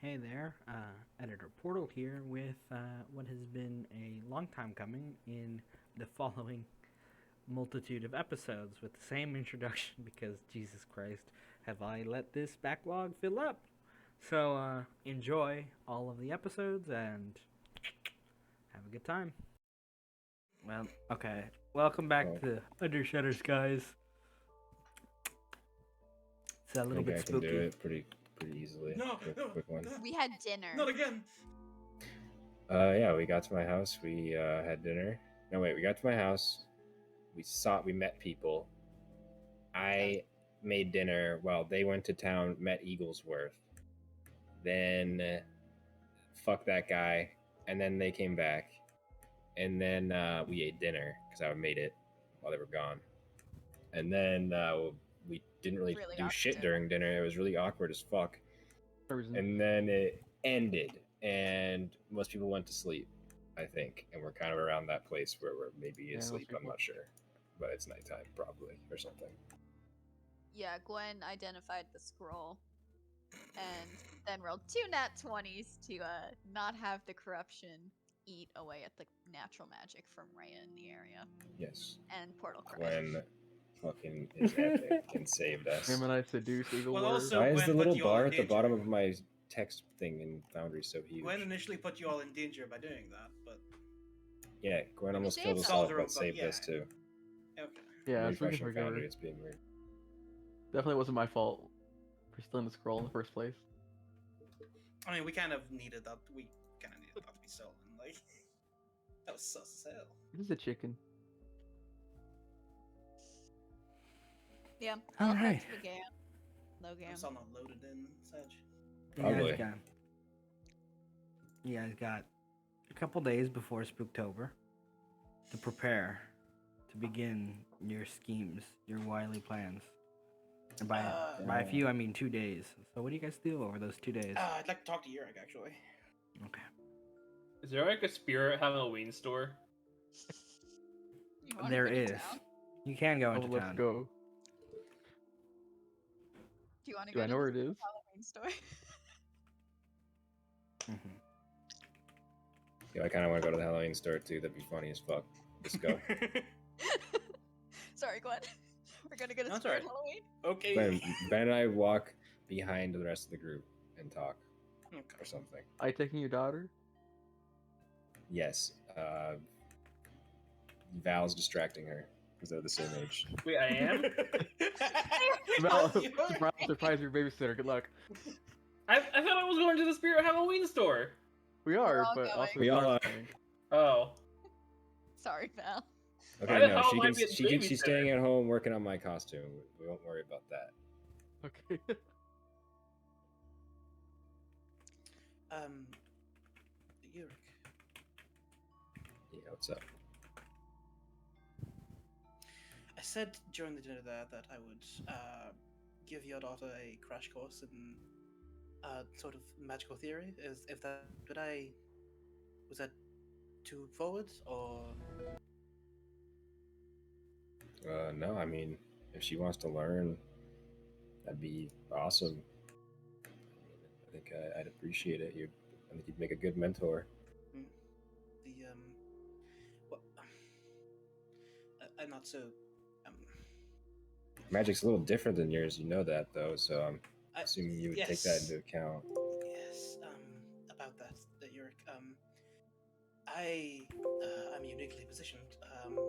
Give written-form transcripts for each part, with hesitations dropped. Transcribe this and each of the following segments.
Hey there, Editor Portal here with what has been a long time coming in the following multitude of episodes with the same introduction because Jesus Christ, have I let this backlog fill up? So enjoy all of the episodes and have a good time. Well, okay. Welcome back Oh, to Under Shutters, guys. It's a I little think bit I can do spooky. it pretty easily. No, Quick one. We had dinner. not again. Yeah, we got to my house. We had dinner. No, wait, we got to my house. We met people. I made dinner while they went to town, met Eaglesworth. Then fuck that guy, and then they came back, and then we ate dinner because I made it while they were gone. And then we didn't really Really do awkward shit dinner. during dinner. It was really awkward as fuck. And then it ended, and most people went to sleep, I think, and we're kind of around that place where we're maybe most asleep. I'm people. not sure, but it's nighttime probably or something. Yeah, Gwen identified the scroll and then rolled 2 nat 20s to not have the corruption eat away at the natural magic from Rhea in the area. Yes, And Portal cried. Gwen fucking is epic and saved us. Him and I seduced Eagle Well, Word. also- Why is Gwen the put little you all bar in at the danger. bottom of my text thing in Foundry so huge? Gwen initially put you all in danger by doing that, but Yeah, Gwen almost saved killed us us. all, Solved her own but saved bug, us yeah. too. okay. Yeah, it's Refreshing forgive Foundry, her. it's being weird. Definitely wasn't my fault for stealing the scroll in the first place. I mean, we kind of needed that. We kind of needed that to be stolen. Like that was sus as hell. It is a chicken. Yeah. All all right. thanks to Logan. Logan. I'm still not loaded in such. Probably. You guys got a couple days before Spooktober to prepare to begin your schemes, your wily plans. And by a few, I mean 2 days. So what do you guys do over those 2 days? I'd like to talk to Yurik actually. Okay. Is there like a spirit Halloween store? You wanna There go to is. town? You can go Oh, into let's town. go. Do you want to Do go I to know the where it is? Halloween store? Mhm. Yeah, I kind of want to go to the Halloween store too. That'd be funny as fuck. Let's go. Sorry, Gwen. We're gonna go to That's Spirit alright. Halloween. Okay. Ben and I walk behind the rest of the group and talk or Okay. something. Are you taking your daughter? Yes. Val's distracting her because they're the same age. Wait, I am? Well, You are. surprise your babysitter. Good luck. I thought I was going to the spirit Halloween store. We are, all but going. also We all Star's are. going. Oh. Sorry, Val. Okay, Why the no, hell am I being she's babysitter? staying at home working on my costume. We won't worry about that. Okay. Yurik. Yeah, what's up? I said during the dinner there that I would give your daughter a crash course in sort of magical theory. Was that too forward or? No, I mean, if she wants to learn, that'd be awesome. I think I'd appreciate it. I think you'd make a good mentor. The well, I'm not so Magic's a little different than yours, you know that though. So I'm I- assuming you would take that into account. Yes, about that, Yurik. I'm uniquely positioned to know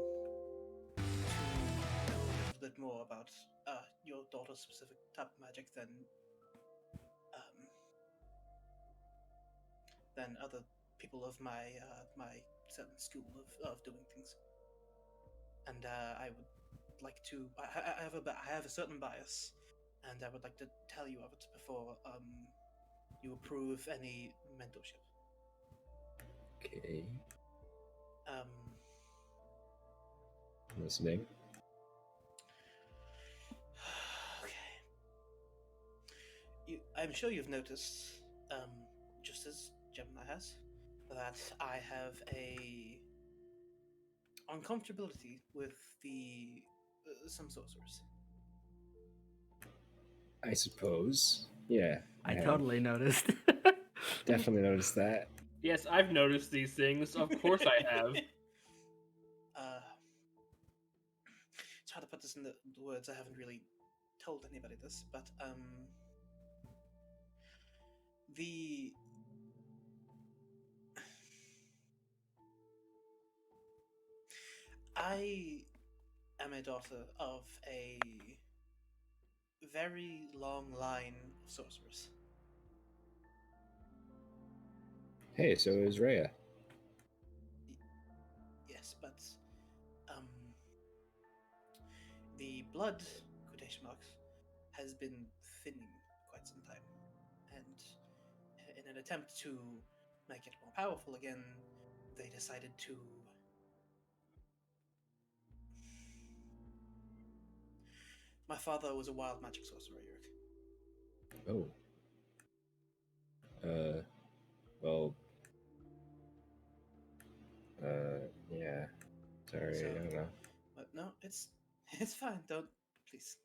a little bit more about your daughter's specific type of magic than other people of my certain school of doing things. And I would like to. I have a certain bias, and I would like to tell you of it before you approve any mentorship. Okay, Um, I'm listening. okay. I'm sure you've noticed, just as Gemini has, that I have a uncomfortability with the some sorcerers. I suppose. Yeah. I have. totally noticed. definitely noticed that. Yes, I've noticed these things. Of course I have. It's hard to put this in the words. I haven't really told anybody this, but the I am a daughter of a very long line of sorcerers. Hey, so is Rhea. Yes, but um, the blood quotation marks has been thinning quite some time, and in an attempt to make it more powerful again, they decided to my father was a wild magic sorcerer, Yurik. Oh. Well. Yeah. Sorry, So, I don't know. but no, it's fine. Don't please.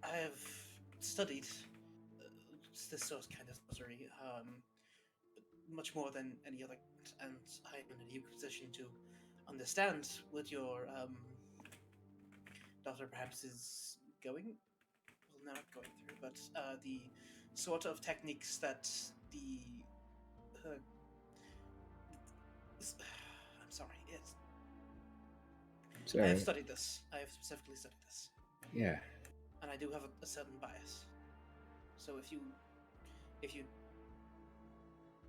I have studied this sort of kind of sorcery, much more than any other, and I am in a unique position to understand what your daughter perhaps is going, well, not going through, but the sort of techniques that the I'm sorry, it's Sorry. I have studied this. I have specifically studied this. Yeah. And I do have a certain bias. So if you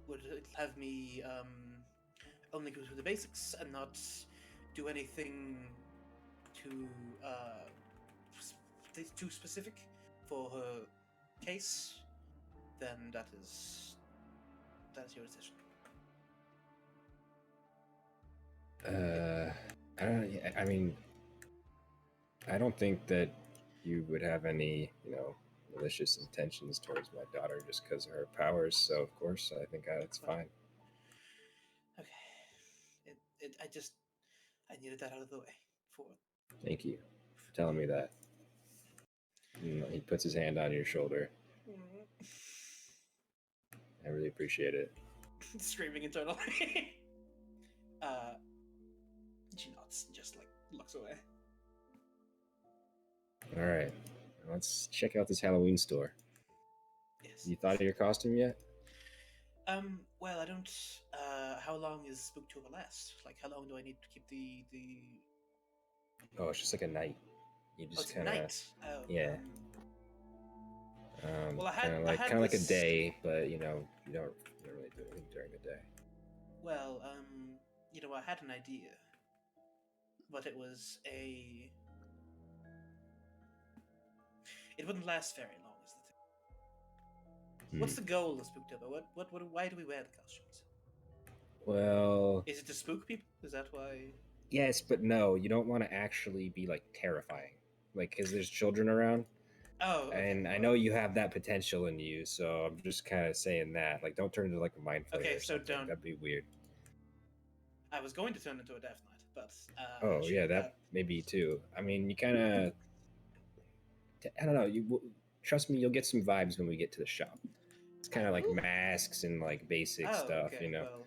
would have me only go through the basics and not do anything too too specific for her case, then that is your decision. I don't. I mean, I don't think that you would have any, malicious intentions towards my daughter just because of her powers. So of course, I think that's fine. Okay. I needed that out of the way for. Thank you for telling me that. And he puts his hand on your shoulder. I really appreciate it. Screaming internally. She nods, just like looks away. All right, let's check out this Halloween store. Yes. You thought of your costume yet? Well, I don't. How long is Spooktober last? Like, how long do I need to keep the? Oh, it's just like a night. You just kind of. Night. Oh, yeah. Well, I kind of like a day, but you don't really do anything during the day. Well, I had an idea, but it wouldn't last very long. Is the thing. What's the goal of Spooktober? Why do we wear the costumes? Well, is it to spook people? Is that why? Yes, but no. You don't want to actually be like terrifying, like because there's children around. Oh, okay, and I know you have that potential in you, so I'm just kind of saying that. Like, don't turn into like a mind flayer. Okay, or so something. don't. That'd be weird. I was going to turn into a Death Knight, but oh yeah, that maybe too. I mean, you kind of. I don't know. You trust me, you'll get some vibes when we get to the shop. It's kind of like masks and like basic stuff, okay, Well.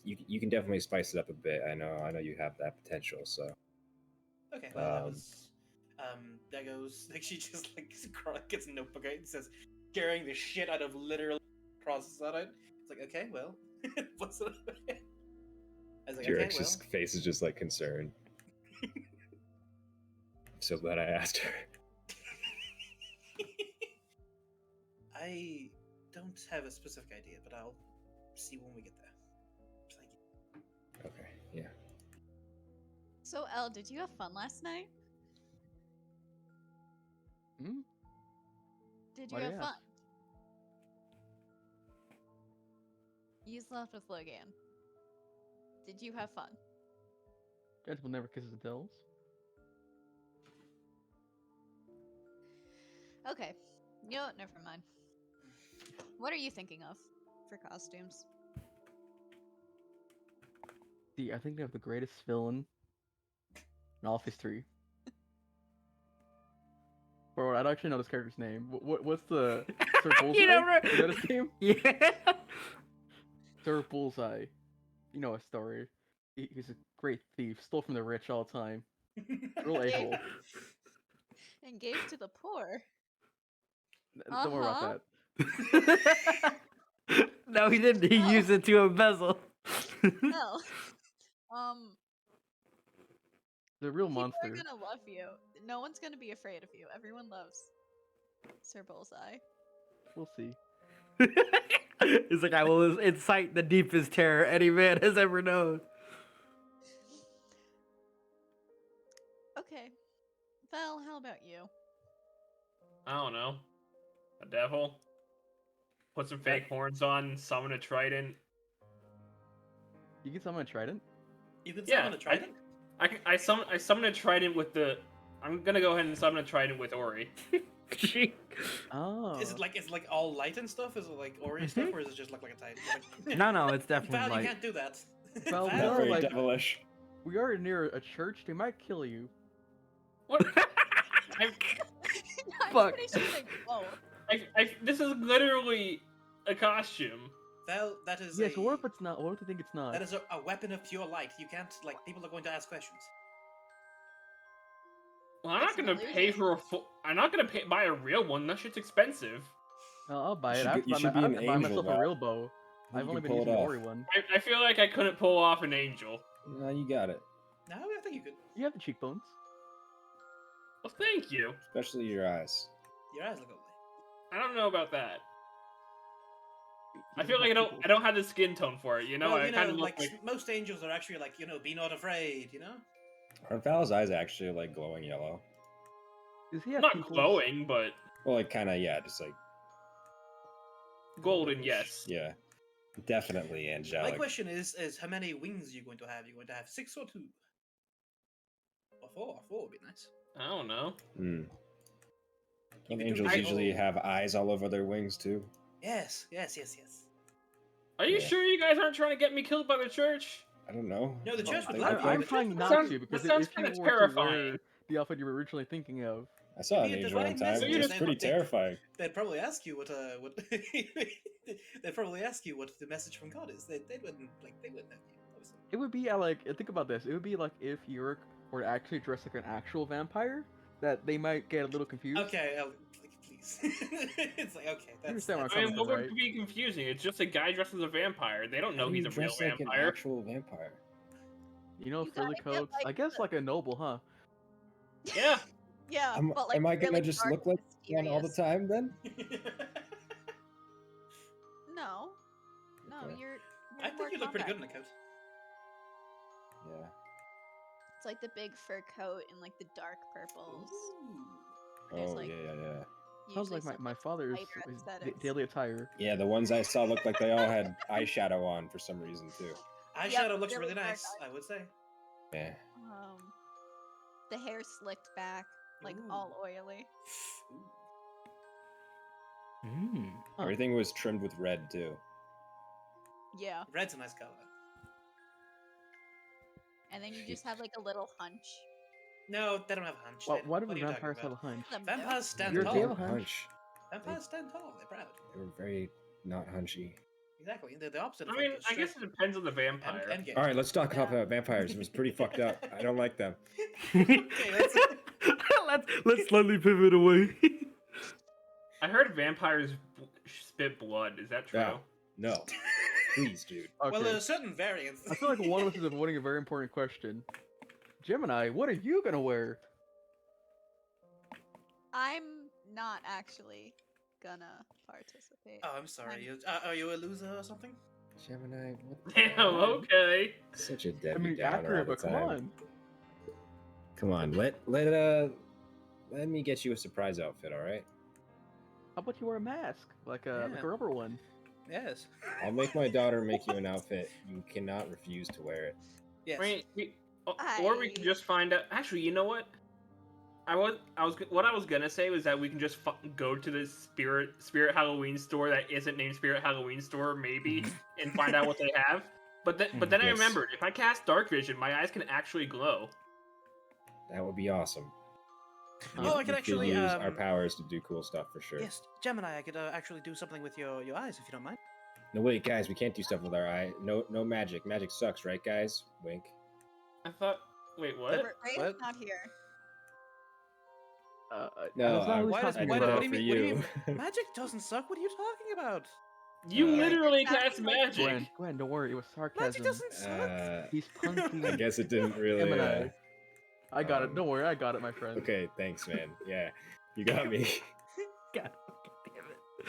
You can definitely spice it up a bit. I know you have that potential. So. Okay, well, I was. There goes. Like, she just like gets a notebook out and says, scaring the shit out of literally crosses that out. It's like, okay, well, what's it? I was like, T-Rex's face is just like concerned. I'm so glad I asked her. I don't have a specific idea, but I'll see when we get there. Thank you. Okay, yeah. So, Elle, did you have fun last night? Hmm? Did you Why do have you fun? ask? You slept with Logan. Did you have fun? Guys will never kisses and tells. Okay. You know what? Never mind. What are you thinking of for costumes? See, I think they have the greatest villain in all of history. Bro, I don't actually know this character's name. What's the Sir You Bullseye? don't re- Is that his name? Yeah. Sir Bullseye. You know a story. He's a great thief. Stole from the rich all the time. Real Yeah. a-hole. And gave to the poor. Don't worry Uh-huh. about that. No, he didn't. He Oh. used it to embezzle. Hell. The real People monster. are gonna love you. No one's gonna be afraid of you. Everyone loves Sir Bullseye. We'll see. It's like I will incite the deepest terror any man has ever known. Okay. Val, how about you? I don't know. A devil. Put some fake horns on. Summon a trident. You can summon a trident? You can Yeah, summon a trident. I summon a trident with the. I'm gonna go ahead and summon a trident with Ori. Oh. Is it like all light and stuff? Is it like Ori stuff, or is it just like a titan? Like... No, it's definitely Val, like. you can't do that. Val, Val, we Not are very like- devilish. We are near a church. They might kill you. What? I'm Fuck. pretty sure they won't. This is literally a costume. Val, that is Yes, what if it's not? What if they think it's not? that is a weapon of pure light. You can't like people are going to ask questions. Well, I'm It's not an gonna pay illusion. for a full. I'm not gonna buy a real one. That shit's expensive. I'll buy You it. should I have get- to you buy, should my, I be have an to buy angel, myself Val. a real bow. You I've only can been pull it using the off. Ori one. I feel like I couldn't pull off an angel. No, you got it. No, I think you could. You have the cheekbones. Well, thank you. Especially your eyes. Your eyes look ugly. I don't know about that. I You feel like have I pupils. don't have the skin tone for it. You know, well, I kind of like, look like. most angels are actually like be not afraid. You know. Aren't Val's eyes actually like glowing yellow? Does he have Not pupils? glowing, but Well, like kind of, yeah, just like golden. Yes. yeah, definitely My angelic. question is how many wings are you going to have? You going to have 6 or 2? Or 4? 4 would be nice. I don't know. Hmm. Don't could do angels I- usually have eyes all over their wings too? Yes. Are you Yeah. sure you guys aren't trying to get me killed by the church? I don't know. No, the church would They love look you. I'm like- trying not sounds- to because that sounds if you kinda were to terrifying. wear the outfit you were originally thinking of, I saw an Maybe the angel one right time. message It was is pretty they- terrifying. They'd probably ask you what they'd probably ask you what the message from God is. They wouldn't have you. Obviously. it would be like think about this. It would be like if Yurik were to actually dress like an actual vampire, that they might get a little confused. Okay, please. It's like okay, that's. understand where I mean, Something, what would right? be confusing? It's just a guy dressed as a vampire. They don't know How do he's you a real dress like an vampire. actual vampire. You know, You frilly gotta get, coats. like, I guess the- like a noble, huh? Yeah. Yeah, Am, but like am I gonna really just dark look and like one all the mysterious. time then? No, no, Okay. you're I more think you look pretty good combat. in a coat. Yeah. It's like the big fur coat and like the dark purples. There's, Oh like, yeah. Sounds Usually like some, my father's lighter is aesthetics. daily attire. Yeah, the ones I saw looked like they all had eyeshadow on for some reason too. Eyeshadow looks really really dark nice, I would say. Yeah. The hair slicked back, like Ooh. all oily. Ooh. Mm. Huh. Everything was trimmed with red too. Yeah, Red's a nice color. and then you just have like a little hunch. No, they don't have a hunch. Why do what are you talking vampires have a about? hunch? Them Vampires stand You're a tall. tale They hunch. hunch. Vampires stand tall. They're proud. They were very not hunchy. Exactly. They're the opposite. I of mean, like, I guess it depends on the vampire. and gay. All right, let's talk Yeah. about vampires. It was pretty fucked up. I don't like them. Okay, let's. let's slightly pivot away. I heard vampires spit blood. Is that true? Yeah. No, please, dude. Okay. Well, there's certain variants. I feel like one of us is avoiding a very important question. Gemini, what are you gonna wear? I'm not actually gonna participate. Oh, I'm sorry. Are you a loser or something? Gemini, what? the Damn. hell? Okay. Such a I Debbie mean, Downer all accurate, the but come time. on. Come on, let me get you a surprise outfit, all right? How about you wear a mask, like a Yeah. rubber one? Yes. I'll make my daughter make you an outfit. You cannot refuse to wear it. Yes. Or we can just find out. Actually, you know what? What I was gonna say was that we can just go to the Spirit Halloween store that isn't named Spirit Halloween store, maybe, and find out what they have. But then I Yes. remembered, if I cast Dark Vision, my eyes can actually glow. That would be awesome. Oh, I You could actually, use our powers to do cool stuff for sure. Yes, Gemini, I could actually do something with your eyes if you don't mind. No, wait, guys, we can't do stuff with our eye. No magic. Magic sucks, right, guys? Wink. I thought. Wait, what? Ray's What? not here. No, that's not what he's Why does- talking I did why- that what do for you mean- you. Magic doesn't suck. What are you talking about? You Uh, literally It sounded cast like- magic. Gwen, don't worry. It was Magic sarcasm. doesn't suck. He's punky. I guess it didn't really. Gemini. I got it. um, Don't worry. I got it, my friend. Okay, thanks, man. Yeah, you got me. God fucking damn it.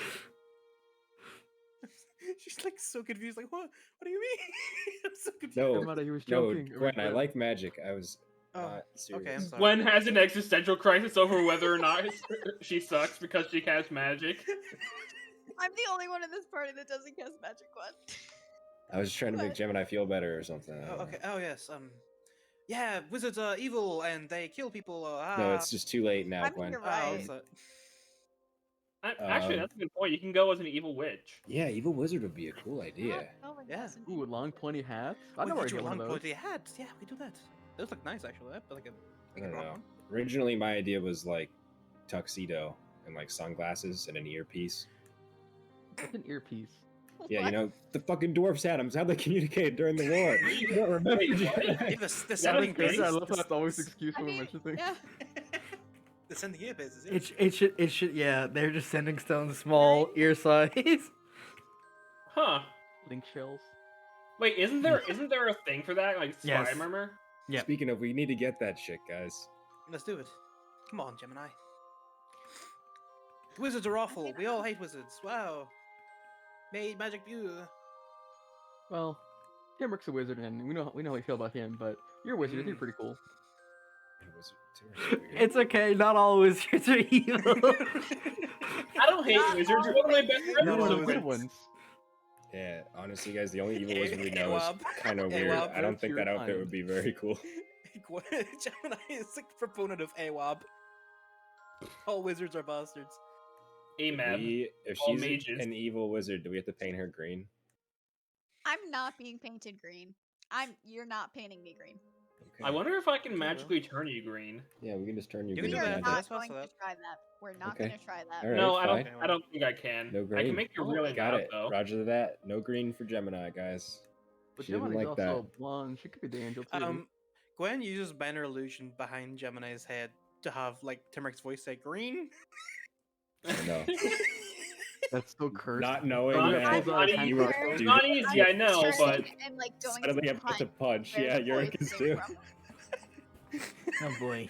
She's like so confused. Like, what? What do you mean? I'm so confused. No, Gemini, he was no, joking. Gwen, I like magic. I was Oh, not serious. okay, I'm sorry. Gwen has an existential crisis over whether or not she sucks because she casts magic. I'm the only one in this party that doesn't cast magic one. I was just trying to make What? Gemini feel better or something. I Oh, don't know. okay. Oh, yes. Yeah, wizards are evil and they kill people. No, it's just too late now, I mean, Gwen. you're Oh, right. so- Actually, that's a good point. You can go as an evil witch. Yeah, evil wizard would be a cool idea. Oh my Yeah. gosh. Ooh, long pointy hats. I We know where could to do get one long of those. pointy hats. Yeah, we do that. Those look nice, actually. But like I don't know. Originally, my idea was like tuxedo and like sunglasses and an earpiece. What's an earpiece? Yeah, you What? know the fucking dwarves had them. How they communicated during the war. You don't remember? Wait, what? Yeah, the That sending was crazy. I earpieces. love how that's always the excuse I when we mean, mention things. yeah. The sending earpieces. Yeah. It should yeah, they're just sending stones small ear size. Huh. Link shells. Wait, isn't there a thing for that? Like spy Yes. murmur? Yeah. Speaking of, we need to get that shit, guys. Let's do it. Come on, Gemini. Wizards are awful. We all hate wizards. Wow. Made magic beautiful. Well, Timrick's a wizard, and we know how we feel about him. But you're a wizard. You're pretty cool. It was terrible. It's okay, not all wizards are evil. I don't hate Not wizards. One of my best friends You're No, one is of a the witch. good ones. Yeah, honestly, guys, the only evil wizard we know is Awab. kind of weird. Awab, I don't that's think your that outfit kind. would be very cool. Gemini is like proponent of AWAB. All wizards are bastards. Amen. If All she's mages. an evil wizard, do we have to paint her green? I'm not being painted green. You're not painting me green. Okay. I wonder if I can Okay, well. magically turn you green. Yeah, we can just turn you You green. can We do are that, magic. not that's going also to try that. We're not Okay. going to try that. All right, No, I fine. don't think I can. No I green. can make you Oh, really Got loud it. though. Roger that. No green for Gemini, guys. But She didn't Gemini's like also that. blonde. She could be the angel too. Gwen uses banner illusion behind Gemini's head to have like Timrick's voice say green. I know. That's so cursed. Not knowing Not- that not you easy. were It's dude, not easy, I know, Turning but and like going suddenly to about to hunt punch. where Yeah, the you're voice can came too. from. Oh boy.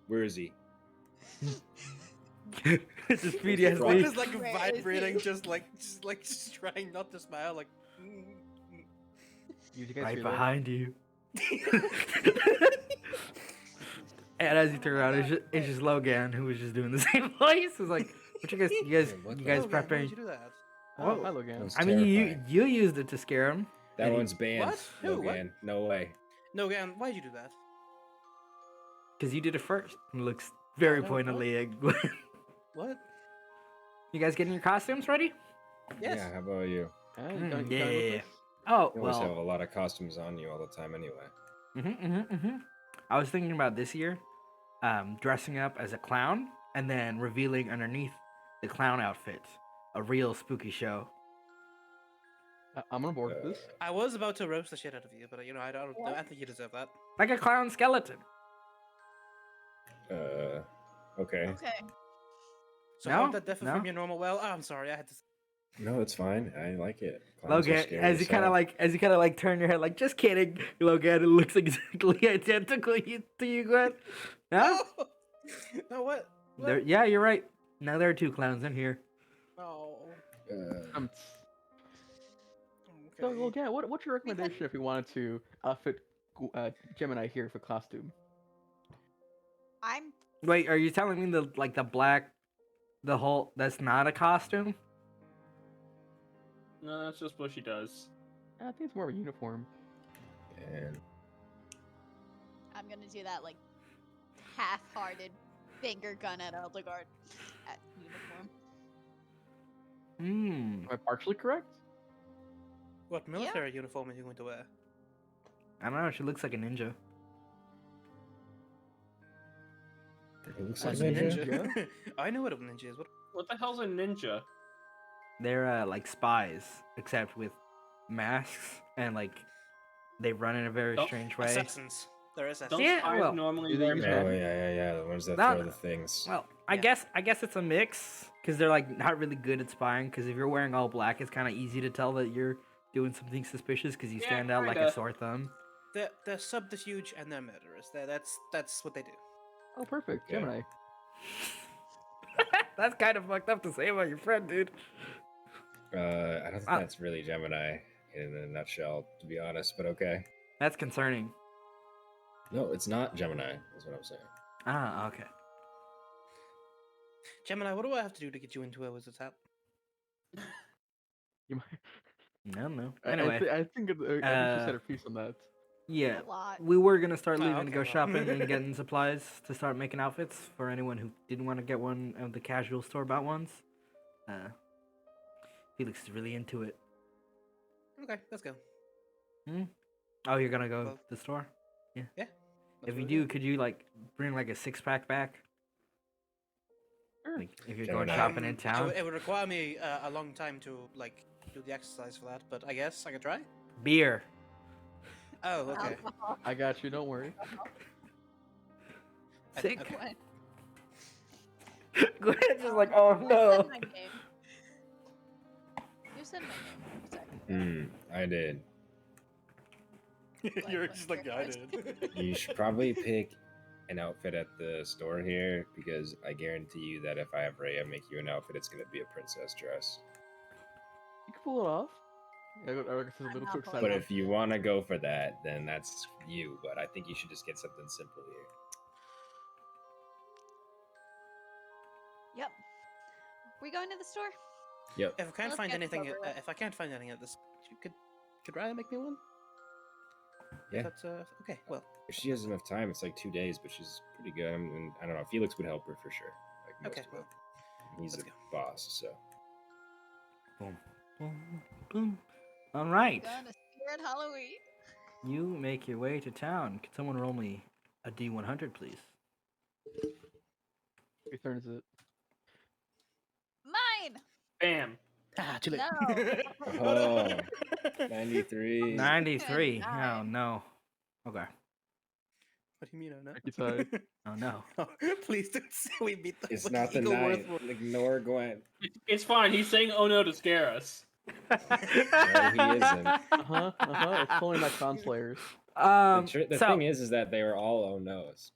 Where is he? It's just Gwen PTSD. is like Where is vibrating, he? just trying not to smile. Like, You guys Right hear that? behind you. And as you turn around, it's just Logan who was just doing the same voice. It's like, what you guys Yeah, what you the- guys "Oh, Gwen, why prepping? would you do that? Oh, Whoa. hello That again. was I mean, terrifying. you used it to scare him. That and he- one's banned. What? Who? What? Logan. No way. No, Gwen, why'd you do that? Because you did it first. It looks very no, pointedly at Gwen. What? You guys getting your costumes ready? Yes. Yeah, how about you? You done with yeah. this? Oh, You always have well. a lot of costumes on you all the time anyway. I was thinking about this year, dressing up as a clown and then revealing underneath the clown outfit a real spooky show. I'm on board with this. I was about to roast the shit out of you, but I don't. What? I think you deserve that. Like a clown skeleton. Okay. Okay. So how No, did that differ no. from your normal? Well, oh, I'm sorry, I had to. No, it's fine. I like it. Clowns are Logan, scary as you kind hell. of like turn your head, like just kidding. Logan, it looks exactly identical to you, Gwen. No, No, what? What? there. Yeah, you're right. Now there are two clowns in here. Oh. Uh, So, Okay. well, again, what's your recommendation if we wanted to outfit Gemini here for costume? I'm Wait, are you telling me the black, the whole that's not a costume? No, that's just what she does. I think it's more of a uniform. and gonna do that like half-hearted finger gun at Eldegard at uniform. Hmm. Am I partially correct? What military uniform are you going to wear? I don't know. She looks like a ninja. He looks A like What's a Ninja. ninja? I know what a ninja is. What? What the hell's a ninja? They're like spies, except with masks and like they run in a very Don't- strange way. Assassins. They're Don't assassins. Yeah, spies well, normally do they wear use Oh masks? yeah. The ones that No, throw no. the things. Well, Yeah. I guess it's a mix because they're like not really good at spying. Because if you're wearing all black, it's kind of easy to tell that you're doing something suspicious because you Yeah, stand out like a kinda. sore thumb. They're subterfuge and they're murderers. That's what they do. Oh, perfect. Okay. Gemini. That's kind of fucked up to say about your friend, dude. I don't think Ah. that's really Gemini in a nutshell, to be honest. But okay. That's concerning. No, it's not Gemini. Is what I'm saying. Ah, okay. Gemini, what do I have to do to get you into a wizard's hat? You might... No, no. I Anyway, think I think she said her piece on that. yeah, A lot. we were gonna start Oh, leaving to okay, go well. shopping and getting supplies to start making outfits for anyone who didn't want to get one of the casual store bought ones. Felix is really into it. Okay, let's go. Oh, you're gonna go Well, to the store? Let's If you really do, could you like bring like a 6-pack back? Sure. Like if you're going Gemini. shopping in It town? would, it would require me a long time to like do the exercise for that, but I guess I could try. Beer. Oh, okay. Alcohol. I got you. Don't worry. Sick. Okay. Gwen's just like, oh Who no. said my name? Who said my name? Sorry. I did. You're Like, just what like, your yeah, I voice? did. You should probably pick an outfit at the store here because I guarantee you that if I have Rhea make you an outfit, it's gonna be a princess dress. You can pull it off. I guess it's a I'm little not too pulling excited. But if you want to go for that, then that's you. But I think you should just get something simple here. Yep. We going to the store? Yep. If I can't Let's find get anything, over it. if I can't find anything at this, could Ryan make me one? Yeah. That's okay. Well, If she has enough time, it's like 2 days, but she's pretty good. And I don't know. Felix would help her for sure. Like most okay. Well, He's let's a go. boss, so. Boom, boom, boom. All right. Going to Spirit Halloween. You make your way to town. Could someone roll me a D100, please? Whose turn is it? Mine. Bam. too late. No. Oh, 93. 93. Oh Nine. no. Okay. What do you mean? Oh no. Tricky tie. Oh no. Oh, please don't say we beat the It's fucking not the Eagle night. Worth- Ignore Gwen. It's fine. He's saying "Oh no" to scare us. No, he isn't. It's only my con players. The so, thing is that they were all oh no's.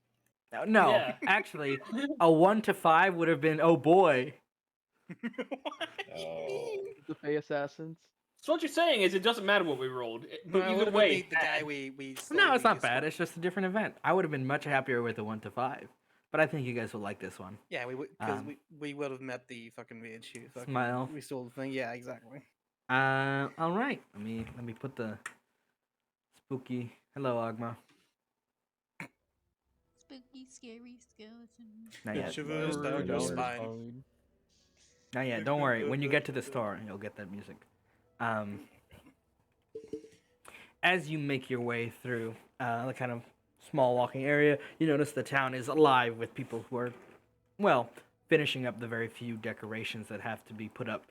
no, Yeah. actually, a 1 to 5 would have been oh boy. Oh. The Fey Assassins. So what you're saying is it doesn't matter what we rolled. But No, it either would've way, been the guy we No, it's not used bad. for- It's just a different event. I would have been much happier with a 1 to 5, but I think you guys will like this one. Yeah, we would because Um, we would have met the fucking VHU. Fucking, Smile. We stole the thing. Yeah, exactly. All right. Let me put the spooky. Hello, Agma. Spooky, scary skeleton. Not yet. Shivers down your $100. spine. Not yet. Don't worry. When you get to the store, you'll get that music. As you make your way through the kind of small walking area, you notice the town is alive with people who are, well, finishing up the very few decorations that have to be put up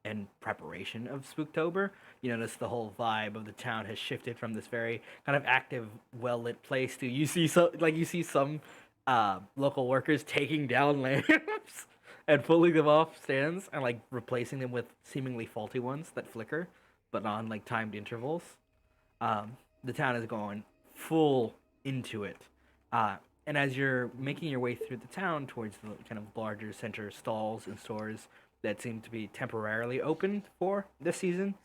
in preparation of Spooktober. You notice the whole vibe of the town has shifted from this very kind of active, well lit place to you see some local workers taking down lamps and pulling them off stands and like replacing them with seemingly faulty ones that flicker, but on like timed intervals. The town is going full into it. And as you're making your way through the town towards the kind of larger center stalls and stores that seem to be temporarily open for this season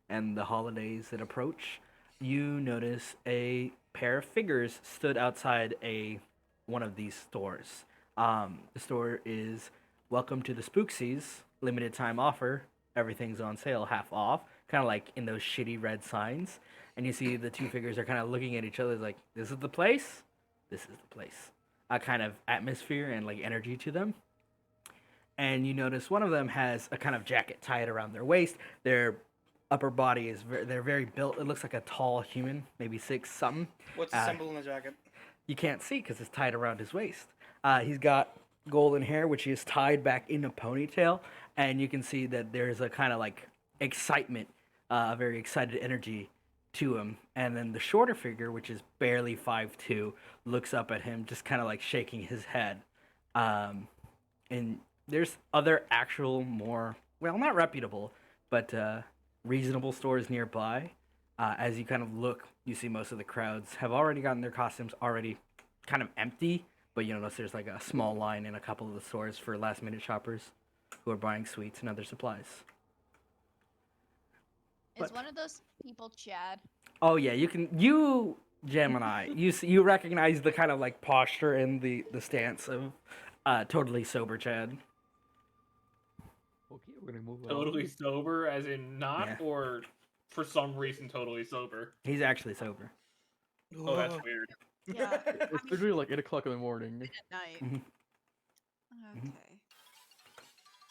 and the holidays that approach, you notice a pair of figures stood outside one of these stores. The store is "Welcome to the Spooksies, limited time offer. Everything's on sale, half off." Kind of like in those shitty red signs. And you see the two figures are kind of looking at each other like, "This is the place. This is the place." A kind of atmosphere and like energy to them. And you notice one of them has a kind of jacket tied around their waist. Their upper body is they're very built. It looks like a tall human, maybe 6 something. What's the symbol on the jacket? You can't see because it's tied around his waist. He's got golden hair, which he is tied back in a ponytail, and you can see that there's a kind of like excitement, very excited energy to him. And then the shorter figure, which is barely 5'2", looks up at him, just kind of like shaking his head. And there's other actual more, well, not reputable, but reasonable stores nearby. As you kind of look, you see most of the crowds have already gotten their costumes already kind of empty, but you notice there's like a small line in a couple of the stores for last minute shoppers who are buying sweets and other supplies. Is But- one of those people Chad? Oh yeah, you Gemini, you recognize the kind of like posture and the stance of totally sober Chad. Okay, we're gonna move on. Totally sober, as in not, Yeah. or for some reason totally sober. He's actually sober. Oh, that's Whoa. weird. Yeah, It's literally like 8 o'clock in the morning. at night. Mhm. Okay.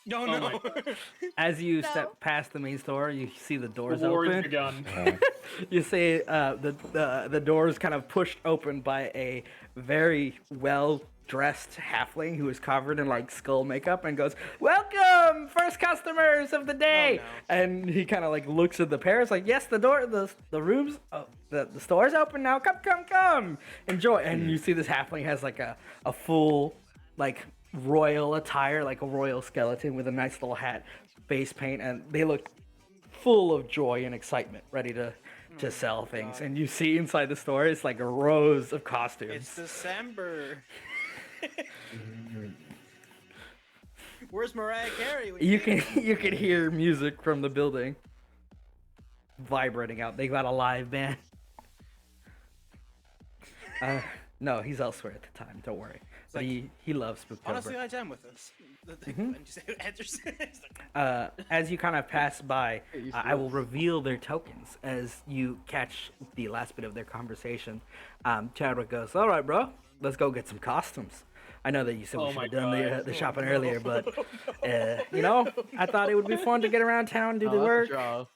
No, Oh no. my As you No. step past the main store, you see the The doors war has open. begun. You see the doors kind of pushed open by a very well dressed halfling who is covered in like skull makeup and goes, "Welcome, first customers of the day." no. And he kind of like looks at the pairs like, "Yes, the rooms, the store's open now. Come, enjoy." And you see this halfling has like a full like royal attire, like a royal skeleton with a nice little hat, face paint, and they look full of joy and excitement, ready to sell things. God. And you see inside the store, it's like rows of costumes. It's December. Where's Mariah Carey? when You need can you can hear music from the building vibrating out. They got a live band. No, he's elsewhere at the time. Don't worry. But like- he loves Spooktober. Honestly, I jam with this. And just enters. It's like, As you kind of pass by, Hey, you I will reveal their tokens as you catch the last bit of their conversation. Chadwick goes, "All right, bro, let's go get some costumes. I know that you said we Oh should my have done God. the shopping earlier, but you know, I thought it would be fun to get around town, do the that's a work, job.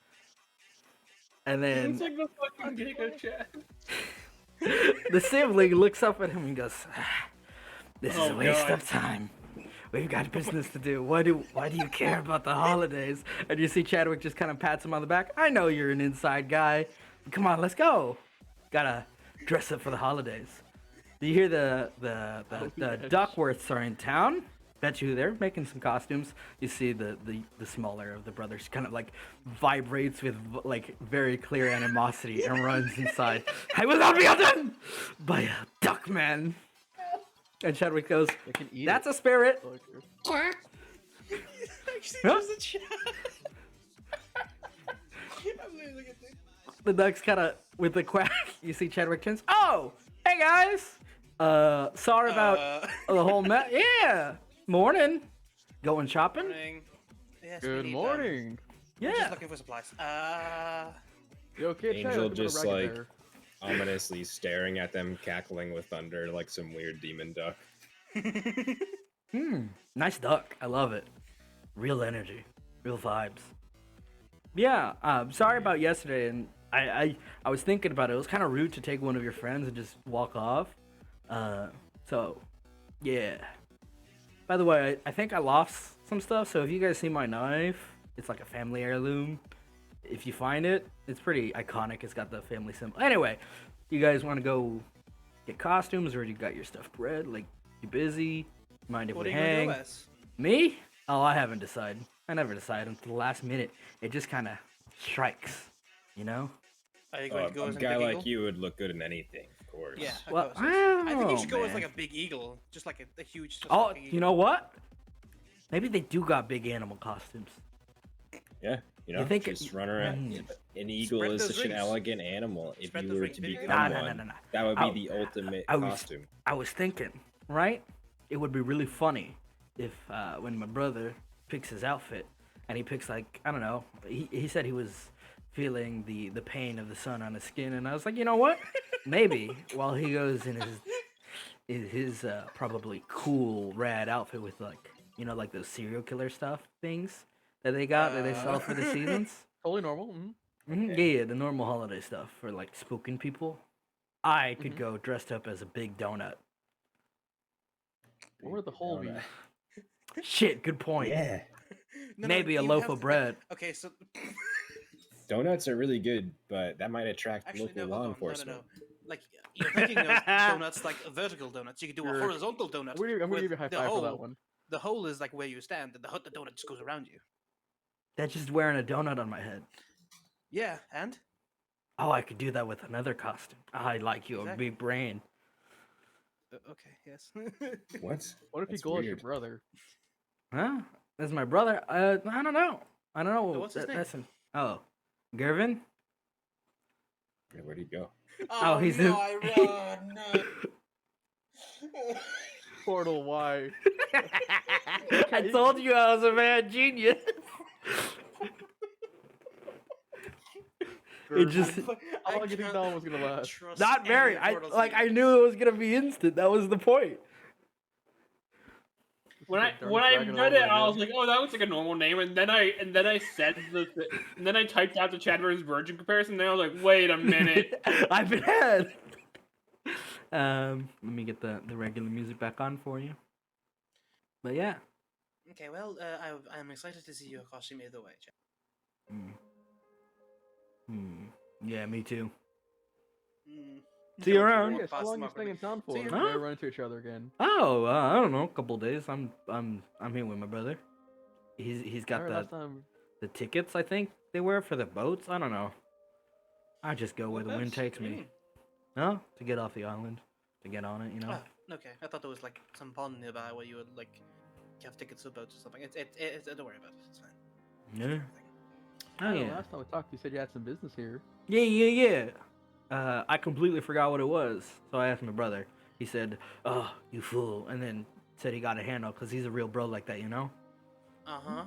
and It's then like the fucking Giga Chat. the sibling looks up at him and goes, "This is Oh, a waste God. of time. We've got business to do. Why do you care about the holidays?" And you see Chadwick just kind of pats him on the back. "I know you're an inside guy. Come on, let's go. Gotta dress up for the holidays." Do you hear the yes. Duckworths are in town? Bet you they're making some costumes. You see the smaller of the brothers kind of like vibrates with like very clear animosity and runs inside. "I will not be outdone by a duck man." And Chadwick goes, They can eat "That's it. a spirit." actually, Huh? there's a chat. I'm literally looking at this. The duck's kind of with the quack. You see Chadwick turns. "Oh, hey guys. Sorry about the whole Yeah. Morning. Going shopping? Morning. Yes, we Good need, morning. we're just Yeah. looking for supplies. You okay, Chad? Angel I'm gonna just, rag it like- there. Ominously staring at them, cackling with thunder like some weird demon duck. Nice duck. I love it. Real energy. Real vibes. Yeah. Sorry about yesterday, and I was thinking about it. It was kind of rude to take one of your friends and just walk off. So, yeah. By the way, I think I lost some stuff. So if you guys see my knife, it's like a family heirloom. If you find it, it's pretty iconic. It's got the family symbol. Anyway, you guys want to go get costumes, or you got your stuff bred? Like, you busy? Mind if What we are you gonna hang? do, Wes? Me? Oh, I haven't decided. I never decide until the last minute. It just kind of strikes, you know? Are you going to go A as a guy big like eagle? you would look good in anything, of course. Yeah. of Well, course, yes. I think you oh, should go as man. like a big eagle, just like a huge. Just Oh, like a you eagle. know what? Maybe they do got big animal costumes. Yeah, you know, think just it- run around. Mm. An eagle Spread is those such an rings. elegant animal. If Spread you those were rings to bigger. become No, one, no. that would I- be the ultimate I was- costume. I was thinking, right? It would be really funny if when my brother picks his outfit and he picks like, I don't know, he said he was feeling the pain of the sun on his skin, and I was like, you know what? Maybe while he goes in his probably cool rad outfit with like, you know, like those serial killer stuff things that they got that they sell for the seasons. Totally normal. Yeah, the normal holiday stuff for like spooking people. I could Mhm. go dressed up as a big donut. What would the whole be? donut. Shit, good point. Yeah, Maybe a you loaf have of to- bread. Okay, so donuts are really good, but that might attract actually, local no, law hold on. enforcement. No. Like you're thinking of donuts like vertical donuts. You could do a Sure. horizontal donut. I'm gonna with give you a high the five for that hole. one. The hole is like where you stand, and the donut just goes around you. That's just wearing a donut on my head. Yeah, and Oh, I could do that with another costume. I like your Exactly. big brain. Okay, yes. What? What if That's you go as your weird. brother? Huh? That's my brother. I don't know. I don't know. So what's his name? That's oh, Gervin. Yeah, where'd he go? Oh, he's no, in- I run. No. Portal, why? I told you I was a mad genius. It just How long do you think that one was gonna last? trust not any very. of I Portal's like. I leaders. knew it was gonna be instant. That was the point. When I Darn when I dragon read over it, I again. was like, "Oh, that looks like a normal name," and then I said and then I typed out the Chad vs. Virgin comparison. And then I was like, "Wait a minute." I've been had. Let me get the regular music back on for you. But yeah. Okay, well, I'm excited to see your costume either way, Jack. Yeah, me too. Mm. See you Don't around. walk Yes, how past long them you staying in awkwardly. town for? See you We around. might run into each other again. Oh, I don't know, a couple days. I'm here with my brother. He's got Alright, the last time. the tickets. I think they were for the boats. I don't know. I just go where the wind takes me. No, to get off the island, to get on it. You know. Oh, okay. I thought there was like some pond nearby where you would like have tickets for boats or something. Don't worry about it. It's fine. Yeah. Oh Yeah, yeah. last time we talked, you said you had some business here. Yeah. I completely forgot what it was, so I asked my brother. He said, "Oh, you fool," and then said he got a handle because he's a real bro like that, you know. Uh huh.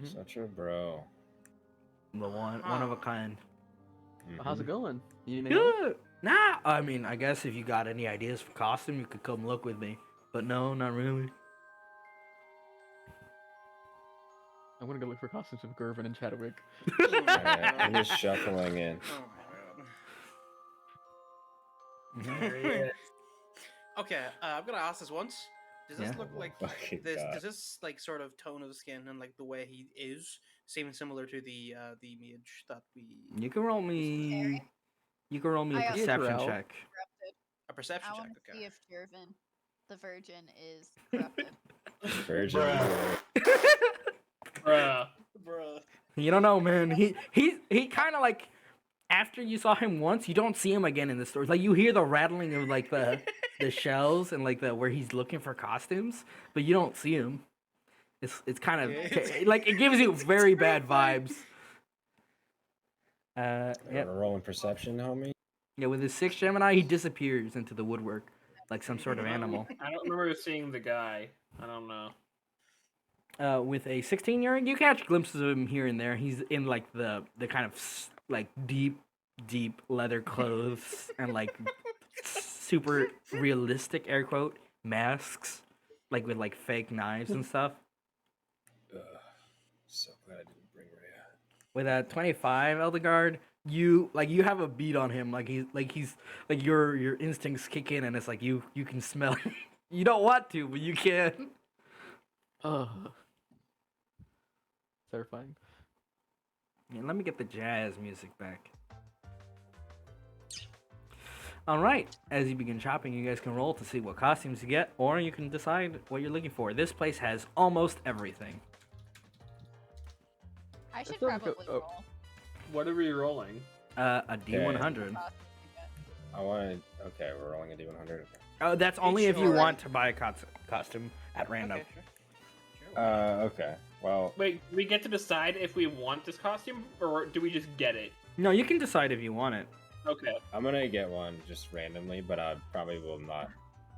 Such a bro. The one of a kind. Well, how's it going? You know? Good. Nah, I mean, I guess if you got any ideas for costume, you could come look with me. But no, not really. I'm gonna go look for costumes with Gervin and Chadwick. Alright, I'm just shuffling in. Oh my Mhm. There he is. god. Okay, I'm gonna ask this once. Does this Yeah. look like Fucking this? God. Does this like sort of tone of skin and like the way he is seem similar to the mage that we? You can roll me. You can roll me a I also- perception Israel. check. Corrupted. A perception I check. want to Okay. see if Jervin, the virgin, is corrupted. Virgin. Bruh. Bruh. Bruh. You don't know, man. He kind of like after you saw him once, you don't see him again in the stores. Like you hear the rattling of like the shells and like the where he's looking for costumes, but you don't see him. It's kind of Okay. like it gives you very bad vibes. Yeah. Yep. Rolling perception, homie. Yeah, with his 6 Gemini, he disappears into the woodwork like some sort of Mm-hmm. animal. I don't remember seeing the guy. I don't know. With a 16-year-old, you catch glimpses of him here and there. He's in like the kind of like deep leather clothes and like super realistic air quote masks, like with like fake knives and stuff. Ugh. So glad I didn't bring Rhea. With a 25 Eldegard, you have a beat on him. Like he's like your instincts kick in and it's like you can smell. You don't want to, but you can. Ugh. Terrifying. Yeah, let me get the jazz music back. Alright, as you begin shopping, you guys can roll to see what costumes you get, or you can decide what you're looking for. This place has almost everything. I should still have to go- probably oh. roll. What are we rolling? A D100. costumes you get. I wanted. Okay, we're rolling a D100. Oh, that's only if you Alright. want to buy a costume at random. Okay, sure. Okay. Well, Wait, do we get to decide if we want this costume, or do we just get it? No, you can decide if you want it. Okay. I'm gonna get one just randomly, but I probably will not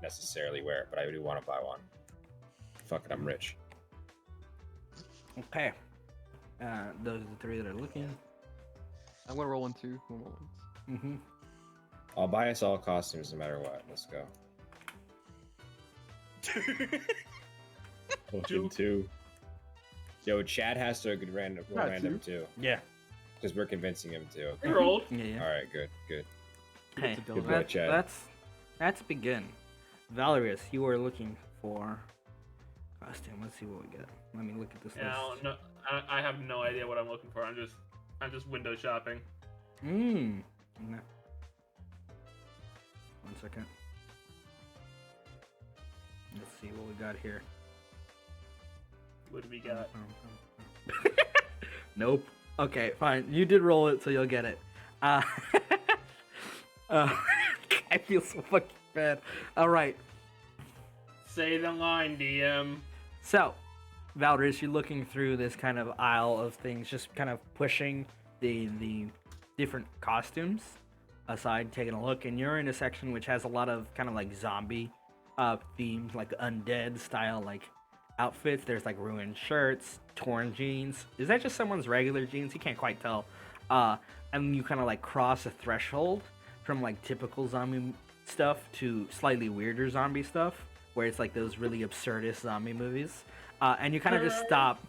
necessarily wear it. But I do want to buy one. Fuck it, I'm rich. Okay. Those are the 3 that are looking. I'm gonna roll one too. One more once. Mm-hmm. I'll buy us all costumes no matter what. Let's go. Fucking 2. Yo, Chad has to roll Not random too, Yeah. because we're convincing him to. We rolled. Yeah. All right, good. Hey, Good boy, Chad. let's begin. Valerius, you are looking for costume. Let's see what we get. Let me look at this Yeah, I list. don't know. I have no idea what I'm looking for. I'm just window shopping. No. 1 second. Let's see what we got here. What do we got? Nope. Okay, fine. You did roll it, so you'll get it. I feel so fucking bad. All right. Say the line, DM. So, Valdris, you're looking through this kind of aisle of things, just kind of pushing the different costumes aside, taking a look, and you're in a section which has a lot of kind of like zombie themed, like undead style like outfits. There's like ruined shirts, torn jeans. Is that just someone's regular jeans? You can't quite tell. And you kind of like cross a threshold from like typical zombie stuff to slightly weirder zombie stuff, where it's like those really absurdist zombie movies. And you kind of just stop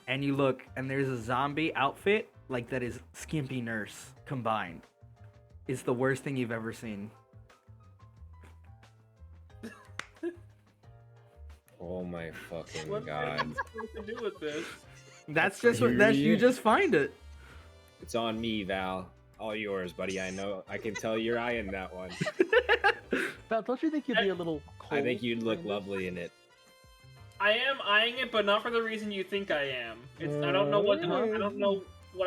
and you look, and there's a zombie outfit like that is Skimpy Nurse combined. It's the worst thing you've ever seen. Oh my fucking What god. am I supposed to do with this? That's just what, that's you just find it. It's on me, Val. All yours, buddy. I know. I can tell you're eyeing that one. Val, don't you think you'd be a little cold? I think you'd look in this? lovely in it. I am eyeing it, but not for the reason you think I am. I don't know what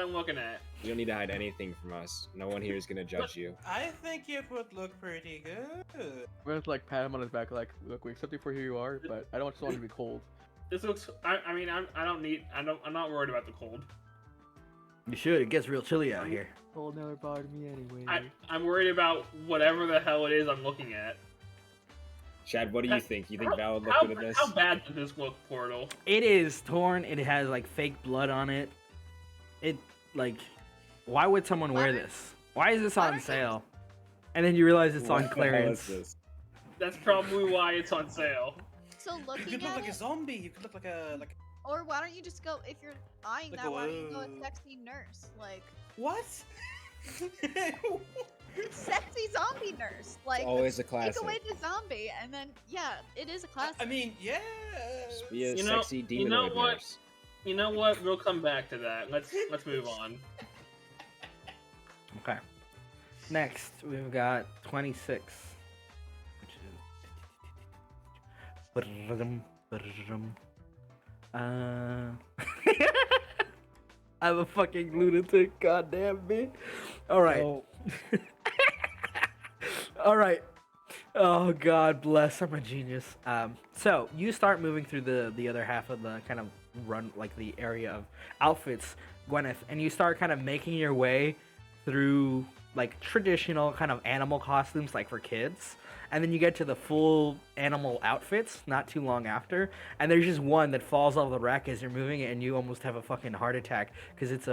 I'm looking at. You don't need to hide anything from us. No one here is gonna judge you. I think it would look pretty good. We're gonna like pat him on his back, like, look, we accept you for who you are, but I don't just want you to be cold. This looks. I mean, I'm not worried about the cold. You should. It gets real chilly out here. Cold never bothered me anyway. I'm worried about whatever the hell it is I'm looking at. Chad, what do you think? You think Val would look How, good at this? how bad does this look, Portal? It is torn. It has like fake blood on it. It like, why would someone wear this? Why is this Why on don't you- sale? And then you realize it's on What the hell clearance. is this? That's probably why it's on sale. So You looking could look at like a it, zombie. You could look like a or why don't you just go, if you're eyeing Like that, why don't you go a- a sexy nurse? Like, what? sexy zombie nurse. Like, Always a take classic. away the zombie, and then, yeah, it is a classic. I mean, yeah. Just be a You know- sexy you know demonoid what? nurse. You know what? We'll come back to that. Let's move on. Okay. Next, we've got 26. Which is... I'm a fucking lunatic, goddamn me. Alright. Oh, Alright. Oh god bless, I'm a genius. So you start moving through the other half of the kind of run, like the area of outfits, Gwyneth, and you start kind of making your way through like traditional kind of animal costumes like for kids, and then you get to the full animal outfits not too long after, and there's just one that falls off the rack as you're moving it, and you almost have a fucking heart attack because it's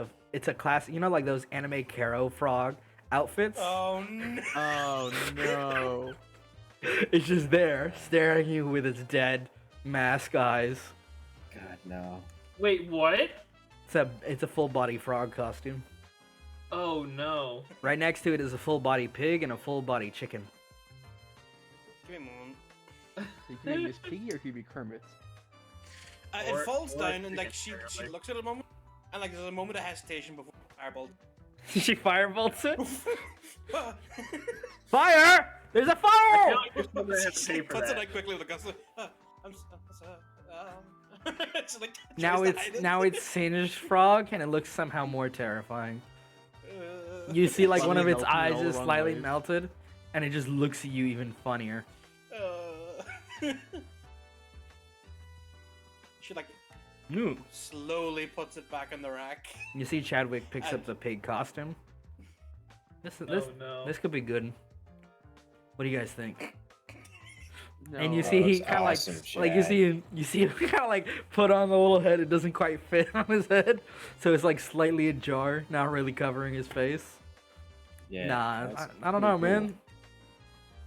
a class, you know, like those anime Caro frog outfits. Oh no. Oh no. It's just there staring at you with its dead mask eyes. God, no. Wait, what? It's a full body frog costume. Oh no. Right next to it is a full body pig and a full body chicken. Give me a moment. You can be Miss Piggy or you can be Kermit. It Or- falls or down and like she chicken, apparently. looks at it a moment, and like there's a moment of hesitation before fireball. She firebolts it. Ah. Fire! There's a I fire! feel like we're still gonna have to She pay for puts it that. out quickly with a gusto. It's like, Now tries to hide it. it's singed frog, and it looks somehow more terrifying. Uh, You see like one of Slightly its melted in eyes all is the wrong slightly ways. melted, and it just looks at you even funnier. She like Ooh. slowly puts it back in the rack. You see Chadwick picks up And- the pig costume. This Oh no. this could be good. What do you guys think? No. And you Oh, see he that's kind of awesome, like you see him kind of like put on the little head. It doesn't quite fit on his head, so it's like slightly ajar, not really covering his face. Yeah. Nah, that's I don't pretty know, cool. man.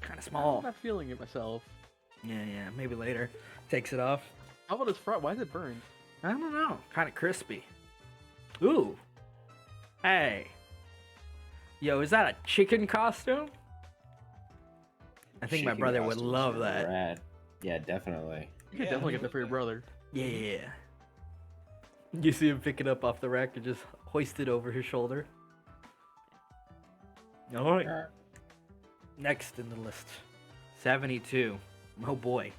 Kind of I'm small. not feeling it myself. Yeah, maybe later. Takes it off. How about his front? Why is it burned? I don't know. Kind of crispy. Ooh. Hey. Yo, is that a chicken costume? I think my Chicken brother would costumes love are that. Rad. Yeah, definitely. You could Yeah. definitely get that for your brother. Yeah. You see him pick it up off the rack and just hoist it over his shoulder. All right. Next in the list, 72. Oh boy.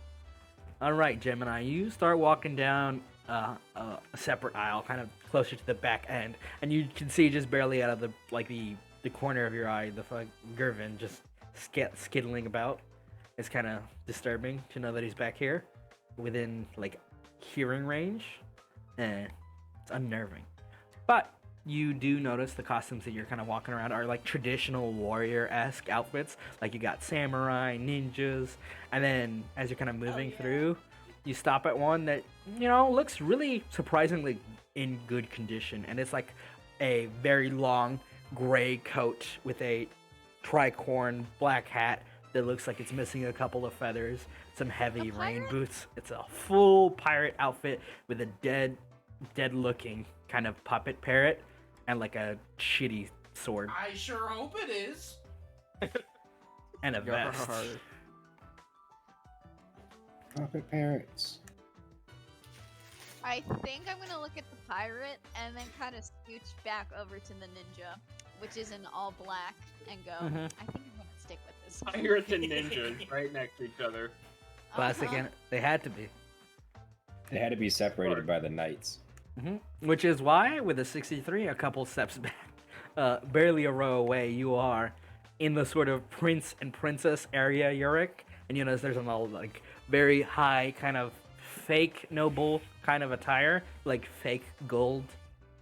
All right, Gemini, you start walking down a separate aisle, kind of closer to the back end, and you can see just barely out of the corner of your eye, the Gervin just skittling about. It's kind of disturbing to know that he's back here, within like hearing range, and it's unnerving. But you do notice the costumes that you're kind of walking around are like traditional warrior-esque outfits. Like you got samurai, ninjas, and then as you're kind of moving through, you stop at one that, you know, looks really surprisingly in good condition. And it's like a very long gray coat with a tricorn black hat that looks like it's missing a couple of feathers, some heavy rain boots. It's a full pirate outfit with a dead looking kind of puppet parrot and like a shitty sword I sure hope it is. and a vest. Yarr. Puppet parrots. I think I'm gonna look at the pirate and then kind of scooch back over to the ninja, which is in all black, and go, Mhm. I think I'm gonna stick with this. Pirates and ninjas right next to each other. Classic, Uh-huh. and they had to be. They had to be separated by the knights. Which is why, with a 63, a couple steps back, barely a row away, you are in the sort of prince and princess area, Yurik. And you notice there's an all like very high kind of fake noble kind of attire, like fake gold,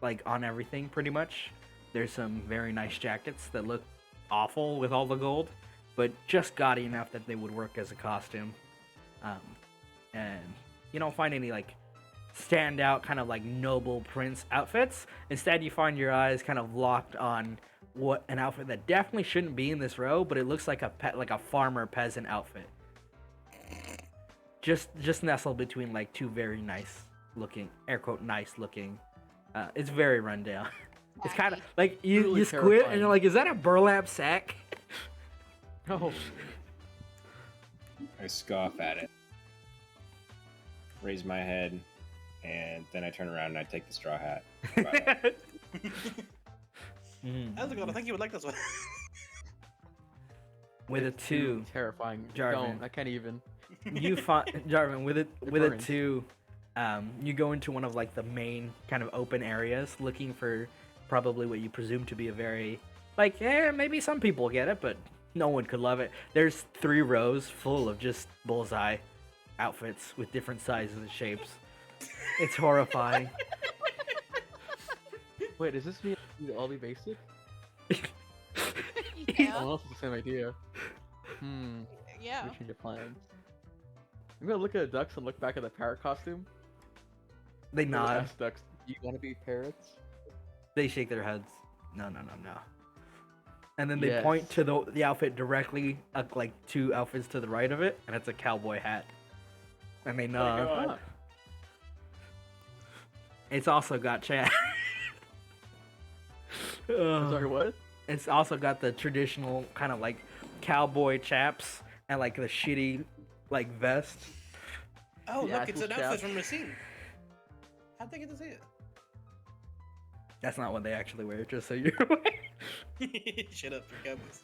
like on everything pretty much. There's some very nice jackets that look awful with all the gold, but just gaudy enough that they would work as a costume. And you don't find any like standout kind of like noble prince outfits. Instead, you find your eyes kind of locked on what an outfit that definitely shouldn't be in this row, but it looks like a farmer peasant outfit. Just nestled between like two very nice looking, air quote nice looking. It's very run down. It's kind of like you Really squint and terrifying. you're like, is that a burlap sack? Oh, I scoff at it, raise my head, and then I turn around and I take the straw hat. Bye. Eldegold, I think you would like this one. With a it's too 2, terrifying. Jarvan. Don't. I can't even. you find Jarvan with a burns. 2. You go into one of like the main kind of open areas, looking for probably what you presume to be a very like, maybe some people get it, but no one could love it. There's 3 rows full of just bullseye outfits with different sizes and shapes. It's horrifying. Wait, does this mean we'd all be basic? Yeah. Oh, it's the same idea. Yeah. We change of plans. I'm gonna look at the ducks and look back at the parrot costume. They I'm gonna nod. ask ducks, do you want to be parrots? They shake their heads. No. And then they Yes. point to the outfit directly, like 2 outfits to the right of it, and it's a cowboy hat. And they nod. God. Ah, It's also got chat. sorry, what? It's also got the traditional kind of like cowboy chaps and like the shitty like vest. Oh, The look, it's an actual outfit shaft. from Racine. How'd they get to see That's not what they actually wear, just so you're aware. it? Shut up, for cowboys.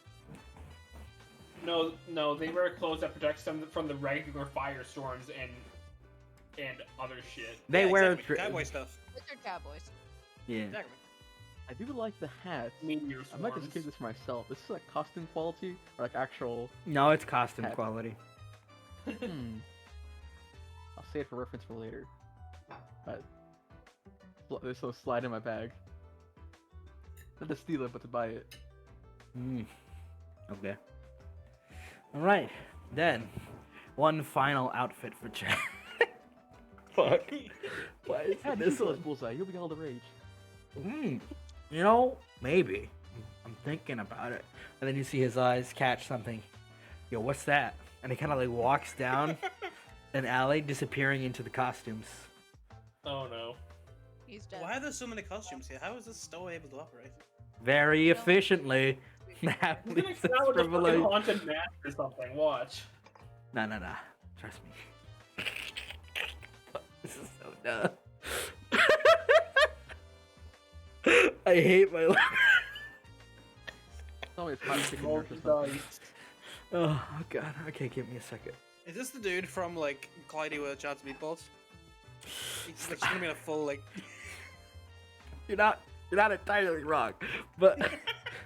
No, they wear clothes that protects them from the regular firestorms and other shit. They Yeah, wear exactly. Cowboy stuff. Wizard Cowboys. yeah. Exactly. I do like the hat. Meteor I might just swarms. keep this for myself. This is like costume quality or like actual. No, it's costume Hat. quality. Hmm. I'll save it for reference for later. But this will slide in my bag. Not to steal it, but to buy it. Okay. All right. Then, one final outfit for Chad. Fuck. Why is Yeah, this this is one? bullseye. You'll be all the rage. You know, maybe. I'm thinking about it. And then you see his eyes catch something. Yo, what's that? And he kind of like walks down an alley, disappearing into the costumes. Oh no. He's dead. Why are there so many costumes here? How is this store able to operate? Very efficiently. He's Happily gonna come out with a fucking privilege. haunted mask or something. Watch. No. Trust me. This is so No. I hate my life. Tell me it's hot chicken Roll nurse or the something. dice. Oh god. Okay, give me a second. Is this the dude from like Clyde with Chad's Meatballs? He's like gonna be in a full like. You're not entirely wrong, but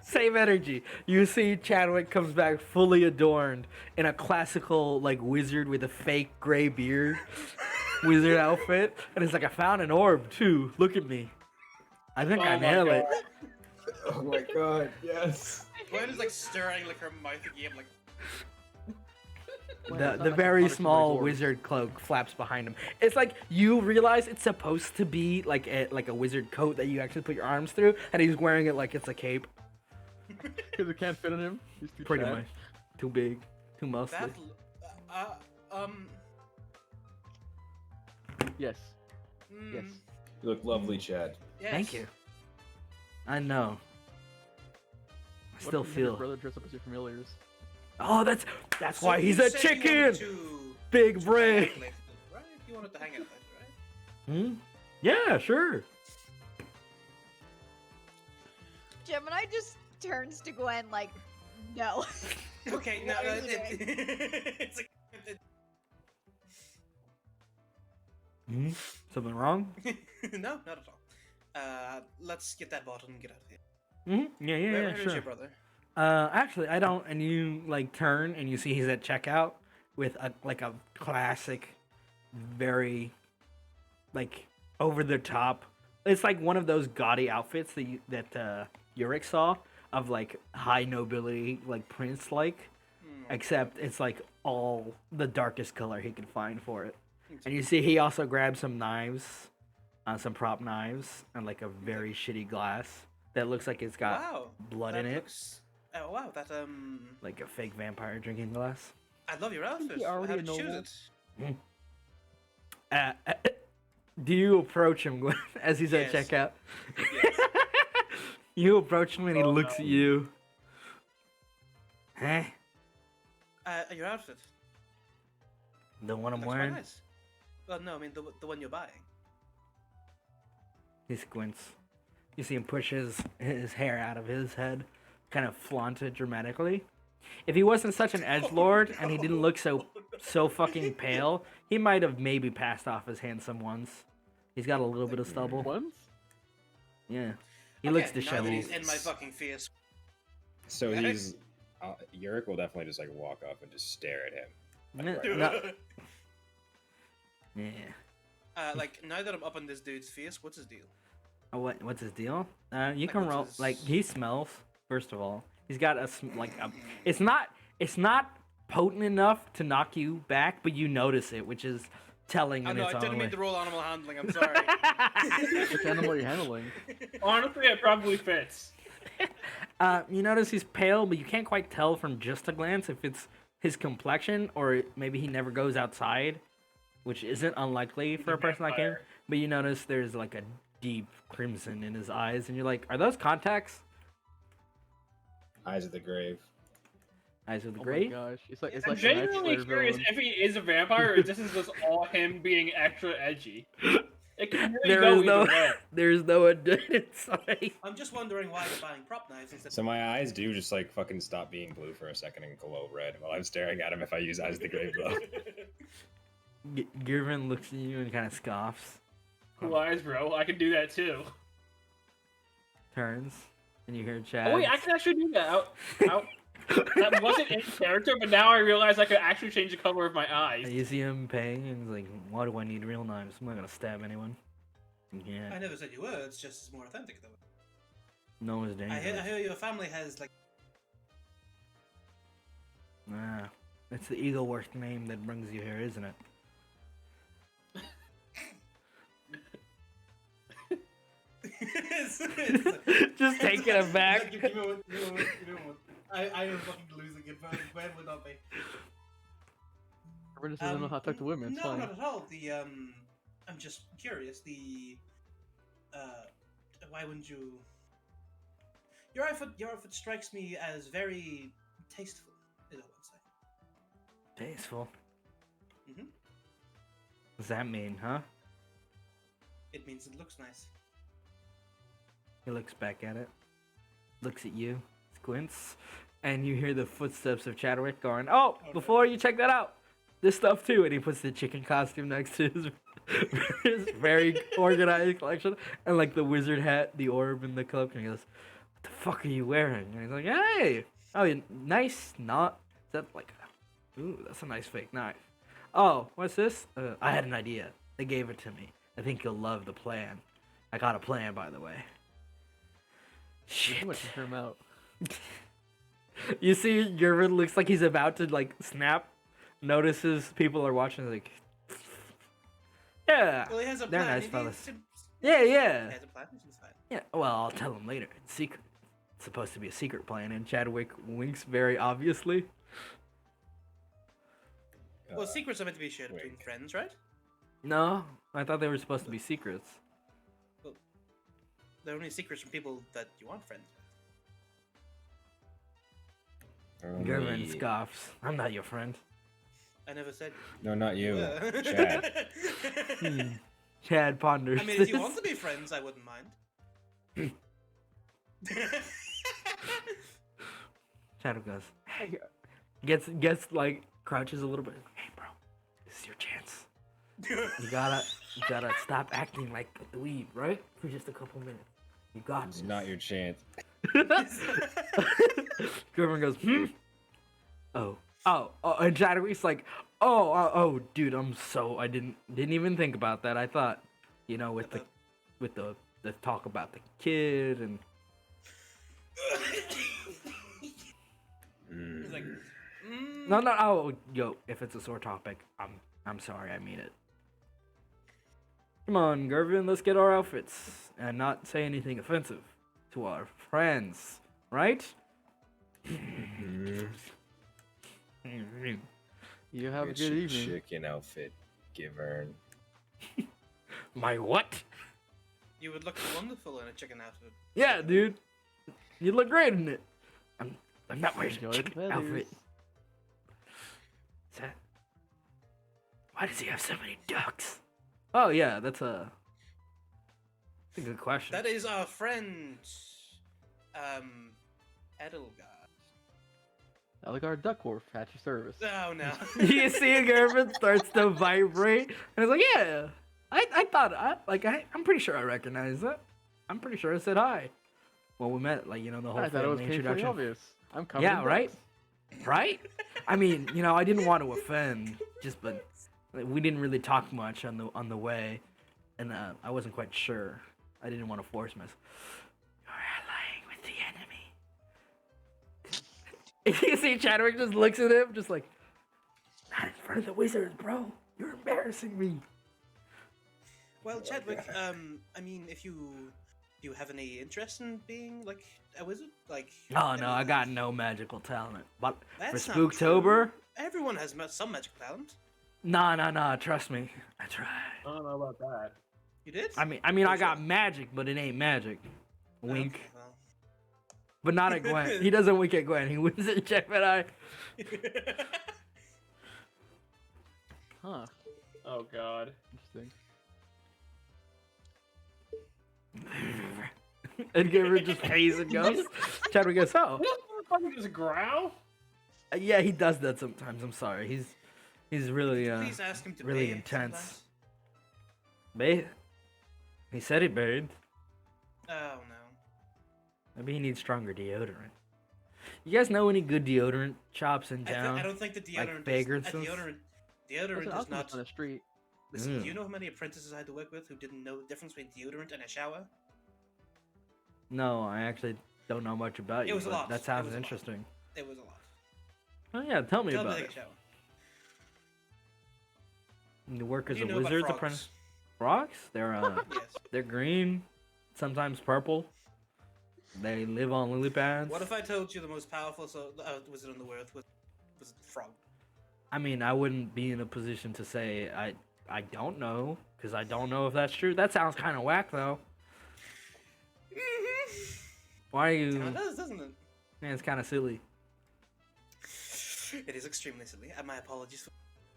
same energy. You see Chadwick comes back fully adorned in a classical like wizard with a fake gray beard, wizard outfit, and it's like I found an orb too. Look at me. I think I Oh my nailed it. God. Oh my god, yes. Gwen is like stirring like her mouth again, like. Well, The it's not the like very Hunter small Somebody's wizard cloak flaps behind him. It's like you realize it's supposed to be like a wizard coat that you actually put your arms through, and he's wearing it like it's a cape. Because it can't fit on him. He's too Pretty fat. much. Too big. Too muscly. That. Yes. Yes. You look lovely, Chad. Yes. Thank you. I know. I What still if you had your feel. brother dress up as your familiars. Oh, that's So why he's you a said you chicken. wanted to Big hang out brain. later, right? You wanted to hang out later, right? Hmm? Yeah, sure. Gemini just turns to Gwen like, no. Okay, no, What no, is it's like. Hmm? Something wrong? No, not at all. Let's get that bottle and get out of here. Hmm? Yeah, yeah, Where yeah, is sure. your brother? Actually, I don't. And you like turn and you see he's at checkout with a classic, very, like over the top. It's like one of those gaudy outfits that Yurik saw of like high nobility, like prince like. Except it's like all the darkest color he could find for it. And you see he also grabbed some knives, some prop knives, and like a very shitty glass that looks like it's got Wow. blood that in it, looks... Oh wow, that like a fake vampire drinking glass. I love your think outfit. he already How did you choose noble. it? Do you approach him Gwen, as he's at Yes. checkout? Yes. You approach him and he Oh, looks no. at you. Huh? Your outfit. The one I'm Looks quite wearing? nice. Well, no, I mean the one you're buying. He squints. You see him push his hair out of his head, kind of flaunt it dramatically. If he wasn't such an edgelord and he didn't look so fucking pale, he might have maybe passed off as handsome once. He's got a little bit of stubble. Once? Yeah. He Okay, looks now that disheveled. he's in my fucking face. So Okay. he's. Yurik will definitely just like walk up and just stare at him. No- Yeah. Like now that I'm up on this dude's face, what's his deal? Oh, what's his deal? You Like, can what's roll. his- Like he smells. First of all, he's got a like a. It's not potent enough to knock you back, but you notice it, which is telling Oh in no, its I own didn't way. mean to roll animal handling. I'm sorry. Which animal are you handling? Honestly, it probably fits. You notice he's pale, but you can't quite tell from just a glance if it's his complexion or maybe he never goes outside, which isn't unlikely for a person like him. vampire. But you notice there's like a deep crimson in his eyes, and you're like, are those contacts? Eyes of the grave. Eyes of the Oh my grave? gosh. It's like I'm a Night genuinely Slayer curious villain. if he is a vampire or this is just all him being extra edgy. It can really There go is no, either way. there's no adult inside. I'm just wondering why you're buying prop knives instead. So my eyes do just like fucking stop being blue for a second and glow red while I'm staring at him if I use eyes of the grave though. Girvin looks at you and kind of scoffs, Cool eyes, bro. I can do that too. turns, and you hear Chad. Oh wait, I can actually do that. That wasn't in character, but now I realize I could actually change the color of my eyes. You see him paying, and he's like, why do I need real knives? I'm not gonna stab anyone. I Yeah, never said you were. It's just it's more authentic though. no one's I dangerous. hear your family has like. Ah, it's the eagle worth name that brings you here, isn't it? Just taking it back. Give me one, give me one, give me one. I am fucking losing it. When would not be? Everyone just doesn't know how to talk to women. It's no, fine. not at all. I'm just curious. Why wouldn't you? Your outfit strikes me as very tasteful. Is all I'm saying. Tasteful. Mhm. What's that mean, huh? It means it looks nice. He looks back at it, looks at you, squints, and you hear the footsteps of Chadwick going, "Oh, before you check that out, this stuff too." And he puts the chicken costume next to his very organized collection, and like the wizard hat, the orb, and the cloak. And he goes, "What the fuck are you wearing?" And he's like, "Hey, oh, nice knot. Is that like, ooh, that's a nice fake knife. Oh, what's this? I had an idea. They gave it to me. I think you'll love the plan. I got a plan, by the way." Shit. Too much to hear him out. You see, Gervin looks like he's about to like snap. Notices people are watching, like, yeah, Well, he has a they're plan. nice He fellas. needs Yeah, He yeah, has a plan. He's fine. yeah. Well, I'll tell him later. It's secret. It's supposed to be a secret plan, and Chadwick winks very obviously. Well, secrets are meant to be shared between wink. friends, right? No, I thought they were supposed to be secrets. They're only secrets from people that you aren't friends with. Gervin Only- scoffs. I'm not your friend. I never said. No, not you. were. Chad. Chad ponders. I mean, if you this. want to be friends, I wouldn't mind. Chadwick goes. Hey, gets like crouches a little bit. Hey, bro, this is your chance. You gotta stop acting like a dweeb, right? For just a couple minutes. You got It's this. not your chance. Gervin goes, oh, and Chadwick's like, oh, dude, I didn't even think about that. I thought, with the talk about the kid and He's like, no, oh, yo, if it's a sore topic, I'm sorry, I mean it. Come on, Gervin, let's get our outfits and not say anything offensive to our friends, right? Mhm. You have a Get good your evening. chicken outfit, Givern. My what? you would look wonderful in a chicken outfit. Yeah, dude. You look great in it. I'm not wearing Enjoy a the chicken feathers. outfit. Is that... Why does he have so many ducks? Oh yeah, that's a good question. That is our friend, Edelgard. Elgar Duckworth at your service. Oh no. You see Gervin starts to vibrate, and it's like, yeah, I thought, I'm pretty sure I recognize that. I'm pretty sure I said hi. Well, we met, like, the whole I thought it was family painfully introduction. obvious. I'm coming. Yeah, right? Right? I mean, I didn't want to offend, but we didn't really talk much on the way, and I wasn't quite sure. I didn't want to force myself. You're allying with the enemy. You see, Chadwick just looks at him, just like, not in front of the wizards, bro. You're embarrassing me. Well, Chadwick, I mean, if you have any interest in being like a wizard, like. Oh no, I got no magical talent. But That's for not Spooktober, true. Everyone has some magic talent. nah. Trust me, I tried. I don't know about that. You did? I mean, I got magic, but it ain't magic. Wink. Okay, well. But not at Gwen. He doesn't wink at Gwen. He winks at Gemini. Huh. Oh god. Interesting. And Gabriel just pays and goes. Chadwick goes, oh. What the fuck, just growl? Yeah, he does that sometimes. I'm sorry. He's really Please ask him to really bathe intense. sometimes. Bathe. He said he bathed. Oh no. Maybe he needs stronger deodorant. You guys know any good deodorant shops in town? I don't think the Like deodorant. Baggertsons? Deodorant There's an is alchemist not. on the street. Listen, Mm. do you know how many apprentices I had to work with who didn't know the difference between deodorant and a shower? No, I actually don't know much about you. It was a but lot. That It sounds was a lot. interesting. It was a lot. Oh yeah, tell me Tell about me it. take a shower. You work as You a know about wizard's frogs. apprentice. Frogs? They're Yes. they're green, sometimes purple. They live on lily pads. What if I told you the most powerful wizard in the world was a frog? I mean, I wouldn't be in a position to say I don't know, because I don't know if that's true. That sounds kind of whack though. Why are you? It does, doesn't it? Man, it's kind of silly. It is extremely silly. And my apologies.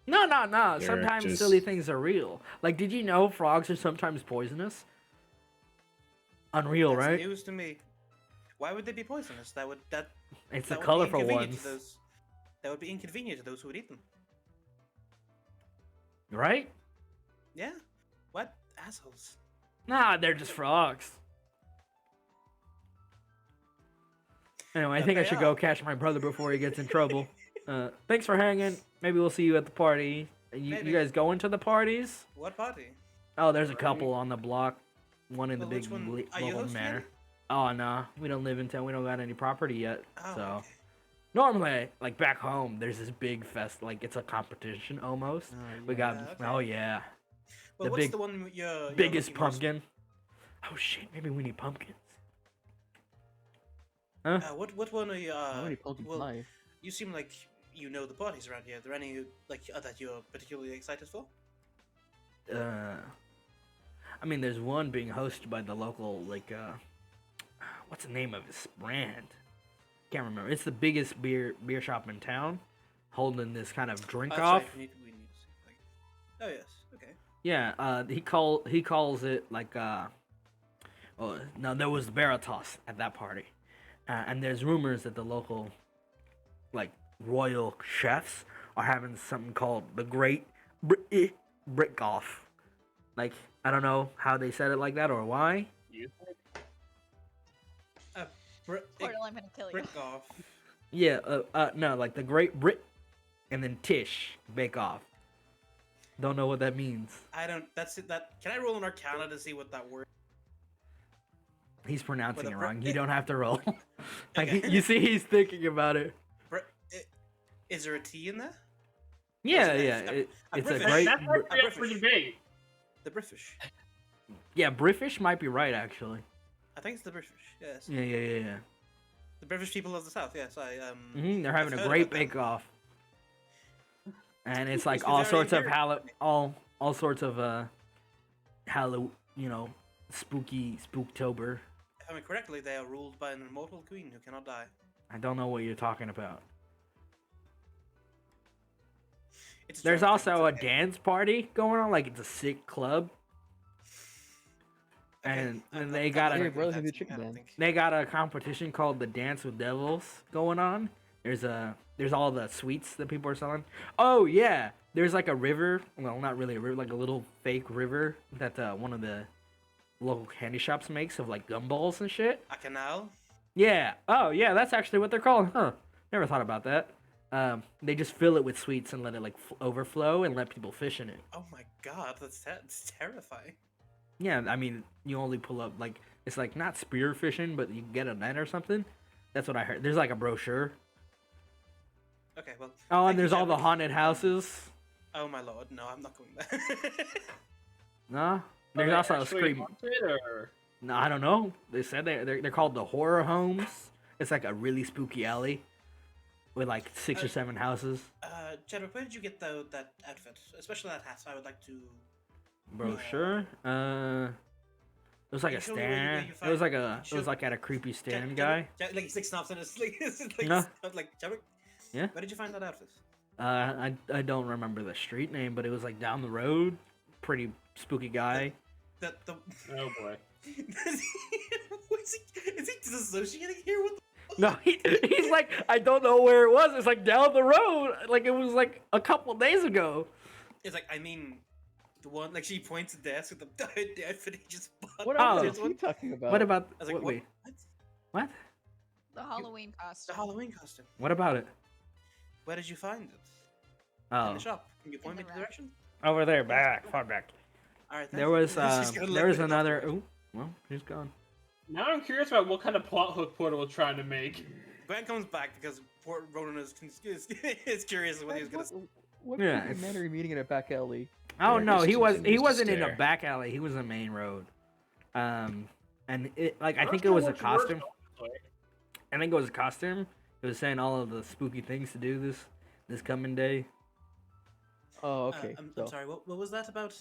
No. They're Sometimes just- silly things are real. Like, did you know frogs are sometimes poisonous? Unreal, That's right? news to me. Why would they be poisonous? It's the that would be colorful inconvenient ones, to those. That would be inconvenient to those who would eat them. right? Yeah. What assholes? Nah, they're just frogs. Anyway, I But think I they should are. go catch my brother before he gets in trouble. Thanks for hanging. Maybe we'll see you at the party. You Maybe. guys going to the parties? What party? Oh, there's a Party? couple on the block. One in the Well, big which one? Are you local hosting manor. any? Oh no, we don't live in town. We don't got any property yet. Oh, so okay. normally, like back home, there's this big fest. Like it's a competition almost. We got okay. oh yeah, Well, the what's big- the one you're biggest looking most- pumpkin. Oh shit, maybe we need pumpkins. What one are you? How many pumpkins well, am I? you seem like you know the parties around here. Are there any like that you're particularly excited for? I mean, there's one being hosted by the local what's the name of this brand? Can't remember. It's the biggest beer shop in town, holding this kind of drink Sorry, off. we need to see, like... Oh yes. Okay. Yeah, he calls it like oh no, there was the Baratos at that party, and there's rumors that the local like royal chefs are having something called the Great Brick Off. Like I don't know how they said it like that or why. You think? Portal, I'm gonna kill you. Brick off. Yeah, no, like the Great Brit, and then Tish Bake Off. Don't know what that means. I don't. That's it. That can I roll an Arcana to see what that word? He's pronouncing With it a wrong. br- You don't have to roll. Like Okay. you see, he's thinking about it. Is there a T in there? Yeah, it- yeah. a It's a British- great. That's Br- actually up for British. debate. The British. Yeah, British might be right actually. I think it's the British. Yes. Yeah. The British people of the South. Yes. They're having I've a heard great about them. bake off, and it's like Must be all very sorts of encouraging. all sorts of spooky Spooktober. If I remember correctly, they are ruled by an immortal queen who cannot die. I don't know what you're talking about. It's a There's joke, also a it's okay. dance party going on, like it's a sick club. Okay, and I'm they not got gonna a- Hey, brother, recommend do that chicken to me, I don't dance. think. They got a competition called the Dance with Devils going on. There's all the sweets that people are selling. Oh yeah, there's like a river. Well, not really a river, like a little fake river that one of the local candy shops makes of like gumballs and shit. A canal. Yeah. Oh yeah, that's actually what they're called. Huh. Never thought about that. They just fill it with sweets and let it like overflow and let people fish in it. Oh my god, that's terrifying. Yeah, I mean, you only pull up like it's like not spear fishing, but you get a net or something. That's what I heard. There's like a brochure. Okay, well. Oh, thank and you, there's all the gentlemen. haunted houses. Oh my lord, no, I'm not going there. No, Are there's they also a actually scream. haunted, or No, I don't know. They said they're called the horror homes. It's like a really spooky alley with like 6 or 7 houses. Jedward, where did you get that outfit? Especially that hat. I would like to. Brochure. It was like Can a you show me where you stand. It find- was like can a. you It show- was like at a creepy Jed- stand Jedward- guy. Like he's like snaps in his like, like, No. like Jedward, Yeah. Where did you find that outfit? I don't remember the street name, but it was like down the road. Pretty spooky guy. The oh boy. is he disassociating here with? No, he's like, I don't know where it was. It's like down the road. Like it was like a couple days ago. It's like I mean, the one like she points at the desk with the outfit he just bought. What Oh. else This is one. he talking about? What about I was like, what, what? wait, what? The Halloween It's a costume. Halloween costume. What about it? Where did you find it? In Oh, the shop. Can you point me the in the rack. direction? over there, back, far back. All right. There was She's gonna there was look it up. another. Oh, well, he's gone. Now I'm curious about what kind of plot hook Portal was trying to make. Gwen comes back because poor Ronan is curious what he was gonna say. What Yeah, freaking it's- man are you meeting in a back alley? Oh Yeah, no, just he continues to wasn't in a stare. back alley. He was a main road. And it like I Worst think it was a comes to worst, costume. honestly. I think it was a costume. It was saying all of the spooky things to do this coming day. Oh, okay. I'm so, sorry. What was that about?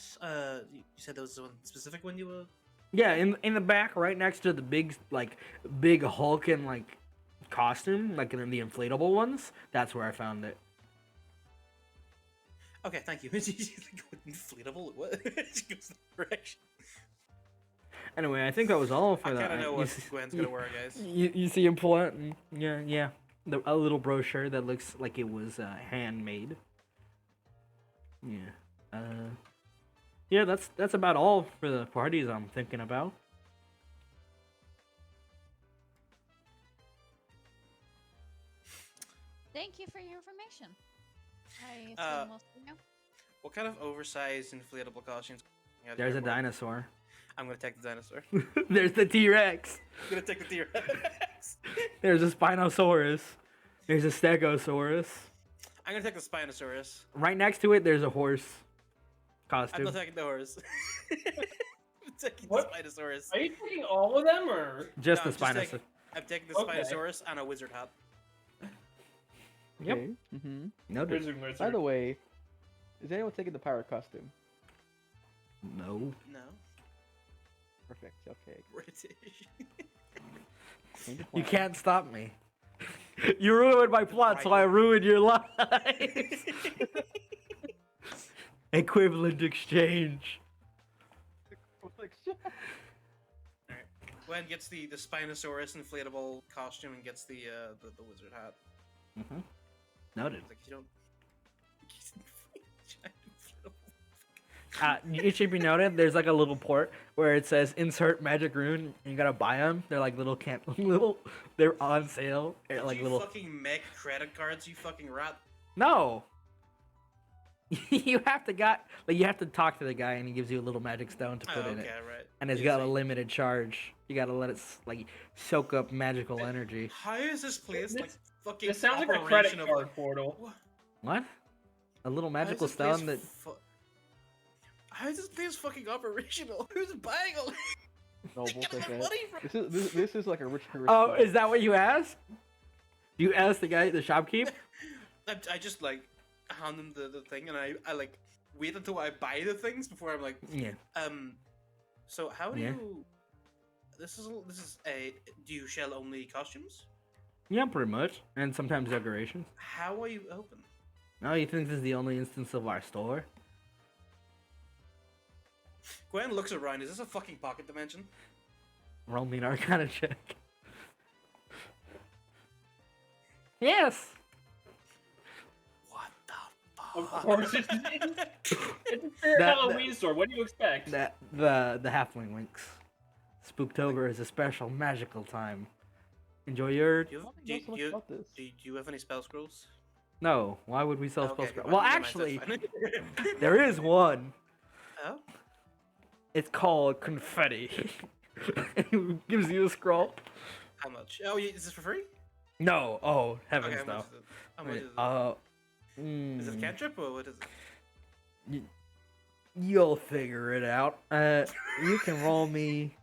You said there was one specific one you were. Yeah, in the back, right next to the big hulking like costume, like in the inflatable ones. That's where I found it. Okay, thank you. Inflatable? What? She goes in that direction. Anyway, I think that was all for I that. kind of know You what see- Gwen's gonna wear, guys. You see him pull out, and yeah, a little brochure that looks like it was handmade. Yeah, yeah. That's about all for the parties I'm thinking about. Thank you for your information. I Uh, assume most of you know. What kind of oversized inflatable costumes? There's a dinosaur. I'm gonna take the dinosaur. There's the T-Rex. I'm gonna take the T-Rex. There's a Spinosaurus. There's a Stegosaurus. I'm gonna take the Spinosaurus. Right next to it, there's a horse I'm costume. not taking the horse. I'm taking What? the Spinosaurus. Are you taking all of them, or Just No, the I'm just Spinosaurus. taking- I'm taking the Okay. Spinosaurus and a wizard hat. Yep. Okay. Mm-hmm. Noted. wizard? By the way, is anyone taking the pirate costume? No. No, Perfect. Okay. British. Change of You plan. can't stop me. You ruined my plot, so I ruined your life. Equivalent exchange. Gwen gets the Spinosaurus inflatable costume and gets the wizard hat. Mm-hmm. Noted. It's like you don't. It should be noted, there's like a little port where it says insert magic rune, and you gotta buy them. They're like little they're on sale. They're Did like you little. fucking make credit cards, you fucking rat? No. You have to talk to the guy, and he gives you a little magic stone to Oh, put okay, in it, right. and it's Yeah, got so a limited charge. You gotta let it soak up magical energy. How is this place like fucking? This sounds like a credit operational? card portal. What? What? A little How is magical this place stone that. How is this place fucking operational? Who's buying all No, this? we'll take that. Money from? This is like a rich. Oh, is that what you asked? You asked the guy, the shopkeep? I just like hand him the thing, and I like wait until I buy the things before I'm like, Yeah. So how do Yeah. you? This is a. Do you sell only costumes? Yeah, pretty much, and sometimes decorations. How are you open? Oh, you think this is the only instance of our store? Gwen looks around. Is this a fucking pocket dimension? Roll me an Arcana check. Yes. What the fuck? Of course, it's a spirit That- Halloween store. What do you expect? That the halfling winks. Spooktober is a special magical time. Enjoy your. Do you, I don't do, know so much you, about this. do you have any spell scrolls? No, why would we sell Okay, spell good. scroll? Well, Never mind, that's actually, fine. there is one. Oh, It's called confetti. It gives you a scroll. how much? Oh, is this for free? No. Oh, heavens Okay, how no. much is it? How much is it? Is it a Mm, cantrip or what is it? you'll figure it out. You can roll me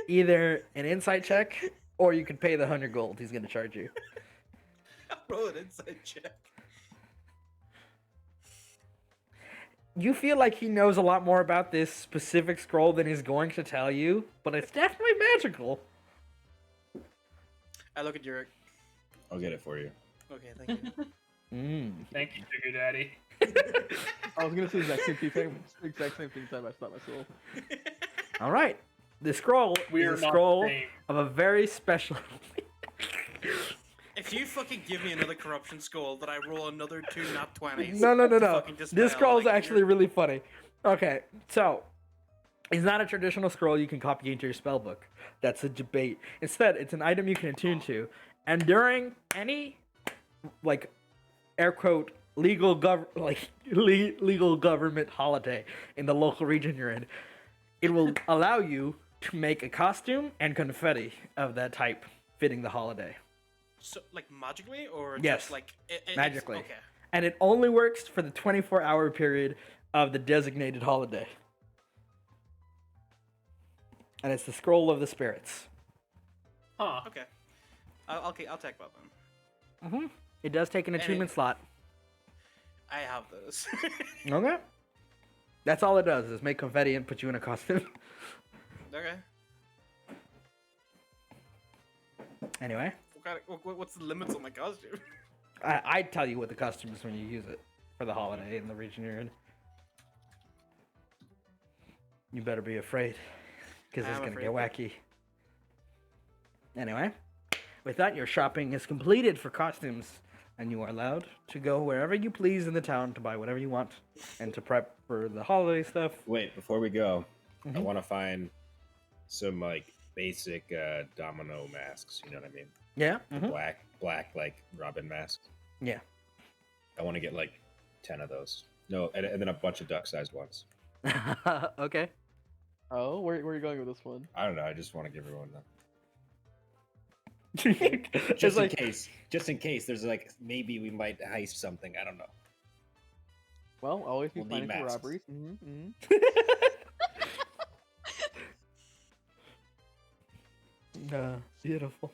either an insight check, or you can pay the 100 gold he's gonna charge you. Roll an inside check. You feel like he knows a lot more about this specific scroll than he's going to tell you, but it's definitely magical. I look at Yurik. I'll get it for you. Okay, thank you. Thank you, Sugar Daddy. I was gonna say the exact same thing inside my slot my soul. All right, the scroll We is are a not the scroll same. of a very special. If you fucking give me another corruption skull, that I roll another 2 nat 20s. No. to fucking dispel, This scroll is like, actually you're- really funny. Okay, so it's not a traditional scroll you can copy into your spellbook. That's a debate. Instead, it's an item you can attune to, and during any like air quote legal legal government holiday in the local region you're in, it will allow you to make a costume and confetti of that type fitting the holiday. So, like magically, or Yes, just like it's- magically. Okay. And it only works for the 24-hour period of the designated holiday. And it's the Scroll of the Spirits. Huh. Okay. I'll take that then. Mm-hmm. It does take an And it- attunement slot. I have those. Okay. That's all it does, is make confetti and put you in a costume. Okay. Anyway, What's the limits on my costume? I tell you what the costume is when you use it. for the holiday in the region you're in. You better be afraid, because it's I'm gonna get afraid. wacky. Anyway, with that, your shopping is completed for costumes, and you are allowed to go wherever you please in the town to buy whatever you want, and to prep for the holiday stuff. Wait, before we go, I Mhm. want to find some like basic domino masks. You know what I mean? Yeah. The black like Robin masks. Yeah. I want to get like 10 of those. No, and then a bunch of duck-sized ones. Okay. Oh, where are you going with this one? I don't know. I just want to give everyone them. It's Just like, in case there's like maybe we might heist something. I don't know. Well, always be We'll need planning for masks. robberies. Mm-hmm. Beautiful.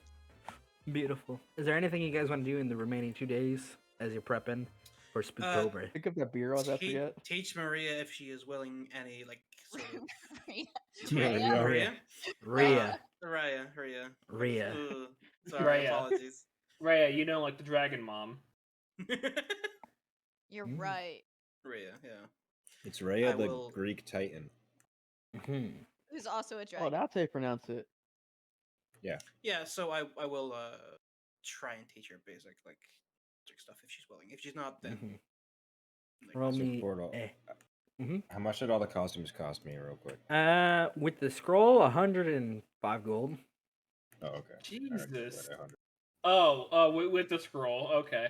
Beautiful. Is there anything you guys want to do in the remaining 2 days as you're prepping for Spooktober? Pick up that beer I was after yet. Teach Maria if she is willing any like sort of Maria. Maria. Rhea. Rhea. Ooh, sorry, Rhea. apologies. Raya, you know, like the dragon mom. You're Mm. right. Rhea, yeah. It's Rhea I the will- Greek Titan. Mhm. Who's also a Oh, dragon. that's how you pronounce it. Yeah, so I will try and teach her basic like trick stuff if she's willing. If she's not, then Mhm. like, Roll So, me. Portal, how much did all the costumes cost me, real quick? With the scroll, 105 gold. Oh, okay. All right, Jesus. 100. Oh, with the scroll. Okay.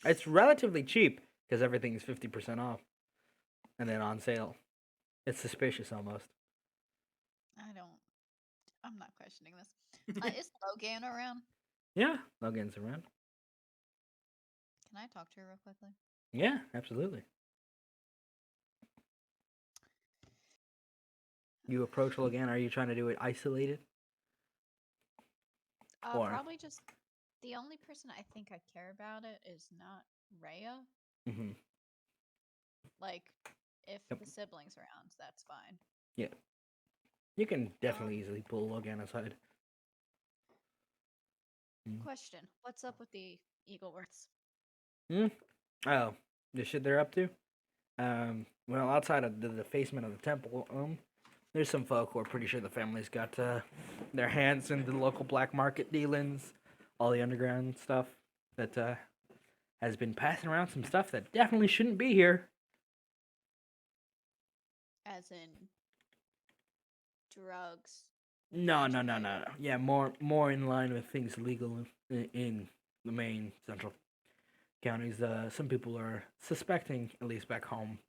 It's relatively cheap because everything's 50% off, and then on sale. It's suspicious almost. I'm not questioning this. Is Logan around? Yeah, Logan's around. Can I talk to her real quickly? Yeah, absolutely. You approach Logan. Are you trying to do it isolated? Or- Probably just the only person I think I care about it is not Rhea. Mm-hmm. Like, if Yep. the siblings around, that's fine. You can definitely easily pull Logan aside. Question: what's up with the Eagleworths? Oh, the shit they're up to? Well, outside of the defacement of the temple, there's some folk who are pretty sure the family's got their hands in the local black market dealings, all the underground stuff that has been passing around some stuff that definitely shouldn't be here. As in drugs. No. Yeah, more in line with things legal in the main central counties. Some people are suspecting, at least back home,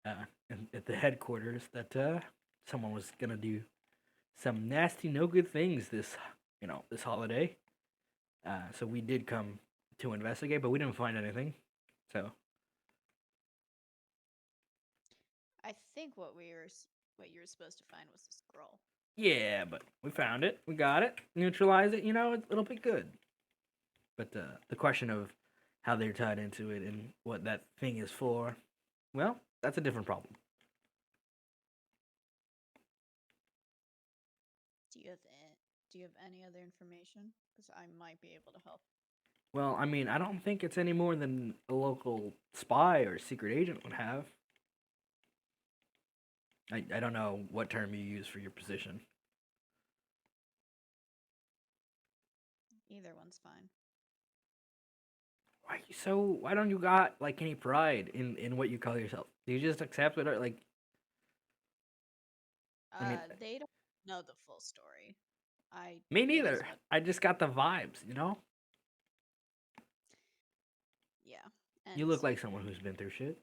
at the headquarters, that someone was gonna do some nasty, no good things this holiday. So we did come to investigate, but we didn't find anything. So I think what you were supposed to find was the scroll. yeah, but we found it. We got it. Neutralize it. It'll be good. But the question of how they're tied into it and what that thing is for, well, that's a different problem. Do you have any other information? Because I might be able to help. Well, I mean, I don't think it's any more than a local spy or secret agent would have. I don't know what term you use for your position. Either one's fine. Why don't you got like any pride in what you call yourself? Do you just accept it, or like? I mean- They don't know the full story. Me it is neither. what- I just got the vibes, Yeah. You and look like someone who's been through shit.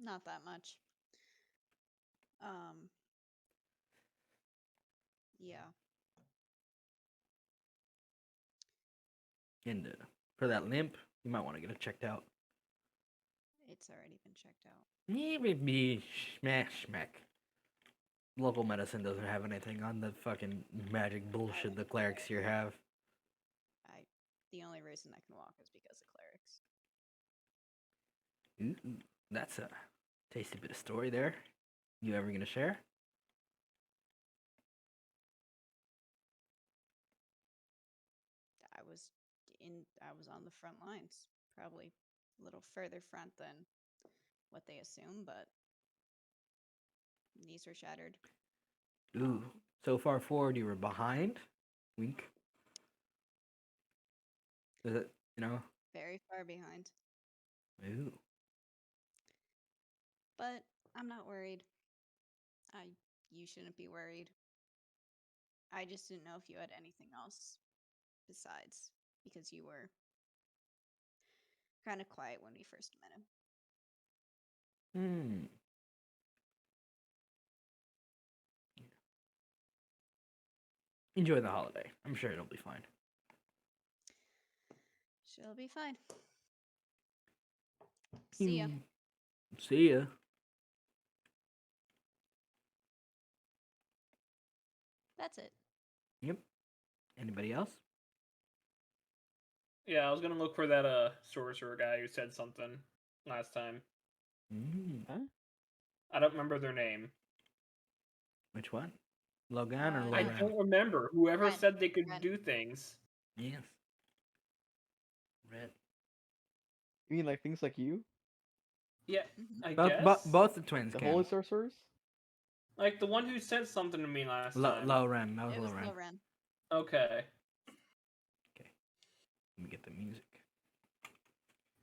not that much. Yeah. And for that limp, you might want to get it checked out. It's already been checked out. Maybe smack. Local medicine doesn't have anything on the fucking magic bullshit the clerics here have. The only reason I can walk is because of clerics. Ooh, that's a tasty bit of story there. You ever gonna share? on the front lines. Probably a little further front than what they assume, but knees are shattered. Ooh, so far forward you were behind. Wink. Is it? Very far behind. Ooh. But I'm not worried. You shouldn't be worried. I just didn't know if you had anything else besides, because you were kind of quiet when we first met him. Hmm. Enjoy the holiday. I'm sure it'll be fine. She'll be fine. See ya. See ya. That's it. Yep. Anybody else? Yeah, I was gonna look for that sorcerer guy who said something last time. Huh? I don't remember their name. Which one? Logan or I I Loran? don't remember. Whoever Ren. said they could Ren. do things. Yes. Red. You mean like things like you? Yeah, Mhm. I Both, guess. both the twins The can. holy sorcerers? Like the one who said something to me last time. Loren. That was It was Loren. Loren. Okay. Let me get the music.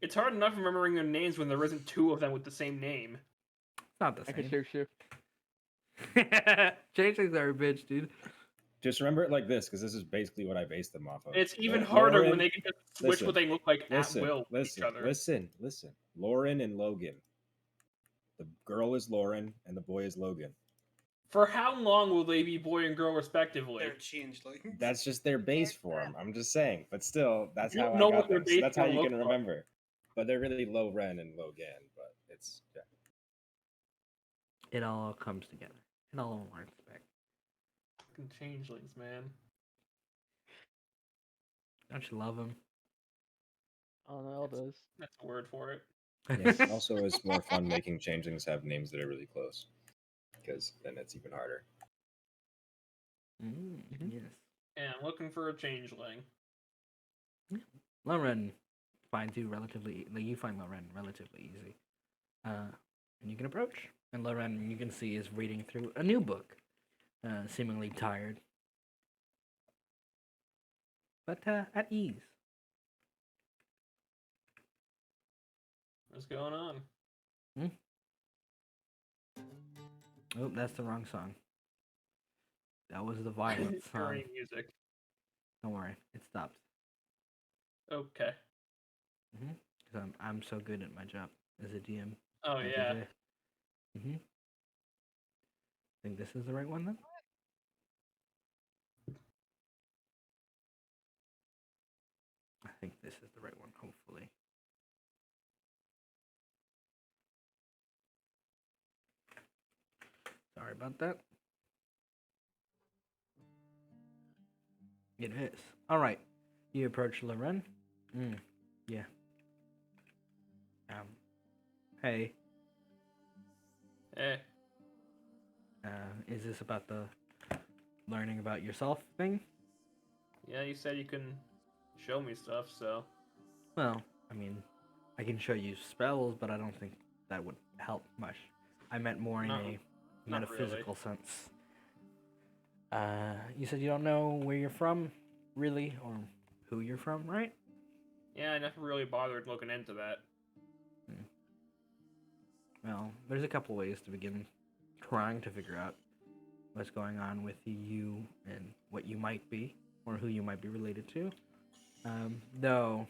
It's hard enough remembering their names when there isn't two of them with the same name. It's not the I can same. share shift. Change things are a bitch, dude. Just remember it like this, because this is basically what I based them off of. It's even Lo- harder when Lauren- they can just switch what they look like listen, at will with listen, each other. listen. Lauren and Logan. The girl is Lauren, and the boy is Logan. For how long will they be boy and girl respectively? They're changelings. That's just their base form. I'm just saying, but still, that's You how don't I know got what their them. So base that's how form you can looks like. remember. But they're really Loren and Logan. But it's yeah. It all comes together. It all in one respect. Fucking changelings, man. Don't you love them? Oh no, it does. That's a word for it. Yes. Also, it's more fun making changelings have names that are really close, because then it's even harder. Yes. And I'm looking for a changeling. Loren finds you relatively. Like you find Loren relatively easy. And you can approach. And Loren, you can see, is reading through a new book, seemingly tired, but at ease. What's going on? Oh, that's the wrong song. That was the violent song. Scary music. Don't worry, it stopped. Okay. Because I'm so good at my job as a DM. Oh yeah. Think this is the right one then? I think this is the right one, hopefully. Sorry about that. It is. Alright. You approach Loren. Yeah. Hey. Eh. Is this about the learning about yourself thing? Yeah, you said you can show me stuff, so. Well, I mean, I can show you spells, but I don't think that would help much. I meant more in No, a not metaphysical sense. You said you don't know where you're from, really, or who you're from, right? Yeah, I never really bothered looking into that. Well, there's a couple ways to begin trying to figure out what's going on with you and what you might be, or who you might be related to. Though,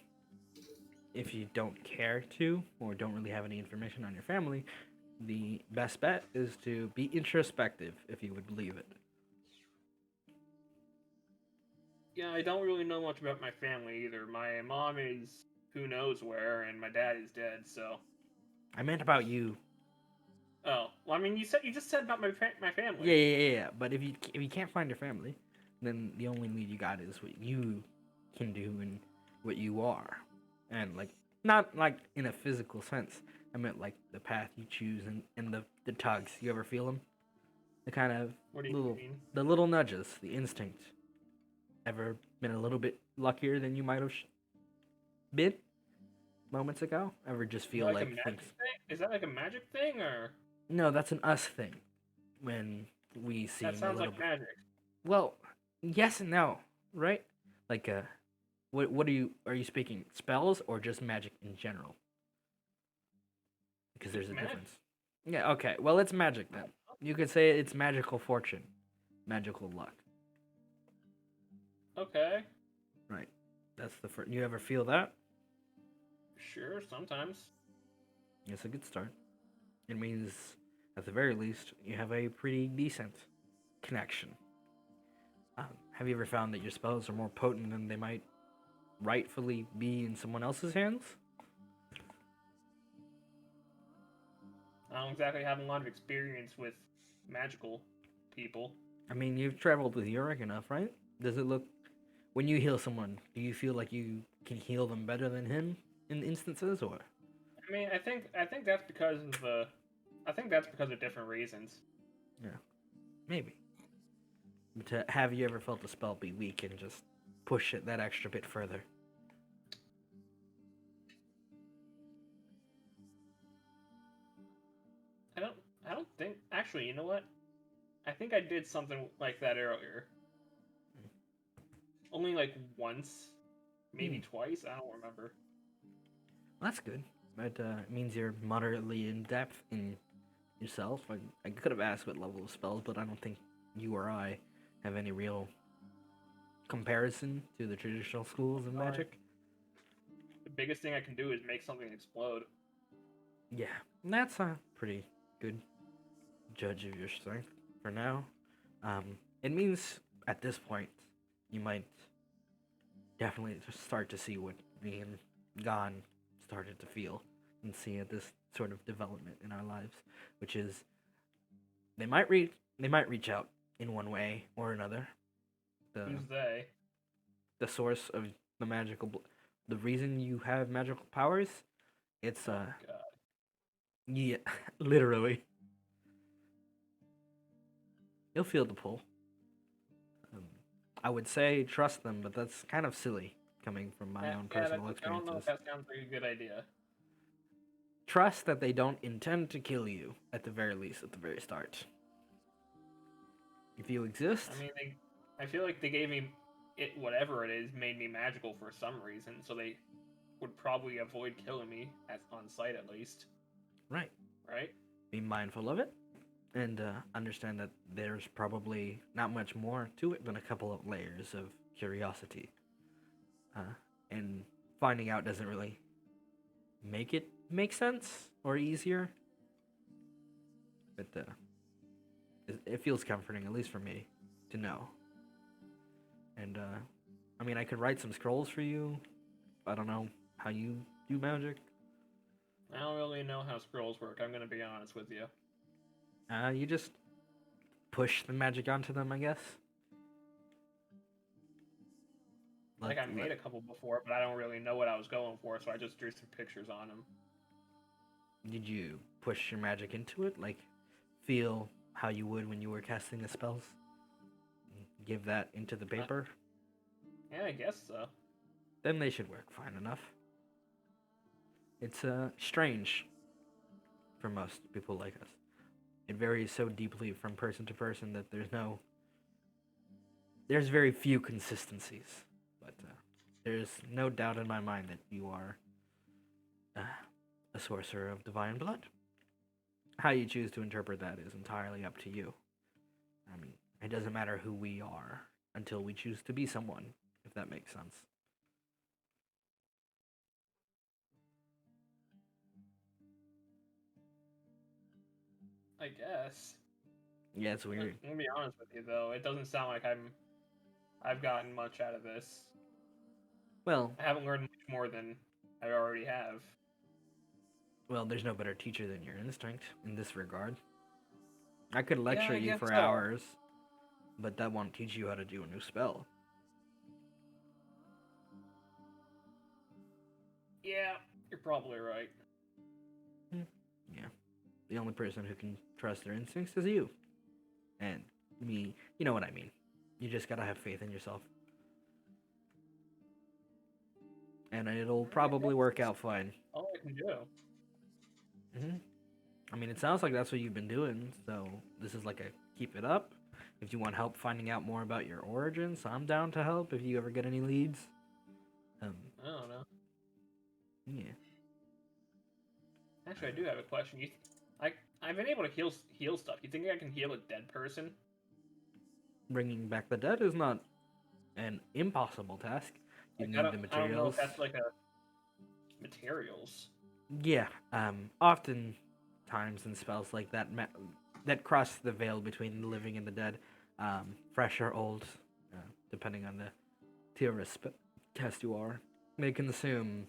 if you don't care to, or don't really have any information on your family, the best bet is to be introspective, if you would believe it. Yeah, I don't really know much about my family either. My mom is who knows where, and my dad is dead, so. I meant about you. Oh, well, I mean, you just said about my family. Yeah. But if you can't find your family, then the only lead you got is what you can do and what you are, and like not like in a physical sense. I meant like the path you choose and the tugs. You ever feel them? The kind of What do you little mean? the little nudges, the instinct. Ever been a little bit luckier than you might have bit moments ago? Ever just feel a like magic things? thing? Is that like a magic thing, or No, that's an us thing. When we seem that a sounds little like bit. magic? Well, yes and no, right? Like, what are you speaking spells or just magic in general? Because there's a Magic. difference. Yeah. Okay. Well, it's magic then. You could say it's magical fortune, magical luck. Okay, Right. That's the first. You ever feel that? sure, sometimes. It's a good start. It means, at the very least, you have a pretty decent connection. Have you ever found that your spells are more potent than they might rightfully be in someone else's hands? I don't exactly have a lot of experience with magical people. I mean, you've traveled with Yorick enough, right? Does it look, when you heal someone, do you feel like you can heal them better than him in instances, or? I mean, I think that's because of different reasons. Maybe. But have you ever felt a spell be weak and just push it that extra bit further? I don't think. Actually, you know what? I think I did something like that earlier. Only like once, maybe twice. I don't remember. Well, that's good. That it means you're moderately in depth in yourself. I could have asked what level of spells, but I don't think you or I have any real comparison to the traditional schools of Sorry. magic. The biggest thing I can do is make something explode. Yeah, that's a pretty good judge of your strength for now. It means at this point you might definitely just start to see what me and Gon started to feel and see at this sort of development in our lives, which is they might reach out in one way or another. Who's they? The source of the the reason you have magical powers, it's God. yeah, literally. You'll feel the pull. I would say trust them, but that's kind of silly coming from my own personal I don't know experiences. if that sounds like a good idea. Trust that they don't intend to kill you at the very least, at the very start. If you exist, I mean, I feel like they gave me it, whatever it is, made me magical for some reason, so they would probably avoid killing me on sight at least. right, Right? be mindful of it, and understand that there's probably not much more to it than a couple of layers of curiosity. And finding out doesn't really make it make sense or easier, but it feels comforting, at least for me, to know. And I mean, I could write some scrolls for you. I don't know how you do magic. I don't really know how scrolls work, I'm gonna be honest with you. You just push the magic onto them, I guess. Like, I made a couple before, but I don't really know what I was going for, so I just drew some pictures on them. Did you push your magic into it? Like, feel how you would when you were casting the spells? Give that into the paper? Yeah, I guess so. Then they should work fine enough. It's strange for most people like us. It varies so deeply from person to person that there's very few consistencies. But there's no doubt in my mind that you are a sorcerer of divine blood. How you choose to interpret that is entirely up to you. I mean, it doesn't matter who we are until we choose to be someone, if that makes sense. I guess. Yeah, it's weird. I'm gonna be honest with you though, it doesn't sound like I've gotten much out of this. Well, I haven't learned much more than I already have. there's no better teacher than your instinct in this regard. I could lecture I you guess for so. hours, but that won't teach you how to do a new spell. Yeah, you're probably right. Yeah. The only person who can trust their instincts is you. And me, you know what I mean. You just gotta have faith in yourself. and it'll probably work out fine. All I can do. Hmm. I mean, it sounds like that's what you've been doing, so this is like a keep it up. If you want help finding out more about your origins, I'm down to help if you ever get any leads. I don't know. Yeah. Actually, I do have a question. I've been able to heal stuff. You think I can heal a dead person? Bringing back the dead is not an impossible task. You Like, need the I don't know materials. if that's like a materials. Yeah. Often times in spells like that that cross the veil between the living and the dead, fresh or old, depending on the tier of test you are, may consume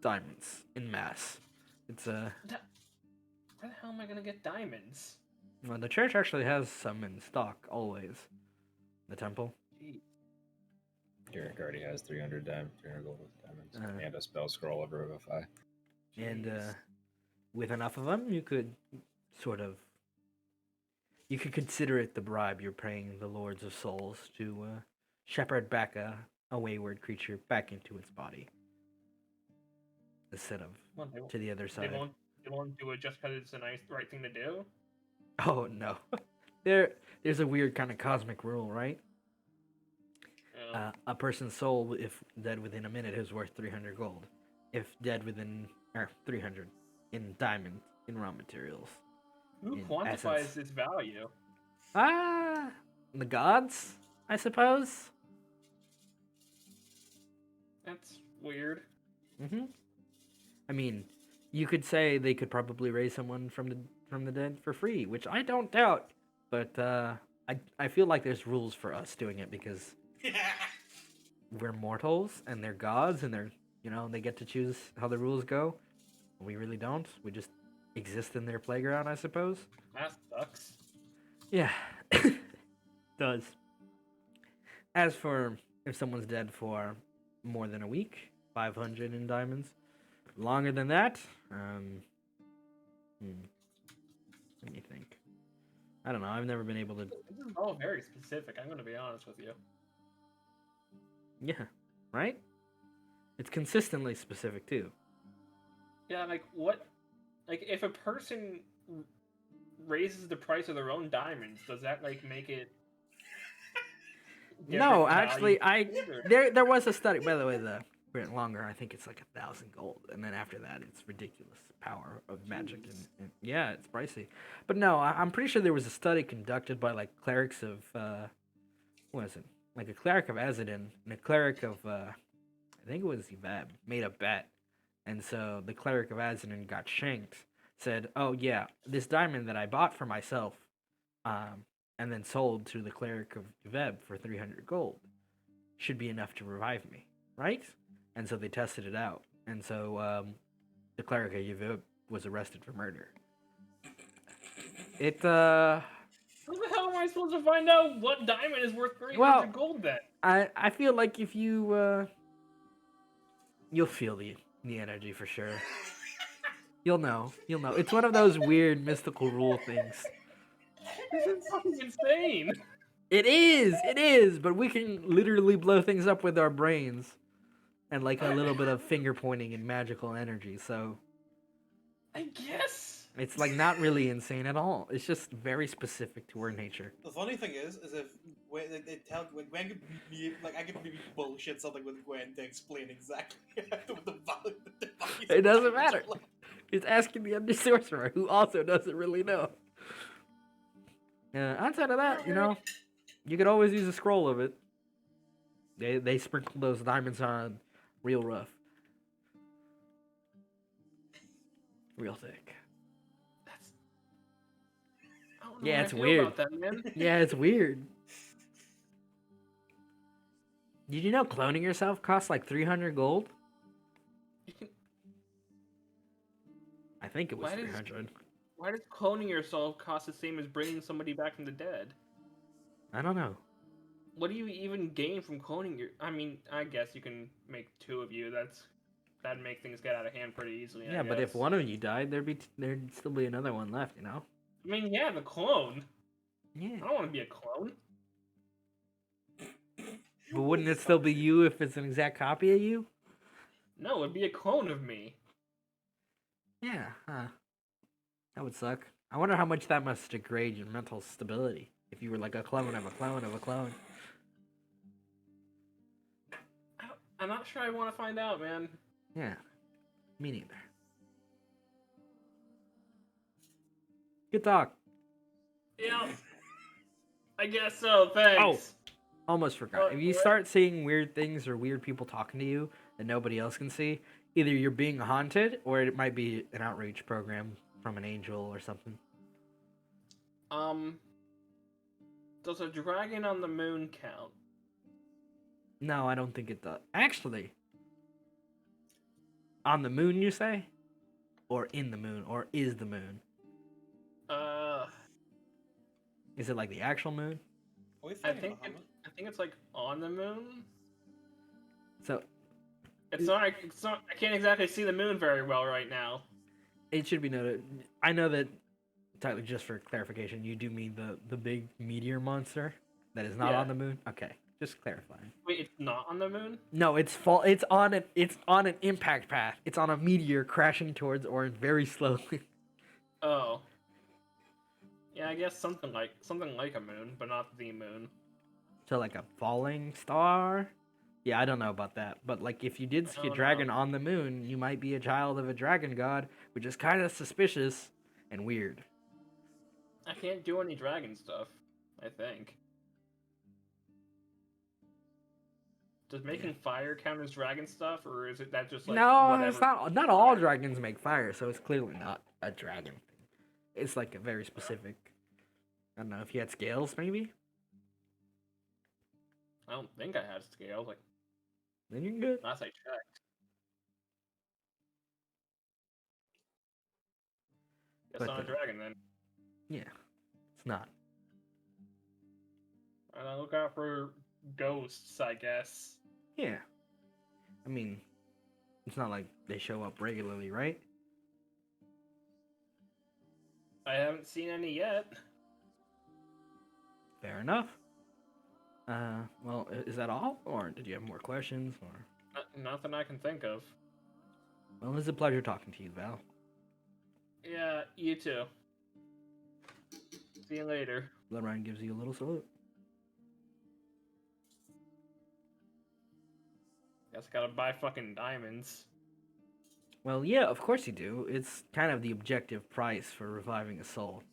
diamonds in mass. It's Where the hell am I gonna get diamonds? well, the church actually has some in stock always. The temple. Gee. Derek already has 300 gold diamonds Uh-huh. and a spell scroll of Revivify. And Jeez. with enough of them, you could you could consider it the bribe you're paying the Lords of Souls to shepherd back a wayward creature back into its body, instead of Well, to the other they side. won't do it just because it's the right thing to do. Oh no, there's a weird kind of cosmic rule, right? A person's soul, if dead within a minute, is worth 300 gold. If dead within 300 in diamond in raw materials. Who in quantifies essence. its value? The gods, I suppose. That's weird. Mm-hmm. I mean, you could say they could probably raise someone from the dead for free, which I don't doubt. But I feel like there's rules for us doing it because we're mortals and they're gods and they get to choose how the rules go. We really don't. We just exist in their playground, I suppose. That sucks. Yeah, does. As for if someone's dead for more than a week, 500 in diamonds. Longer than that, let me think. I don't know. I've never been able to. This is all very specific. I'm gonna be honest with you. Yeah, right. It's consistently specific too. Yeah, like what? Like if a person raises the price of their own diamonds, does that like make it? No, different actually, value? there was a study. By the way, the went longer. I think it's like 1,000 gold, and then after that, it's ridiculous power of magic, and yeah, it's pricey. But no, I'm pretty sure there was a study conducted by like clerics of what is it? Like a cleric of Azadin and a cleric of I think it was Eveb made a bet, and so the cleric of Azadin got shanked. Said, "Oh yeah, this diamond that I bought for myself, and then sold to the cleric of Eveb for 300 gold, should be enough to revive me, right?" And so they tested it out, and so the cleric of Eveb was arrested for murder. It How the hell am I supposed to find out what diamond is worth 300 Well, gold then? I feel like if you you'll feel the energy for sure. You'll know. It's one of those weird mystical rule things. This is fucking insane. It is, but we can literally blow things up with our brains and like a little bit of finger pointing and magical energy. So I guess. it's like not really insane at all. It's just very specific to our nature. The funny thing is if when they tell when Gwen could be like I could maybe bullshit something with Gwen to explain exactly what the value. It doesn't matter. It's asking the Under Sorcerer, who also doesn't really know. Outside of that, you could always use a scroll of it. They sprinkle those diamonds on real rough. Real thick. That's. I don't know Yeah, how I it's feel weird. About that, man. Yeah, it's weird. Did you know cloning yourself costs like 300 gold? You can- I think it was Why does- 300. Why does cloning yourself cost the same as bringing somebody back from the dead? I don't know. What do you even gain from cloning your? I mean, I guess you can make two of you. That'd make things get out of hand pretty easily. I Yeah, but if guess. one of you died, there'd still be another one left, I mean, yeah, the clone. Yeah. I don't want to be a clone. But wouldn't it still be you if it's an exact copy of you? No, it'd be a clone of me. Yeah, huh. That would suck. I wonder how much that must degrade your mental stability if you were like a clone of a clone of a clone. I'm not sure I want to find out, man. Yeah, me neither. Good talk. Yeah. I guess so, thanks. Almost forgot. If you What? start seeing weird things or weird people talking to you that nobody else can see, either you're being haunted or it might be an outreach program from an angel or something. Does a dragon on the moon count? No, I don't think it does. Actually, on the moon, you say? Or in the moon? Or is the moon? Is it like the actual moon? Are we I fighting think Bahamut? I think it's like on the moon. So It's not. I can't exactly see the moon very well right now. it should be noted. I know that, Tyler, just for clarification, you do mean the big meteor monster that is not Yeah. on the moon? Okay, just clarifying. Wait, it's not on the moon? No, it's It's on an impact path. It's on a meteor crashing towards Orin very slowly. Oh. Yeah, I guess something like a moon, but not the moon. So like a falling star. Yeah, I don't know about that, but like if you did see a don't dragon know. on the moon, you might be a child of a dragon god, which is kind of suspicious and weird. I can't do any dragon stuff, I think. Does making fire count as dragon stuff, or is it that just like No, whatever? it's not. Not all dragons make fire, so it's clearly not a dragon thing. It's like a very specific. I don't know if you had scales, maybe. I don't think I had scales. Like Then you're good. last I checked. Guess But, not a dragon then. Yeah, it's not. And I look out for ghosts, I guess. Yeah, I mean, it's not like they show up regularly, right? I haven't seen any yet. Fair enough. Well, is that all, or did you have more questions, or? Nothing I can think of. Well, it's a pleasure talking to you, Val. Yeah, you too. See you later. Blood Ryan gives you a little salute. Guess I gotta buy fucking diamonds. Well, yeah, of course you do. It's kind of the objective price for reviving a soul.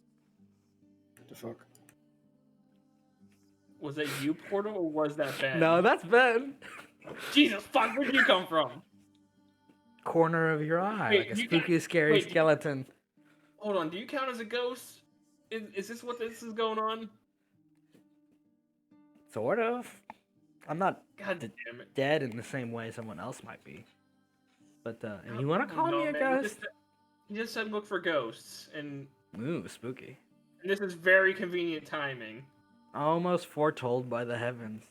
What the fuck? Was that you, Portal, or was that Ben? No, that's Ben. Jesus fuck, where'd you come from? Corner of your eye, Wait, like a you spooky, got- scary wait, you- skeleton. Hold on, do you count as a ghost? Is this what this is going on? Sort of. I'm not God damn it. dead in the same way someone else might be. But if you want to call No, me a man, ghost? You just said look for ghosts, and Ooh, spooky. this is very convenient timing. Almost foretold by the heavens.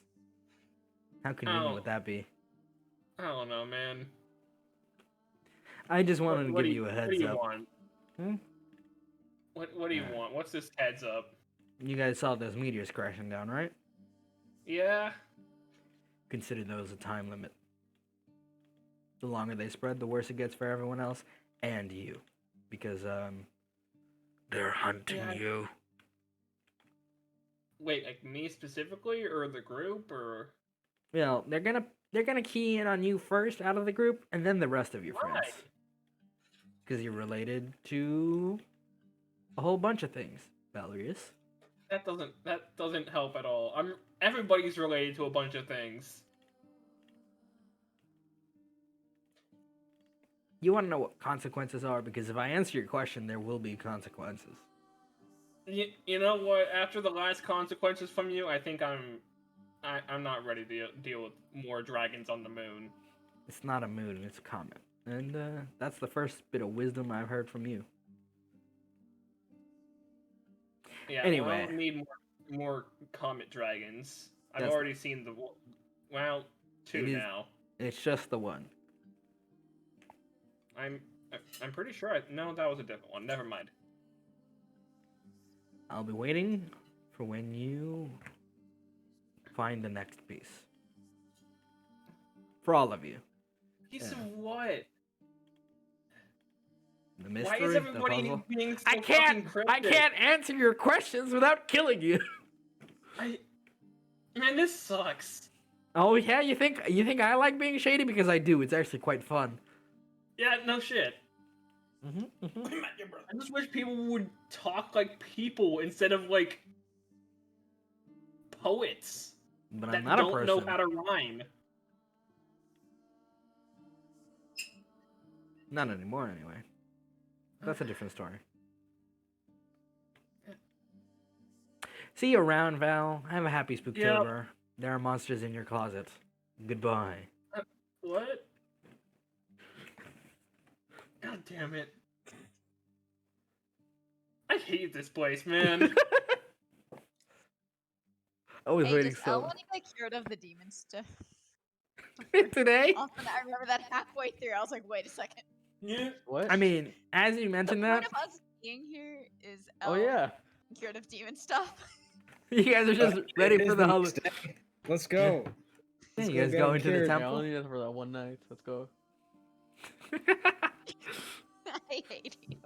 How convenient Oh. would that be? I don't know, man. I just wanted to What give do you a What heads do you up. want? Hmm? What do you want? What's this heads up? You guys saw those meteors crashing down, right? Yeah. Consider those a time limit. The longer they spread, the worse it gets for everyone else and you. Because, they're hunting Yeah. you. Wait, like me specifically, or the group, or Well, they're gonna key in on you first out of the group, and then the rest of your Why? friends. Because you're related to a whole bunch of things, Valerius. that doesn't help at all. Everybody's related to a bunch of things. You want to know what consequences are? Because if I answer your question, there will be consequences. You know what? After the last consequences from you, I think I'm not ready to deal with more dragons on the moon. It's not a moon, it's a comet. And that's the first bit of wisdom I've heard from you. Yeah. Anyway. I don't need more comet dragons. I've That's- already seen two It is- now. It's just the one. I'm pretty sure. No, that was a different one. Never mind. I'll be waiting for when you find the next piece. For all of you. Piece Yeah. of what? The Why mystery, is the everybody puzzle. being so I can't. fucking I cryptic? can't answer your questions without killing you. Man, this sucks. Oh yeah, you think I like being shady because I do. It's actually quite fun. Yeah, no shit. Mm-hmm, mm-hmm. I met your brother. I just wish people would talk like people instead of like poets But I'm that not a don't person. know how to rhyme. Not anymore, anyway. That's a different story. See you around, Val. Have a happy Spooktober. There are monsters in your closet. Goodbye. What? God damn it. I hate this place, man. I was Hey, waiting does so Elle want to get cured of the demon stuff? today. Often I remember that halfway through. I was like, wait a second. Yeah. What? I mean, as you The mentioned point that, of us being here is Oh Elle yeah. cured of demon stuff. you guys are just ready It is for the next holiday. day. Let's go. Yeah, Let's you guys get go him into the cured. Yeah, I temple. only need it for that one night. Let's go. I hate you.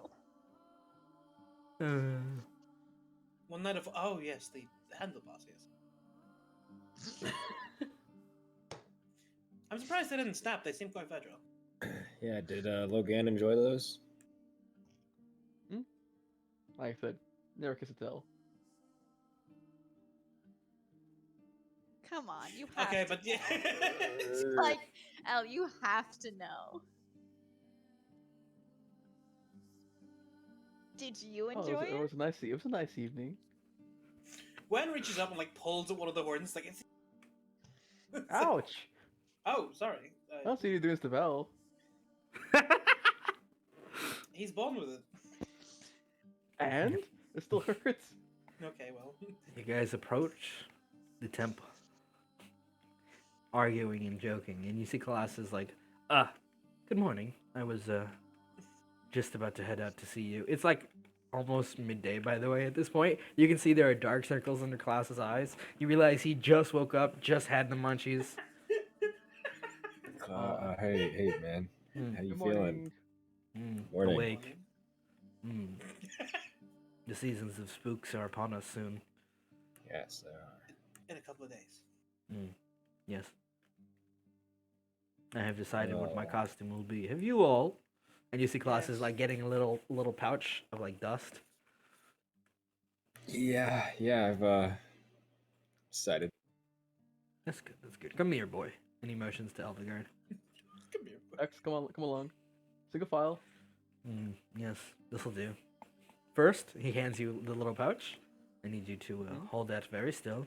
One night of yes, the handlebars. Yes. I'm surprised they didn't snap. They seem quite fragile. Yeah, did Logan enjoy those? Like I said, never kiss a tell. Come on, you have Okay, to but yeah. know. Like, Elle, you have to know. Did you Oh, enjoy it was a nice. It was a nice evening. Gwen reaches up and like pulls at one of the horns, like it's. Ouch! Oh, sorry. I don't see you doing this to Val. He's born with it. And it still hurts. Okay, well. You guys approach the temple, arguing and joking, and you see Colossus like, good morning. I was just about to head out to see you. It's like almost midday, by the way, at this point. You can see there are dark circles under Colossus' eyes. You realize he just woke up, just had the munchies. Hey, man. Mm, How you Good feeling? morning. Morning. awake. Mm. The seasons of spooks are upon us soon. Yes, they are. In a couple of days. Yes. I have decided what my Oh. costume will be. Have you all? And you see Colossus Yes. like getting a little pouch of like dust. Yeah, I've decided. That's good. That's good. Come here, boy. Any motions to Elvigard? Come here. X, come on, come along. Single file. Yes, this'll do. First, he hands you the little pouch. I need you to hold that very still.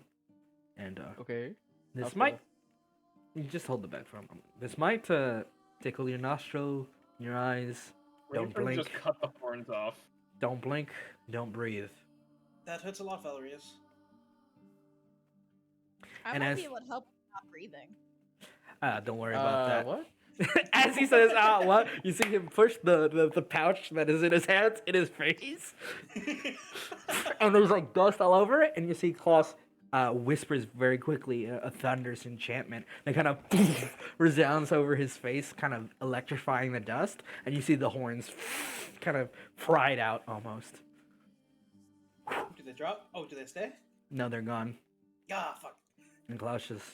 And Okay. this How might. so? You just hold the bag for a moment. This might tickle your nostril, your eyes. Don't Raven blink. just cut the horns off. Don't blink. Don't breathe. That hurts a lot, Valerius. I And might as- be able to help with not breathing. Don't worry about that. What? As he says, what? You see him push the pouch that is in his hands in his face. And there's like dust all over it. And you see Klaus whispers very quickly a thunderous enchantment that kind of resounds over his face, kind of electrifying the dust. And you see the horns kind of fried out almost. Do they drop? Oh, do they stay? No, they're gone. Yeah, fuck. And Klaus just,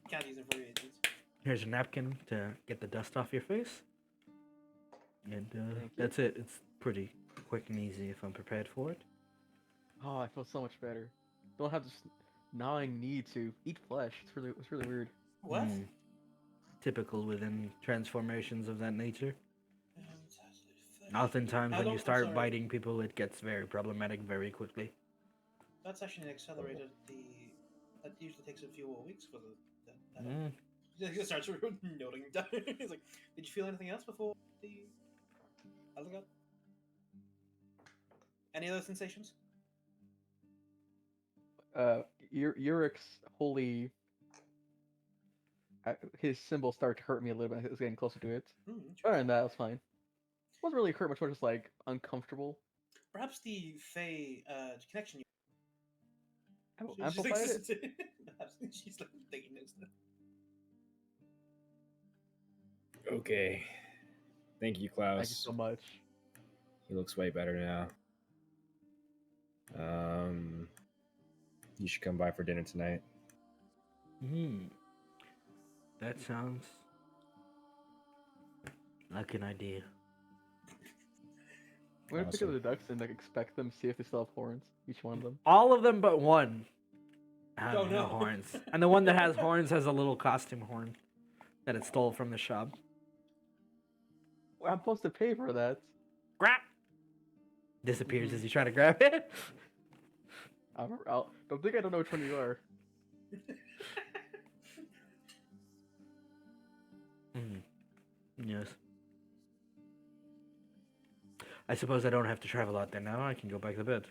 Can't use them for reagents. here's a napkin to get the dust off your face. And Thank you. that's it. It's pretty quick and easy if I'm prepared for it. Oh, I feel so much better. Don't have this gnawing need to eat flesh. It's really weird. What? Mm. Typical within transformations of that nature. Oftentimes, I when you don't- start sorry. biting people, it gets very problematic very quickly. That's actually accelerated. That usually takes a few more weeks for the. Mm. He starts noting down. He's like, "Did you feel anything else before the Eldergod? Any other sensations?" Urik's holy. His symbol started to hurt me a little bit. I was getting closer to it. Other than that, it was fine. Wasn't really hurt much, more just like uncomfortable. Perhaps the Fey connection. She's Amplified it. Perhaps she's like taking notes now. Okay. Thank you, Klaus. Thank you so much. He looks way better now. You should come by for dinner tonight. That sounds like an idea. I'm gonna pick up Awesome. the ducks and like expect them, see if they still have horns. Each one of them. All of them but one have Oh, no no. horns. And the one that has horns has a little costume horn that it stole from the shop. Well, I'm supposed to pay for that. Grab! Disappears as you try to grab it. Don't think I don't know which one you are. Yes. I suppose I don't have to travel out there now. I can go back to bed.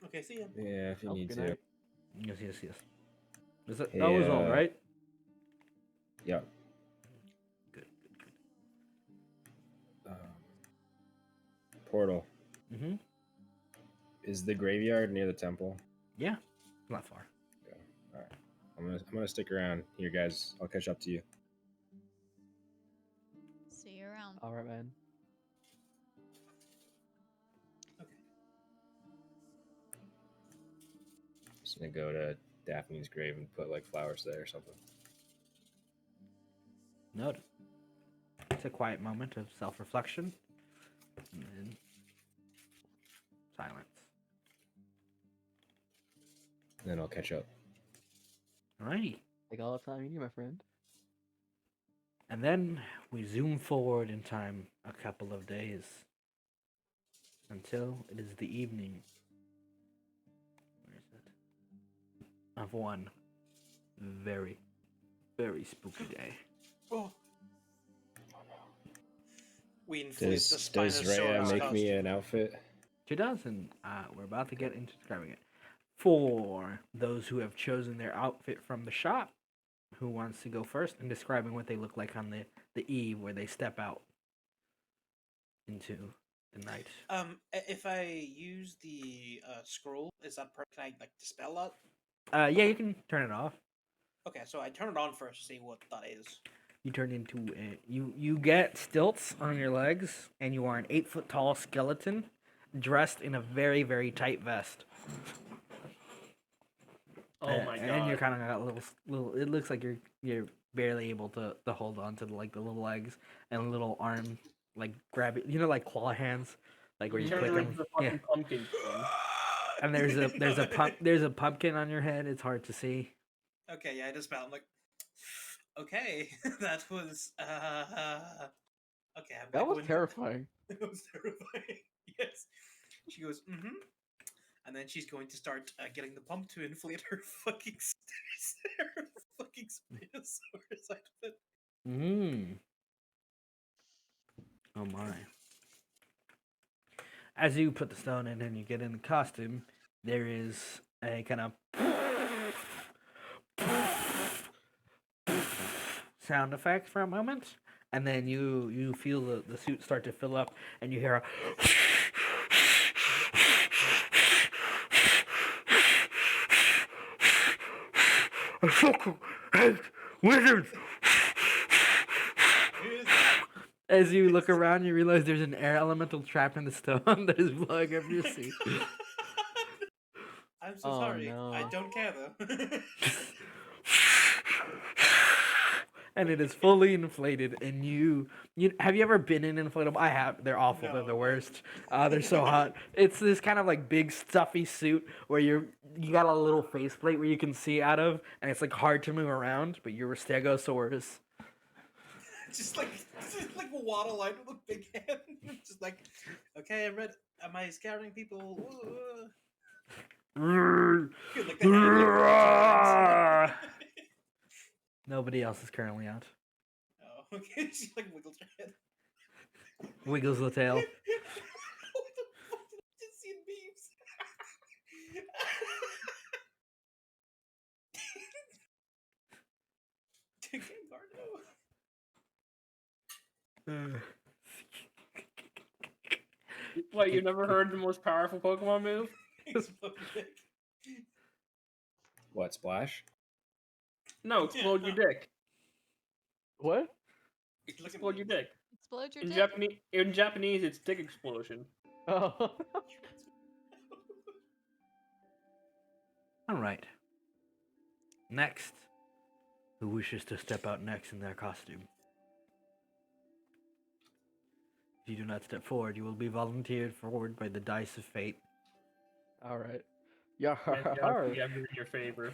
Okay, see ya. Yeah, if you Oh, need good to. night. Yes. That Hey, was all, right? Yep. Good. Portal. Mm-hmm. Is the graveyard near the temple? Yeah. Not far. All right. I'm gonna stick around here, guys. I'll catch up to you. See you around. All right, man. Just gonna go to Daphne's grave and put like flowers there or something. Noted. It's a quiet moment of self-reflection. And then silence. And then I'll catch up. Alrighty. Take all the time you need, my friend. And then we zoom forward in time a couple of days until it is the evening. Where is it? Of one very, very spooky day. Oh. We inflate the Does Rhea Spinosaurus make me costume. an outfit? She does, and we're about to get into describing it. For those who have chosen their outfit from the shop, who wants to go first in describing what they look like on the eve where they step out into the night? If I use the scroll, is that can I like dispel that? Yeah, you can turn it off. Okay, so I turn it on first to see what that is. You turn into you get stilts on your legs, and you are an 8-foot tall skeleton dressed in a very, very tight vest. Oh my god. And you're kind of got little. It looks like you're barely able to hold on to like the little legs and little arm like grab it. You know, like claw hands, like where you Turn click like them. the Yeah. fucking pumpkin thing. And there's a pumpkin on your head. It's hard to see. Okay, yeah, I dispel. I'm like, okay, that was okay. I'm That gonna was go in- terrifying. That was terrifying. Yes. She goes, mm-hmm. And then she's going to start getting the pump to inflate her fucking her fucking Spinosaurus outfit. Oh my. As you put the stone in and you get in the costume, there is a kind of sound effect for a moment, and then you feel the suit start to fill up, and you hear a I fucking hate wizards. As you look around, you realize there's an air elemental trapped in the stone that is blowing up your suit. I'm so Oh, sorry. I no. don't care though. And it is fully inflated, and you have you ever been in inflatable? I have. They're awful. They're the No. worst. They're so hot. It's this kind of like big stuffy suit where you got a little faceplate where you can see out of, and it's like hard to move around. But you're a Stegosaurus. just like waddle out with a big head. Just like, okay, I'm ready. Am I scaring people? Good, like the head, like, Nobody else is currently out. oh, okay. She like wiggles her head. Wiggles the tail. What the fuck did I just see in beams? Gardo. What, you never heard the most powerful Pokemon move? Explode dick. What, Splash? No, explode your dick. What? Explode your dick. Explode your In dick. Japanese, it's dick explosion. Oh. All right. Next, who wishes to step out next in their costume? If you do not step forward, you will be volunteered forward by the dice of fate. All right. Yeah. Yeah, in your favor.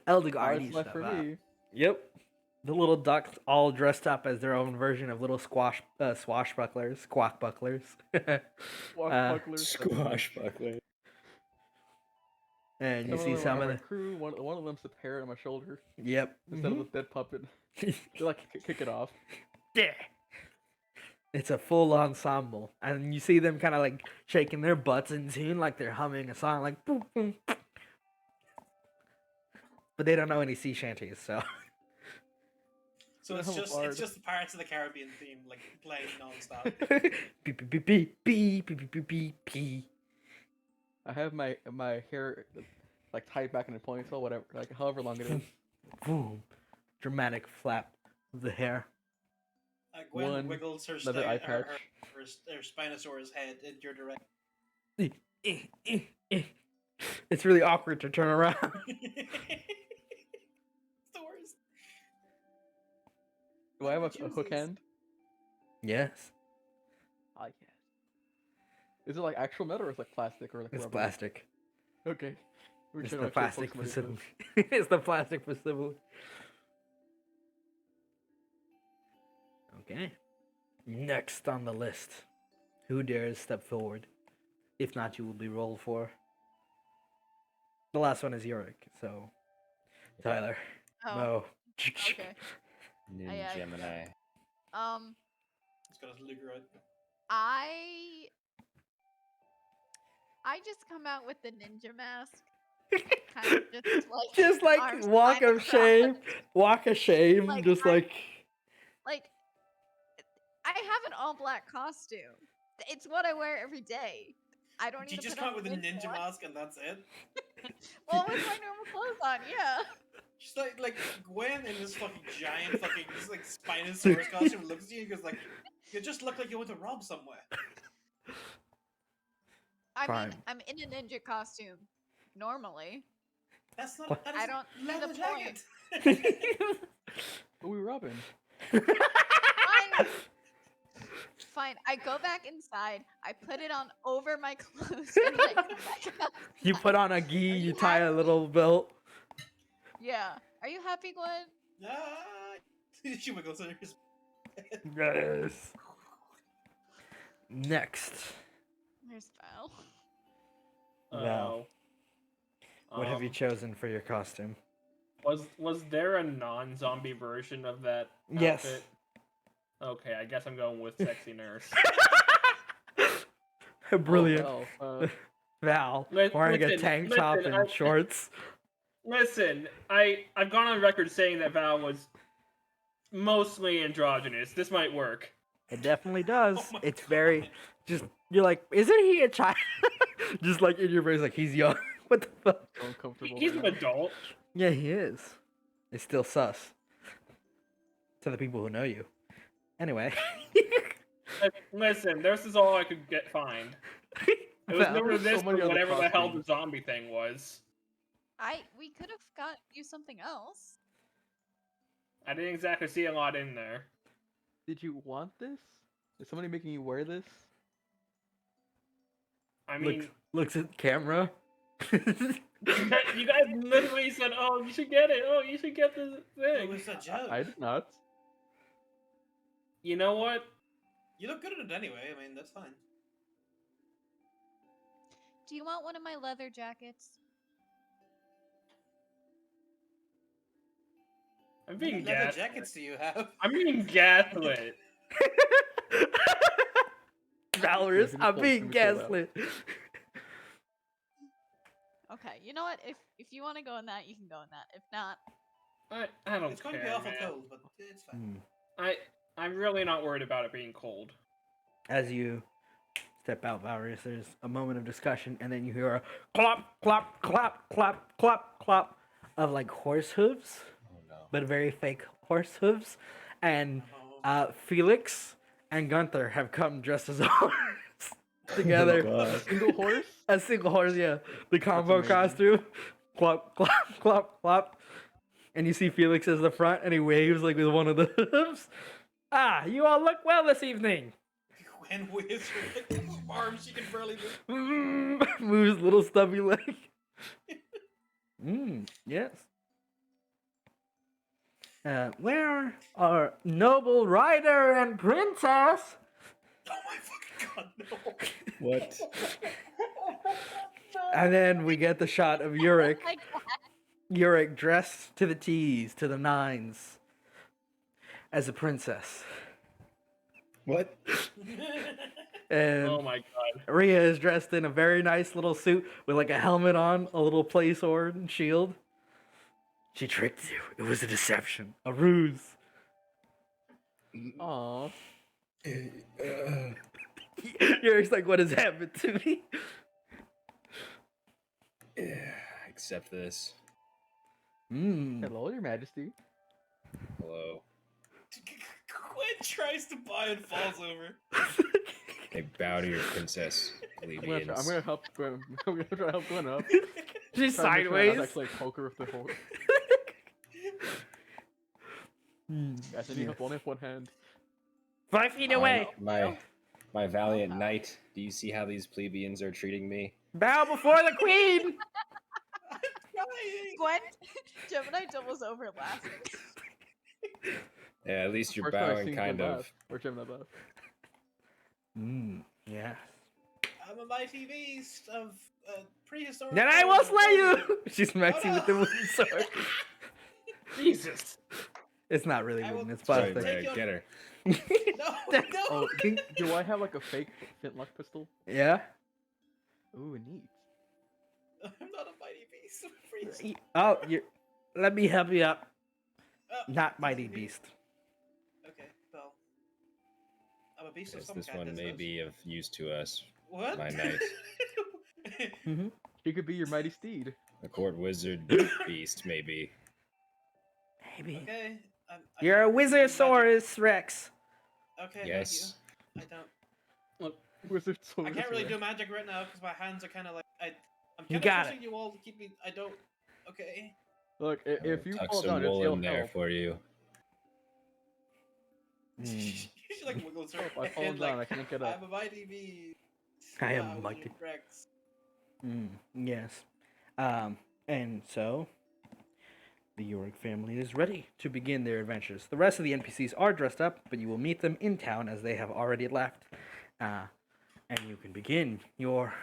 Eldegar Ours needs left to for step out. me. Yep. The little ducks all dressed up as their own version of little swashbucklers, squawkbucklers. Swashbucklers. Squashbuckler. And you Some see of them some are of my the. crew. One of them's the parrot on my shoulder Yep. instead of the dead puppet. They like kick it off. Yeah. It's a full ensemble, and you see them kind of like shaking their butts in tune, like they're humming a song, like. Boom, boom. But they don't know any sea shanties, so. So it's Oh, just Lord. it's just the Pirates of the Caribbean theme, like playing non-stop. Beep beep beep beep beep beep beep beep beep. I have my hair like tied back in a ponytail, whatever, like however long it is. Boom. Dramatic flap of the hair. Gwen One wiggles her, leather eye her, patch. her Spinosaurus head in your direction. It's really awkward to turn around. It's the worst. Do I have a Chooses. hook hand? Yes, I can. Is it like actual metal or is it like plastic or like it's rubber? plastic. Okay. We're It's trying the to actually plastic poke somebody facility. with It's the plastic facility. Okay. Next on the list. Who dares step forward? If not, you will be rolled for. The last one is Yorick, so. Tyler. Oh, Mo. okay. Nin Aye, aye. Gemini. It's got his Luger out. I just come out with the ninja mask. Kind of Just like arms walk behind of the shame. front. Walk of shame. Like, Just I- like. Like, I have an all black costume. It's what I wear every day. I don't need You to just put come on out with a ninja one. mask and that's it. Well, with my normal clothes on, yeah. Just like Gwen in this fucking giant fucking this like Spinosaurus costume looks at you and goes like, you just look like you went to rob somewhere. I Fine. mean, I'm in a ninja costume normally. That's not. What? That I is don't see leather the jacket. Who are we robbing? Fine. Fine. I go back inside. I put it on over my clothes and then come back out. You put on a gi, Are you you tie a happy? little belt. Yeah. Are you happy, Gwen? Ah, she wiggles her. Yes. Next. There's Val. Val. What have you Um, chosen for your costume? Was there a non-zombie version of that Yes. outfit? Okay, I guess I'm going with sexy nurse. Brilliant. Oh, well, Val Li- wearing a listen, tank top listen, and I- shorts. Listen, I've gone on record saying that Val was mostly androgynous. This might work. It definitely does. Oh my It's God. very just you're like, isn't he a child? Just like in your brain, like he's young. What the fuck? so uncomfortable. He's right an now. adult. Yeah, he is. It's still sus. To the people who know you. Anyway. Listen, this is all I could find. It was Val, never there's so this, many but other whatever the hell the costumes. zombie thing was. We could have got you something else. I didn't exactly see a lot in there. Did you want this? Is somebody making you wear this? I mean, looks at camera. you guys literally said, "Oh, you should get it. Oh, you should get this It thing." was a joke. I did not. You know what? You look good at it anyway. I mean, that's fine. Do you want one of my leather jackets? I'm What being leather gaslit. jackets do you have? I'm being gaslit. Valorous, Give me I'm full- being give me full gaslit. Okay, you know what? If you want to go in that, you can go in that. If not, I don't It's going care, to be awful man. cold, but it's fine. Hmm. I'm really not worried about it being cold. As you step out, Valorous, there's a moment of discussion, and then you hear a clop, clop, clop, clop, clop, clop of like horse hooves, Oh no. but very fake horse hooves. and Oh. Felix and Gunther have come dressed as a horse together. God. Single horse? A single horse, yeah. The combo amazing. costume. Clop, clop, clop, clop. And you see Felix as the front, and he waves like with one of the hooves. Ah, you all look well this evening. Gwen waves her arms, she can barely move. Moves little stubby leg. Yes. Where are noble rider and princess? Oh my fucking god, no. What? And then we get the shot of Yurik. Oh my God. Yurik dressed to the T's, to the nines, as a princess. What? And Oh my god. Rhea is dressed in a very nice little suit with like a helmet on, a little play sword and shield. She tricked you. It was a deception, a ruse. Aww. Yurik's like, what has happened to me? Accept this. Hello, Your Majesty. Hello. Gwen tries to buy and falls over. I bow to your princess, I'm plebeians. gonna help Gwen. I'm gonna try to help Gwen up. She's Try to make sure I have sideways. actually like poker with the horse. Guys, I need help only with one hand. 5 feet away. My valiant knight. Do you see how these plebeians are treating me? Bow before the queen. Trying. Gwen, Gemini doubles over laughing. Yeah, at least you're First time I've bowing seen kind Gwen of. laugh, or Gemini laugh. Yeah. I'm a mighty beast of prehistoric. Then I will slay you. origin. She smacks you with the wooden sword. Jesus. It's not really I will wooden. It's Sorry, plastic. Take Brad, your- get her. No, no. Oh, do I have like a fake flintlock pistol? Yeah. Ooh, neat. I'm not a mighty beast of prehistoric. Oh, you. Let me help you up. Oh, Not mighty continue. beast. Okay, well, I'm a beast of Yes, some this kind. one I may suppose. be of use to us. What? my knight. He could be your mighty steed. The court wizard beast, maybe. Maybe. Okay. You're a can't really do Wizardosaurus Rex. magic. Okay. Yes. Thank you. I don't. Wizard sword. I can't really do magic right now because my hands are kind of like I'm You kind of got trusting you all to keep me. I don't. Okay. Look, if you Tuck fall some down, it's wool ill in there health. for you. she like wiggles her Oh, if I fall head down, like I can't get up. I'm a mighty beast. I am Wow, mighty. Rex. Yes. And so the Yorick family is ready to begin their adventures. The rest of the NPCs are dressed up, but you will meet them in town as they have already left. And you can begin your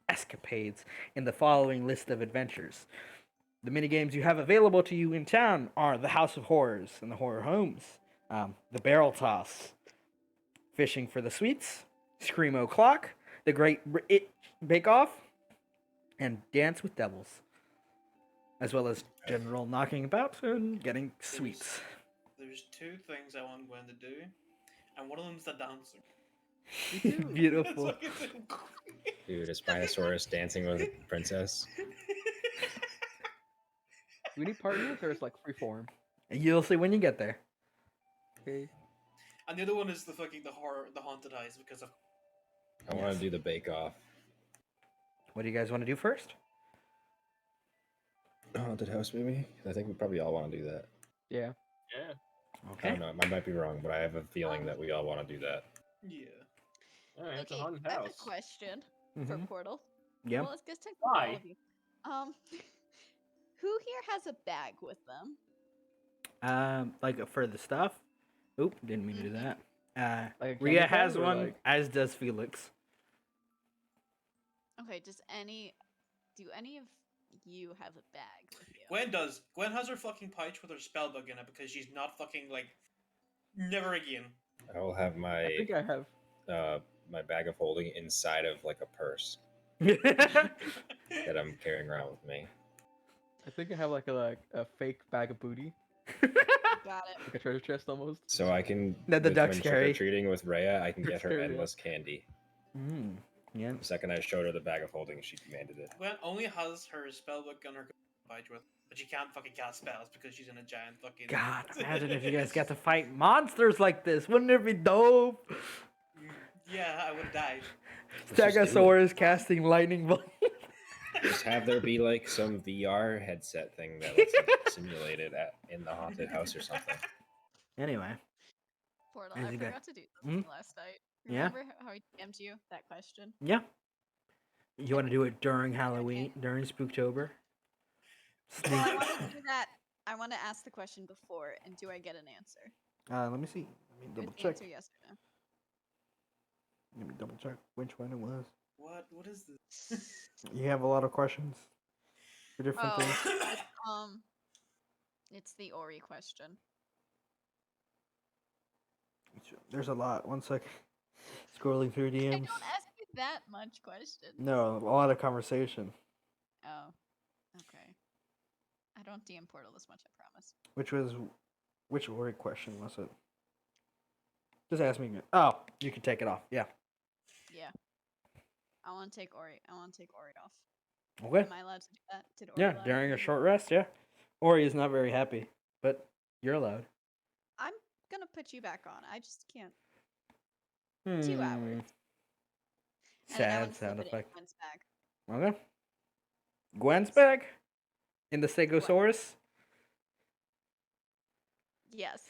escapades in the following list of adventures. The minigames you have available to you in town are the House of Horrors and the Horror Homes, the Barrel Toss, Fishing for the Sweets, Scream O'Clock, the Great Bake Off, and Dance with Devils, as well as general knocking about and getting sweets. There's two things I want Gwen to do, and one of them's the dancer. Beautiful. That's what it's Dude, a Spinosaurus dancing with a princess. Do we need partners or it's like free form? You'll see when you get there. Okay. And the other one is the haunted eyes because of. I want to do the bake off. What do you guys want to do first? Haunted house, maybe? I think we probably all want to do that. Yeah. Yeah. I Okay. don't know. I might be wrong, but I have a feeling that we all want to do that. Yeah. Alright, it's a Okay, haunted I have a house. question for Mhm. Portal. Yeah. Well, let's take Why? all of you. Who here has a bag with them? Like for the stuff. Oop, didn't mean to do that. Like a Rhea candy has bag or, one, like- as does Felix. Okay, do any of you have a bag with you? Gwen does. Gwen has her fucking pouch with her spellbook in it because she's not fucking like. Never again. I will have I think I have. my bag of holding inside of like a purse that I'm carrying around with me. I think I have like a fake bag of booty, Got it. like a treasure chest almost. So I can That the with- ducks when carry. trick-or-treating with Rhea, I can get her Carry, yeah. endless candy. Yeah. The second I showed her the bag of holding, she demanded it. Gwen only has her spellbook and her fight with. But she can't fucking cast spells because she's in a giant fucking. God, imagine if you guys got to fight monsters like this. Wouldn't it be dope? Yeah, I would have died. Let's just do it. Stegosaurus casting lightning bolt. Just have there be like some VR headset thing that lets you simulate it in the haunted house or something. Anyway, Portal, As I you go- forgot to do Hmm? something last night. Yeah? Remember how I DM'd you that question? yeah. You want to do it during Halloween, during Spooktober? Well, I Sneak. want to do that. I want to ask the question before, and do I get an answer? Let me see. Let me double Good check. answer, yes or no. Let me double check which one it was. What is this? You have a lot of questions for different Oh, things. it's the Ori question. There's a lot. One sec. Scrolling through I DMs. don't ask you that much questions. No, a lot of conversation. Oh, okay. I don't DM Portal this much, I promise. Which Ori question was it? Just ask me again. Oh, you can take it off. Yeah. Yeah. I want to take Ori. I want to take Ori off. Okay. Am I allowed to do that? Did Ori Yeah, allow me during to a do short rest, yeah. Ori is not very happy, but you're allowed. that? I'm gonna put you back on. I just can't. 2 hours. And then I Sad want to sound slip it in effect. Gwen's bag. Okay. Gwen's back? In the Stegosaurus? Yes.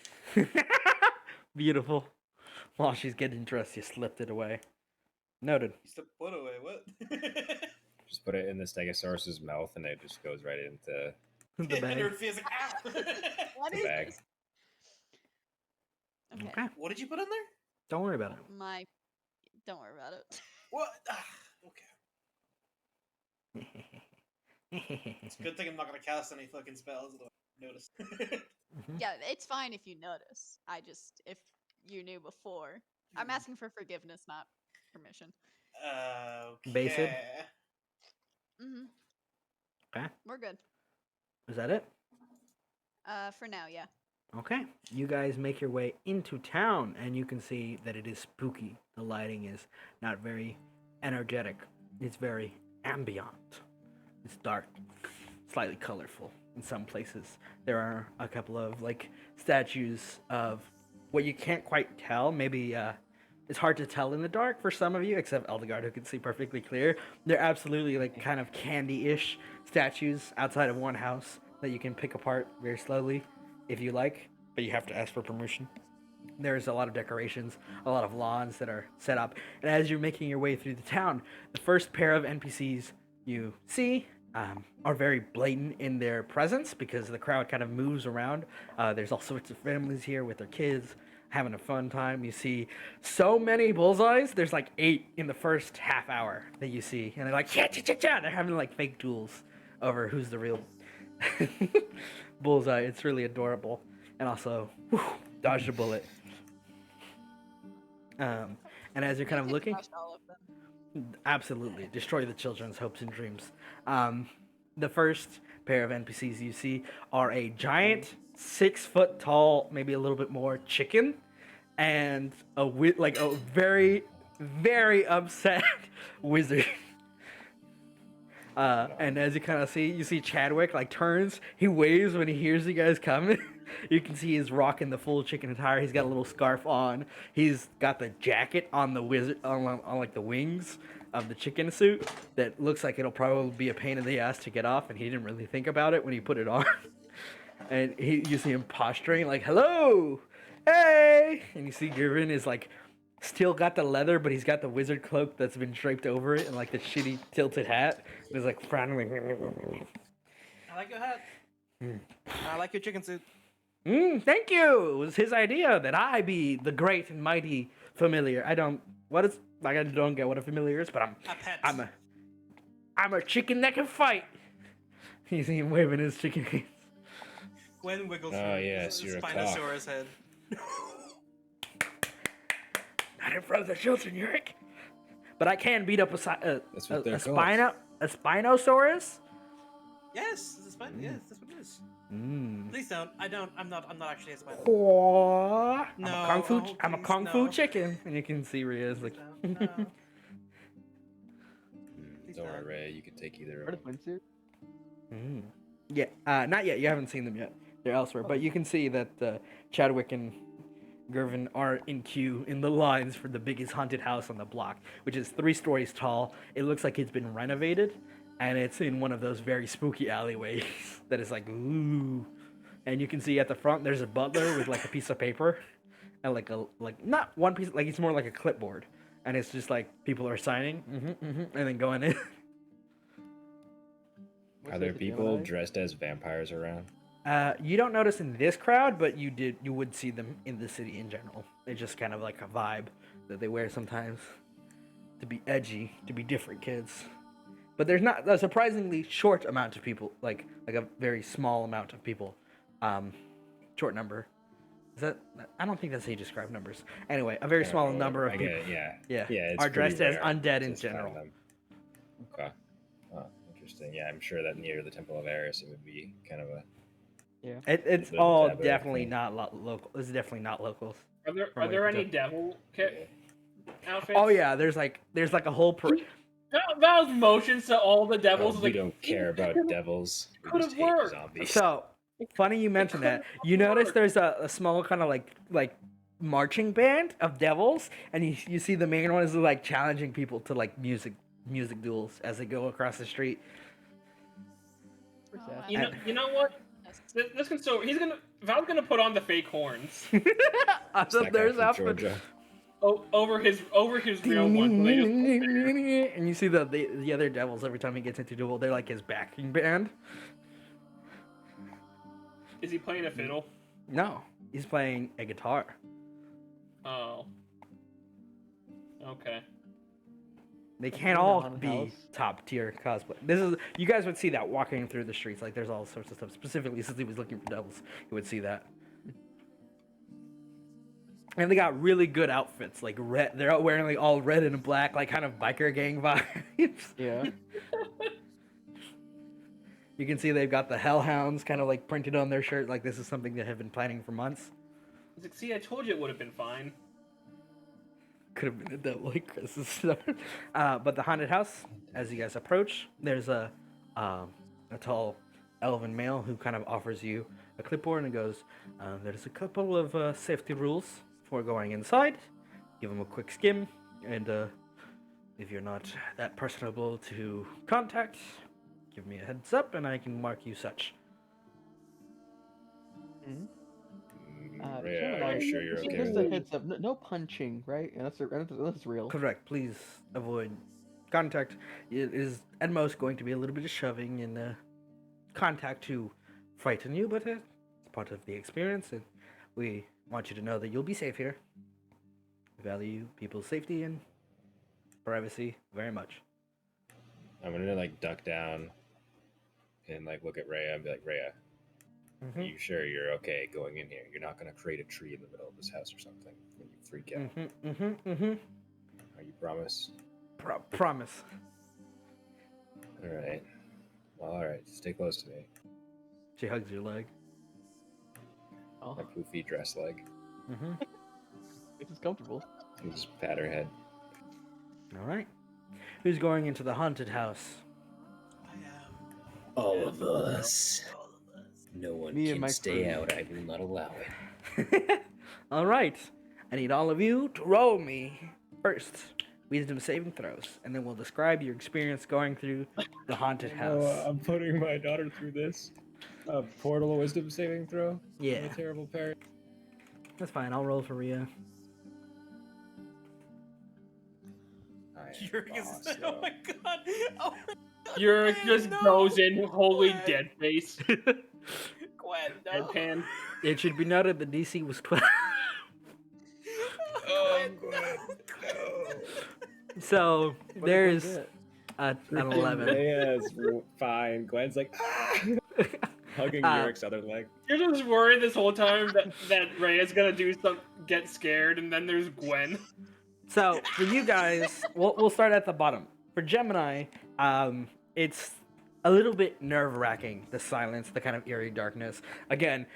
Beautiful. While she's getting dressed, you slipped it away. Noted. You slipped what away? What? Just put it in the Stegosaurus's mouth, and it just goes right into The And her bag. face like, ah! What the is bag. this? Okay. Okay. What did you put in there? Don't worry about it. My. Don't worry about it. What? Ah, okay. It's a good thing I'm not gonna cast any fucking spells. Though. Notice. Yeah, it's fine if you notice. If you knew before. I'm asking for forgiveness, not permission. Okay. Base it? Mm-hmm. Okay. We're good. Is that it? For now, yeah. Okay. You guys make your way into town, and you can see that it is spooky. The lighting is not very energetic. It's very ambient. It's dark, slightly colorful in some places. There are a couple of like statues of what you can't quite tell. Maybe it's hard to tell in the dark for some of you, except Eldegard, who can see perfectly clear. They're absolutely like kind of candy-ish statues outside of one house that you can pick apart very slowly if you like, but you have to ask for permission. There's a lot of decorations, a lot of lawns that are set up, and as you're making your way through the town, the first pair of NPCs you see are very blatant in their presence because the crowd kind of moves around. There's all sorts of families here with their kids having a fun time. You see so many bullseyes. There's like 8 in the first half hour that you see, and they're like, cha cha cha cha. They're having like fake duels over who's the real bullseye. It's really adorable, and also dodged a bullet. And as you're kind of You looking, crushed all of them. absolutely destroy the children's hopes and dreams. The first pair of NPCs you see are a giant 6 foot tall, maybe a little bit more, chicken, and a very, very upset wizard. And as you kind of see, you see Chadwick like turns, he waves when he hears you guys coming. You can see he's rocking the full chicken attire. He's got a little scarf on. He's got the jacket on the wizard on like the wings of the chicken suit that looks like it'll probably be a pain in the ass to get off, and he didn't really think about it when he put it on. And you see him posturing like, "Hello, hey!" And you see Girvin is like still got the leather, but he's got the wizard cloak that's been draped over it and like the shitty tilted hat. And he's like frowning. I like your hat. I like your chicken suit. Thank you. It was his idea that I be the great and mighty familiar. I don't get what a familiar is, but A pet. I'm a chicken that can fight. You see him waving his chicken hands. Gwen wiggles Oh, her yes, you're a Spinosaurus head. Not in front of the children, Yurik. But I can beat up That's what they're called. a Spinosaurus. Yes, it's a spine. Yes, that's what it is. Please don't. I'm not actually a spine. I'm a kung fu chicken, and you can see Rhea's like. No. Don't worry, Ray. You can take either Are of the them. twins here? Yeah, not yet. You haven't seen them yet. They're elsewhere, but you can see that Chadwick and Gervin are in queue in the lines for the biggest haunted house on the block, which is 3 stories tall. It looks like it's been renovated, and it's in one of those very spooky alleyways that is like ooh. And you can see at the front there's a butler with like a piece of paper, and like not one piece, like it's more like a clipboard, and it's just like people are signing, and then going in. Are there people dressed as vampires around? You don't notice in this crowd, but you would see them in the city in general. It's just kind of like a vibe that they wear sometimes to be edgy, to be different kids. But there's not a surprisingly short amount of people, like a very small amount of people. Short number. Is that? I don't think that's how you describe numbers. Anyway, a very small number of I people. get it, yeah. Yeah. It's Are dressed as rare undead to in find general. them. Okay. Oh, interesting. Yeah, I'm sure that near the Temple of Eris it would be kind of a. It's bit of a all taboo definitely thing. not local. It's definitely not locals. Are there From are what there you any can devil outfits? Oh yeah, there's like a whole Val's motions to all the devils. Oh, is we like, don't care about devils. We could've just hate worked. zombies. So funny you mentioned that. You notice there's a small kind of like marching band of devils, and you see the main one is like challenging people to like music duels as they go across the street. Oh, wow. You know what? This can so Val's gonna put on the fake horns It's that guy There's from outfit. Georgia. over his real ones. And they just And you see the other devils every time he gets into duel, they're like his backing band. Is he playing a fiddle? No, he's playing a guitar. Oh. Okay. They can't In the all haunted be house? top tier cosplay. This is you guys would see that walking through the streets. Like there's all sorts of stuff. Specifically, since he was looking for devils, you would see that. And they got really good outfits, like red. They're out wearing like all red and black, like kind of biker gang vibes. Yeah. You can see they've got the hellhounds kind of like printed on their shirt. Like this is something they have been planning for months. He's like, see, I told you it would have been fine. Could have been a devil like Chris's. But the haunted house, as you guys approach, there's a tall elven male who kind of offers you a clipboard and goes, there's a couple of safety rules for going inside. Give them a quick skim, and if you're not that personable to contact, give me a heads up and I can mark you such. Yeah, are you sure you're okay Just with a it? heads up. No punching, right? And that's real. Correct. Please avoid contact. It is at most going to be a little bit of shoving and contact to frighten you, but it's part of the experience, and we want you to know that you'll be safe here. We value people's safety and privacy very much. I'm gonna like duck down and like look at Rhea and be like, Rhea, are you sure you're okay going in here? You're not gonna create a tree in the middle of this house or something when you freak out. Are you promise? Promise. Alright. Well, alright, stay close to me. She hugs your leg. Oh, My poofy dress leg. this is comfortable. You just pat her head. All right. Who's going into the haunted house? I am. All of us. All of us. No one Me and can my stay crew. out. I will not allow it. All right. I need all of you to roll me first wisdom saving throws, and then we'll describe your experience going through the haunted house. I'm putting my daughter through this. Portal wisdom saving throw? Yeah. I'm a terrible parent. That's fine. I'll roll for Rhea. Oh my god! Oh my god! Yurik Gwen, just no! goes in, holy Gwen. dead face. Gwen, no! Deadpan. It should be noted the DC was 12. Oh, Gwen, no. So What did there's Gwen an Freaking 11. Rhea's fine. Gwen's like, ah! Hugging Yurik's other leg. You're just worried this whole time that Ray is gonna do some, get scared, and then there's Gwen. So for you guys, we'll start at the bottom. For Gemini, it's a little bit nerve-wracking, the silence, the kind of eerie darkness. Again,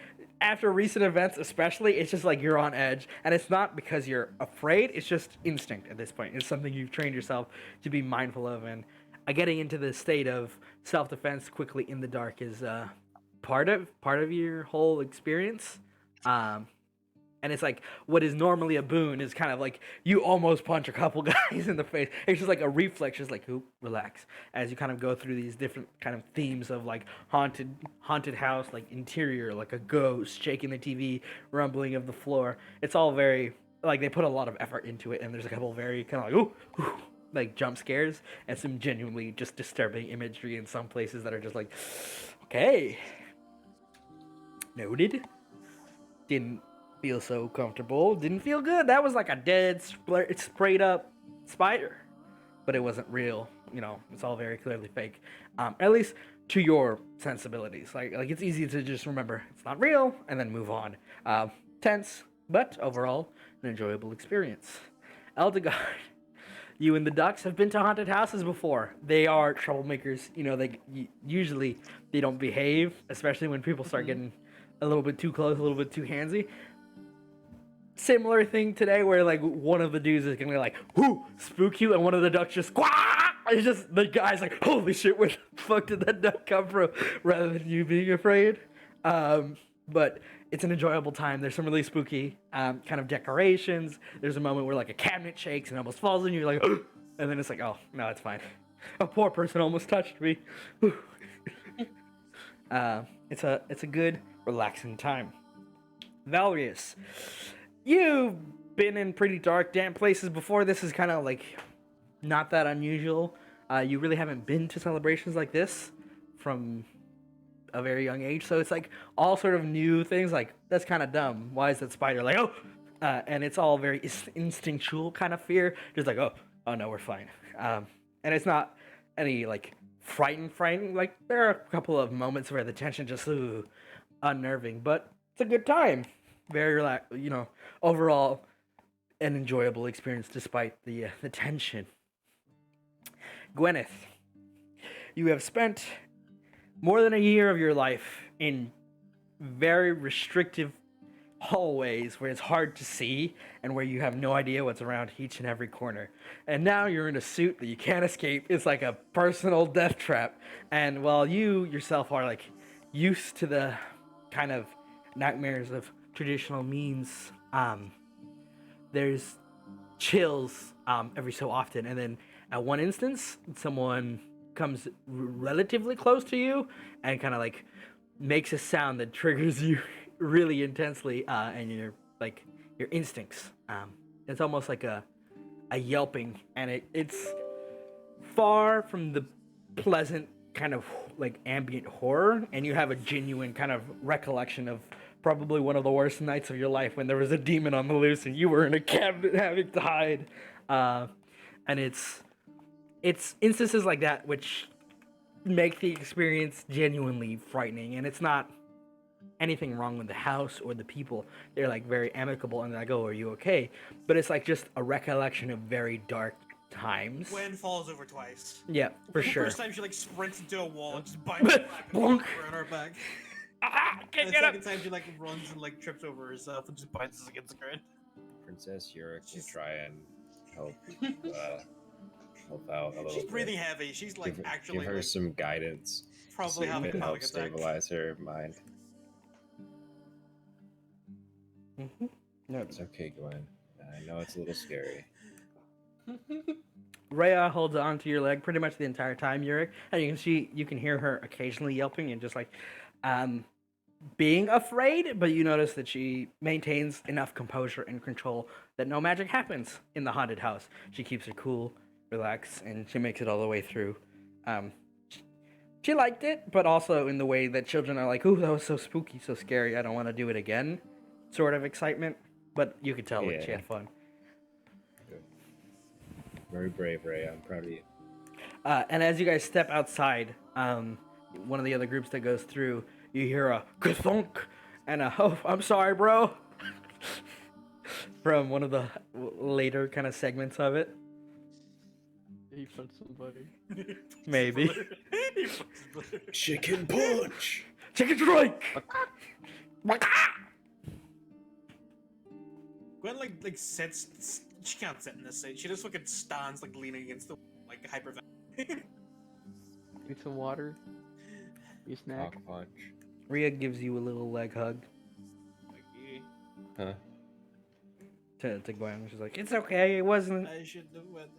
after recent events especially, it's just like you're on edge. And it's not because you're afraid, it's just instinct at this point. It's something you've trained yourself to be mindful of. And getting into the state of self-defense quickly in the dark is part of your whole experience. And it's like what is normally a boon is kind of like you almost punch a couple guys in the face. It's just like a reflex, just like, "Ooh, relax," as you kind of go through these different kind of themes of like haunted house, like interior, like a ghost shaking the TV, rumbling of the floor. It's all very like they put a lot of effort into it, and there's a couple very kind of like ooh, like jump scares and some genuinely just disturbing imagery in some places that are just like, okay, noted. Didn't feel so comfortable. Didn't feel good. That was like a dead, sprayed up spider, but it wasn't real. You know, it's all very clearly fake. At least to your sensibilities. Like it's easy to just remember it's not real and then move on. Tense, but overall an enjoyable experience. Eldegard, you and the ducks have been to haunted houses before. They are troublemakers. You know, they usually they don't behave, especially when people start getting a little bit too close, a little bit too handsy. Similar thing today where like one of the dudes is gonna be like, "Whoo, spook you," and one of the ducks just quack. It's just the guy's like, "Holy shit, where the fuck did that duck come from?" Rather than you being afraid. But it's an enjoyable time. There's some really spooky kind of decorations. There's a moment where like a cabinet shakes and almost falls on you. You're like, "Oh," and then it's like, "Oh no, it's fine." A poor person almost touched me. It's a good, relaxing time. Valrius, you've been in pretty dark, damp places before. This is kind of like not that unusual. You really haven't been to celebrations like this from a very young age, so it's like all sort of new things. Like, that's kind of dumb. Why is that spider like, oh? And it's all very instinctual kind of fear. Just like, oh no, we're fine. And it's not any like frightening. Like, there are a couple of moments where the tension just unnerving, but it's a good time. Very relaxed, you know, overall an enjoyable experience despite the tension. Gwyneth, you have spent more than a year of your life in very restrictive hallways where it's hard to see and where you have no idea what's around each and every corner. And now you're in a suit that you can't escape. It's like a personal death trap. And while you yourself are like used to the kind of nightmares of traditional means, there's chills every so often. And then at one instance, someone comes relatively close to you and kind of like makes a sound that triggers you really intensely, and your instincts. It's almost like a yelping, and it's far from the pleasant kind of like ambient horror, and you have a genuine kind of recollection of probably one of the worst nights of your life when there was a demon on the loose and you were in a cabinet having to hide. And it's instances like that which make the experience genuinely frightening. And it's not anything wrong with the house or the people. They're like very amicable and they're like, "Oh, are you okay?" But it's like just a recollection of very dark times. Gwen falls over twice. Yeah, for The sure. first time she like sprints into a wall and just bites her back Bonk. around her back. Ah, And can't the get up. second time she like runs and like trips over herself and just bites us against the ground. Princess Yurik will She's- try and help help out a little She's bit. breathing heavy. She's like give, actually give her like, some guidance so probably it having a can help panic attack. stabilize her mind. No, It's okay, Gwen. I know it's a little scary. Rhea holds on to your leg pretty much the entire time, Yurik, and you can hear her occasionally yelping and just like being afraid, but you notice that she maintains enough composure and control that no magic happens in the haunted house. She keeps her cool, relaxed, and she makes it all the way through. She liked it, but also in the way that children are like, "Ooh, that was so spooky, so scary, I don't want to do it again," sort of excitement. But you could tell that she Yeah. had fun. Very brave, Ray. I'm proud of you. And as you guys step outside, one of the other groups that goes through, you hear a ka-thunk and a, "Oh, I'm sorry, bro," from one of the later kind of segments of it. He punched somebody. Maybe. Chicken punch! Chicken strike! Gwen like sits. She can't sit in this seat. She just fucking stands like leaning against the like hyperventilating. Need some water. You snack. Hawk punch. Rhea gives you a little leg hug Okay. Huh? to Gwen. She's like, "It's okay. It wasn't. I should have went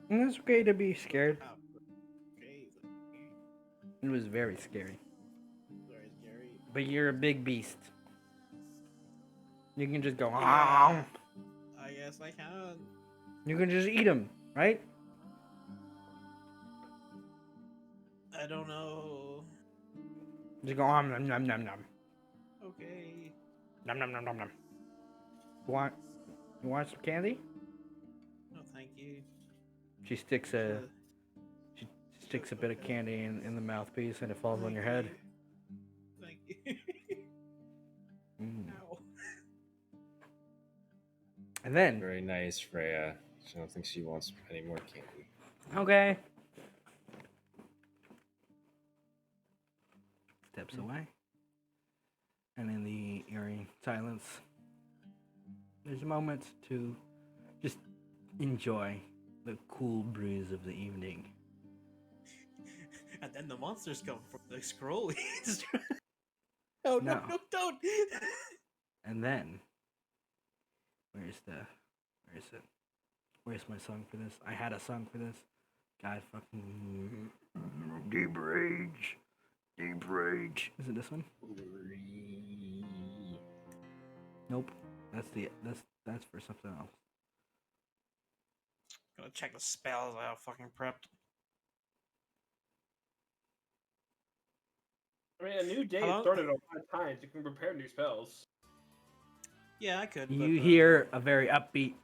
there. It's okay to be scared. Oh, okay. It was very scary. Very scary. But you're a big beast. You can just go. Yeah. I guess I can. You can just eat them, right? I don't know. Just go nom nom nom nom Okay. nom nom nom nom nom. You want some candy? No, thank you. She sticks a bit of candy in the mouthpiece and it falls on your head. Thank you. Mm. Ow. And then, Very nice, Freya. I don't think she wants any more candy. okay. Steps away. And in the eerie silence, there's a moment to just enjoy the cool breeze of the evening. And then the monsters come from the scroll. Oh no, No. no, don't! And then, where's it? Where's my song for this? I had a song for this. God fucking deep rage. Deep rage. Is it this one? Nope. That's for something else. Gotta check the spells I have fucking prepped. I mean, a new day Hello? started on 5 times. You can prepare new spells. Yeah, I could. You hear a very upbeat,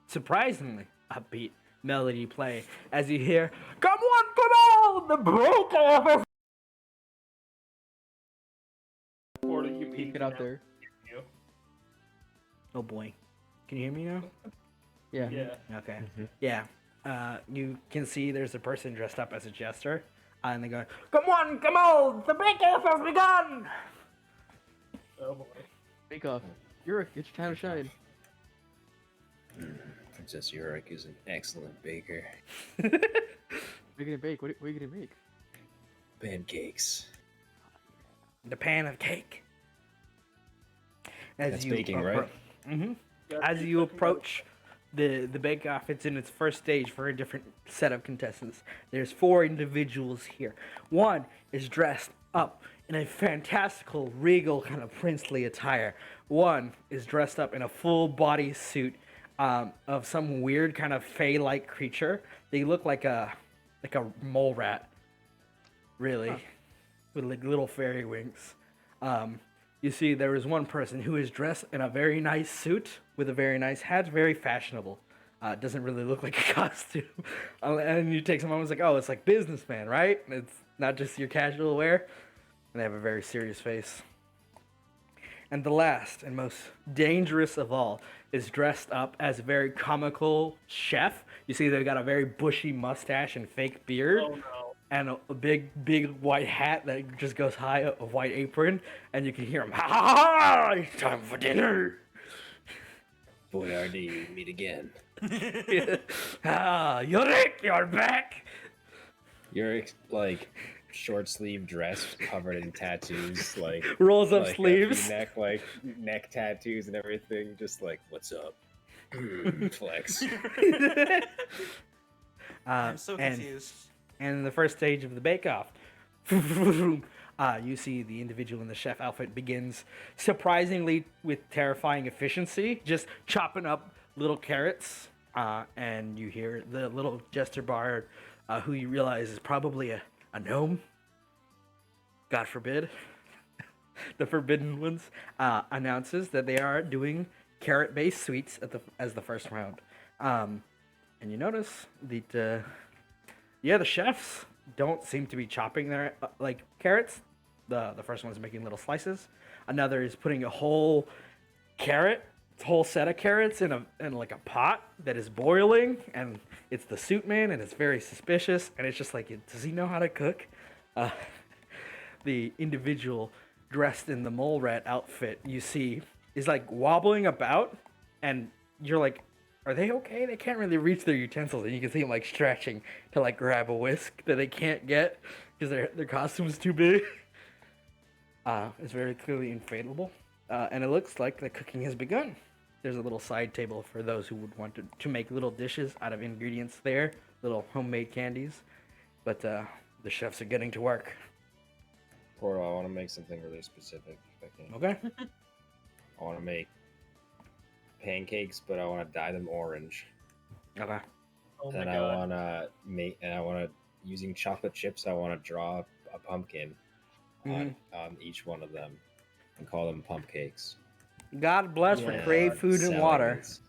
surprisingly upbeat melody play as you hear, "Come on, the breaker!" Or to keep Peek it out there. You. Oh boy, can you hear me now? Yeah. Yeah. Okay. Yeah. You can see there's a person dressed up as a jester, and they go, come on, the breakup has begun!" Oh boy. Bake off. It's your time to shine. Princess Yurik is an excellent baker. What are you gonna bake? What are you gonna make? Pancakes. The pan of cake. As That's baking, right? Mm-hmm. Yeah, As keep you cooking. approach the Bake Off, it's in its first stage for a different set of contestants. There's 4 individuals here. One is dressed up in a fantastical, regal, kind of princely attire. One is dressed up in a full body suit of some weird kind of fey-like creature. They look like a mole rat, really, with like little fairy wings. You see, there is one person who is dressed in a very nice suit with a very nice hat, very fashionable. Doesn't really look like a costume. And you take some moments like, oh, it's like businessman, right? It's not just your casual wear. And they have a very serious face. And the last and most dangerous of all is dressed up as a very comical chef. You see, they've got a very bushy mustache and fake beard. Oh no. And a big white hat that just goes high, a white apron, and you can hear him, ha ha ha, it's time for dinner. Boyardee, we meet again. Ah, Yurik, you're back. Yurik, like, short sleeve dress covered in tattoos, like Rolls up like sleeves. neck, like neck tattoos and everything, just like, what's up? Flex. I'm so and- confused. And in the first stage of the bake-off, you see the individual in the chef outfit begins, surprisingly with terrifying efficiency, just chopping up little carrots. And you hear the little jester bard, who you realize is probably a gnome. God forbid. The forbidden ones, announces that they are doing carrot-based sweets as the first round. And you notice that... the chefs don't seem to be chopping their like carrots. The first one's making little slices. Another is putting a whole whole set of carrots in like a pot that is boiling, and it's the suit man, and it's very suspicious. And it's just like, does he know how to cook? The individual dressed in the mole rat outfit you see is like wobbling about, and you're like, Are they okay? They can't really reach their utensils, and you can see them like stretching to like grab a whisk that they can't get because their costume's too big. It's very clearly inflatable, and it looks like the cooking has begun. There's a little side table for those who would want to make little dishes out of ingredients there, little homemade candies. But the chefs are getting to work. Portal, I want to make something really specific. If I can. Okay. I want to make pancakes, but I want to dye them orange. Okay. Oh my And I god. want to using chocolate chips, I want to draw a pumpkin on each one of them and call them pumpcakes. God bless for And crave start food and selling water. these.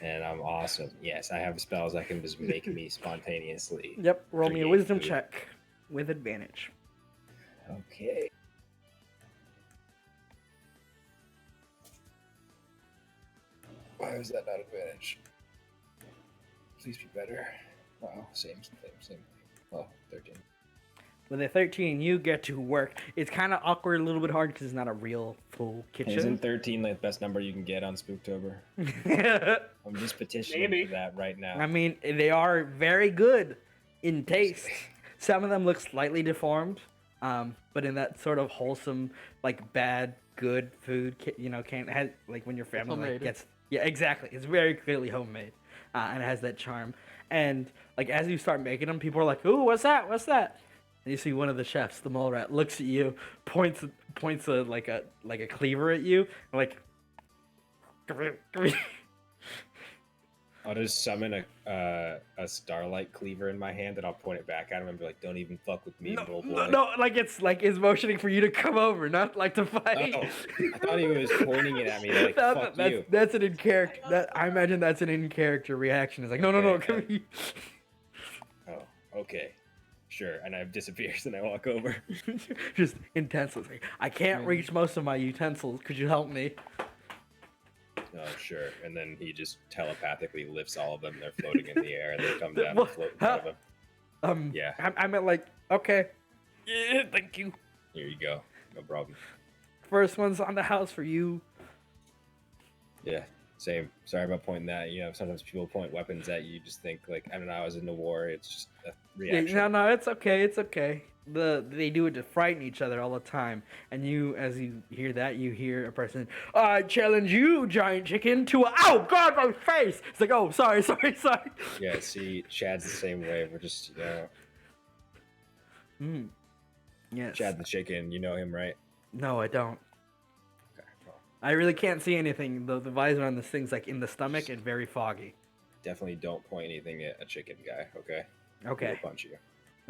And I'm awesome. Yes, I have spells that can just make me spontaneously. Yep. Roll me a create wisdom food. check with advantage. Okay. Why is that not advantage? Please be better. Wow, same. Oh, 13. With a 13, you get to work. It's kind of awkward, a little bit hard because it's not a real full Isn't kitchen. 13 the best number you can get on Spooktober? I'm just petitioning Maybe. for that right now. I mean, they are very good in taste. Some of them look slightly deformed, but in that sort of wholesome, like bad, good food, can't have like when your family like, homemade. gets. Yeah, exactly. It's very clearly homemade, and it has that charm. And like as you start making them, people are like, "Ooh, what's that? What's that?" And you see one of the chefs, the mole rat, looks at you, points like a cleaver at you, and like. Come here, come here. I'll just summon a starlight cleaver in my hand and I'll point it back at him and be like, "Don't even fuck with me, little boy." No, like it's motioning for you to come over, not like to fight. Oh, I thought he was pointing it at me like, No, "Fuck that's, you." That's an in character. I imagine that's an in character reaction. It's like, no, Okay, come okay. here. Oh, okay. Sure. And I disappears and I walk over. Just intensely. Like, I can't reach most of my utensils. Could you help me? Oh, sure. And then he just telepathically lifts all of them. They're floating in the air and they come down What? and float in front of him. Yeah. I meant like, okay. Yeah, thank you. Here you go. No problem. First one's on the house for you. Yeah. Same. Sorry about pointing that. You know, sometimes people point weapons at you. You just think like, I don't know, I was in the war. It's just a Yeah, reaction. no, it's okay. It's okay. They do it to frighten each other all the time. And you, as you hear that, you hear a person, "I challenge you, giant chicken, to a ow, God, my face!" It's like, oh, sorry. Yeah. See, Chad's the same way. We're just, Yes. Chad the chicken. You know him, right? No, I don't. Okay. Well, I really can't see anything. The visor on this thing's like in the stomach and very foggy. definitely don't point anything at a chicken guy. Okay. Okay. He'll punch you.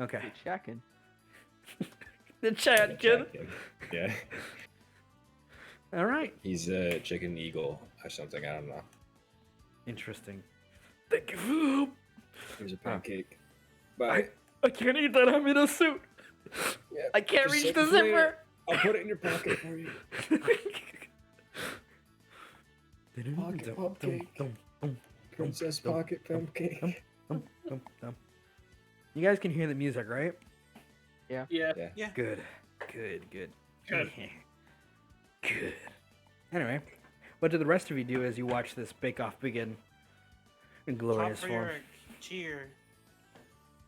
Okay. Hey, Chakin. The Chad kid. Yeah. All right. He's a chicken eagle or something. I don't know. Interesting. Thank you for the help. Here's a pancake. Bye. I can't eat that. I'm in a suit. Yeah, I can't just reach sit the clear. zipper. I'll put it in your pocket for you. Pocket cupcake. Princess pocket pancake. You guys can hear the music, right? Yeah. Good. Good. Good. Anyway, what do the rest of you do as you watch this bake-off begin in Top glorious for form? your cheer.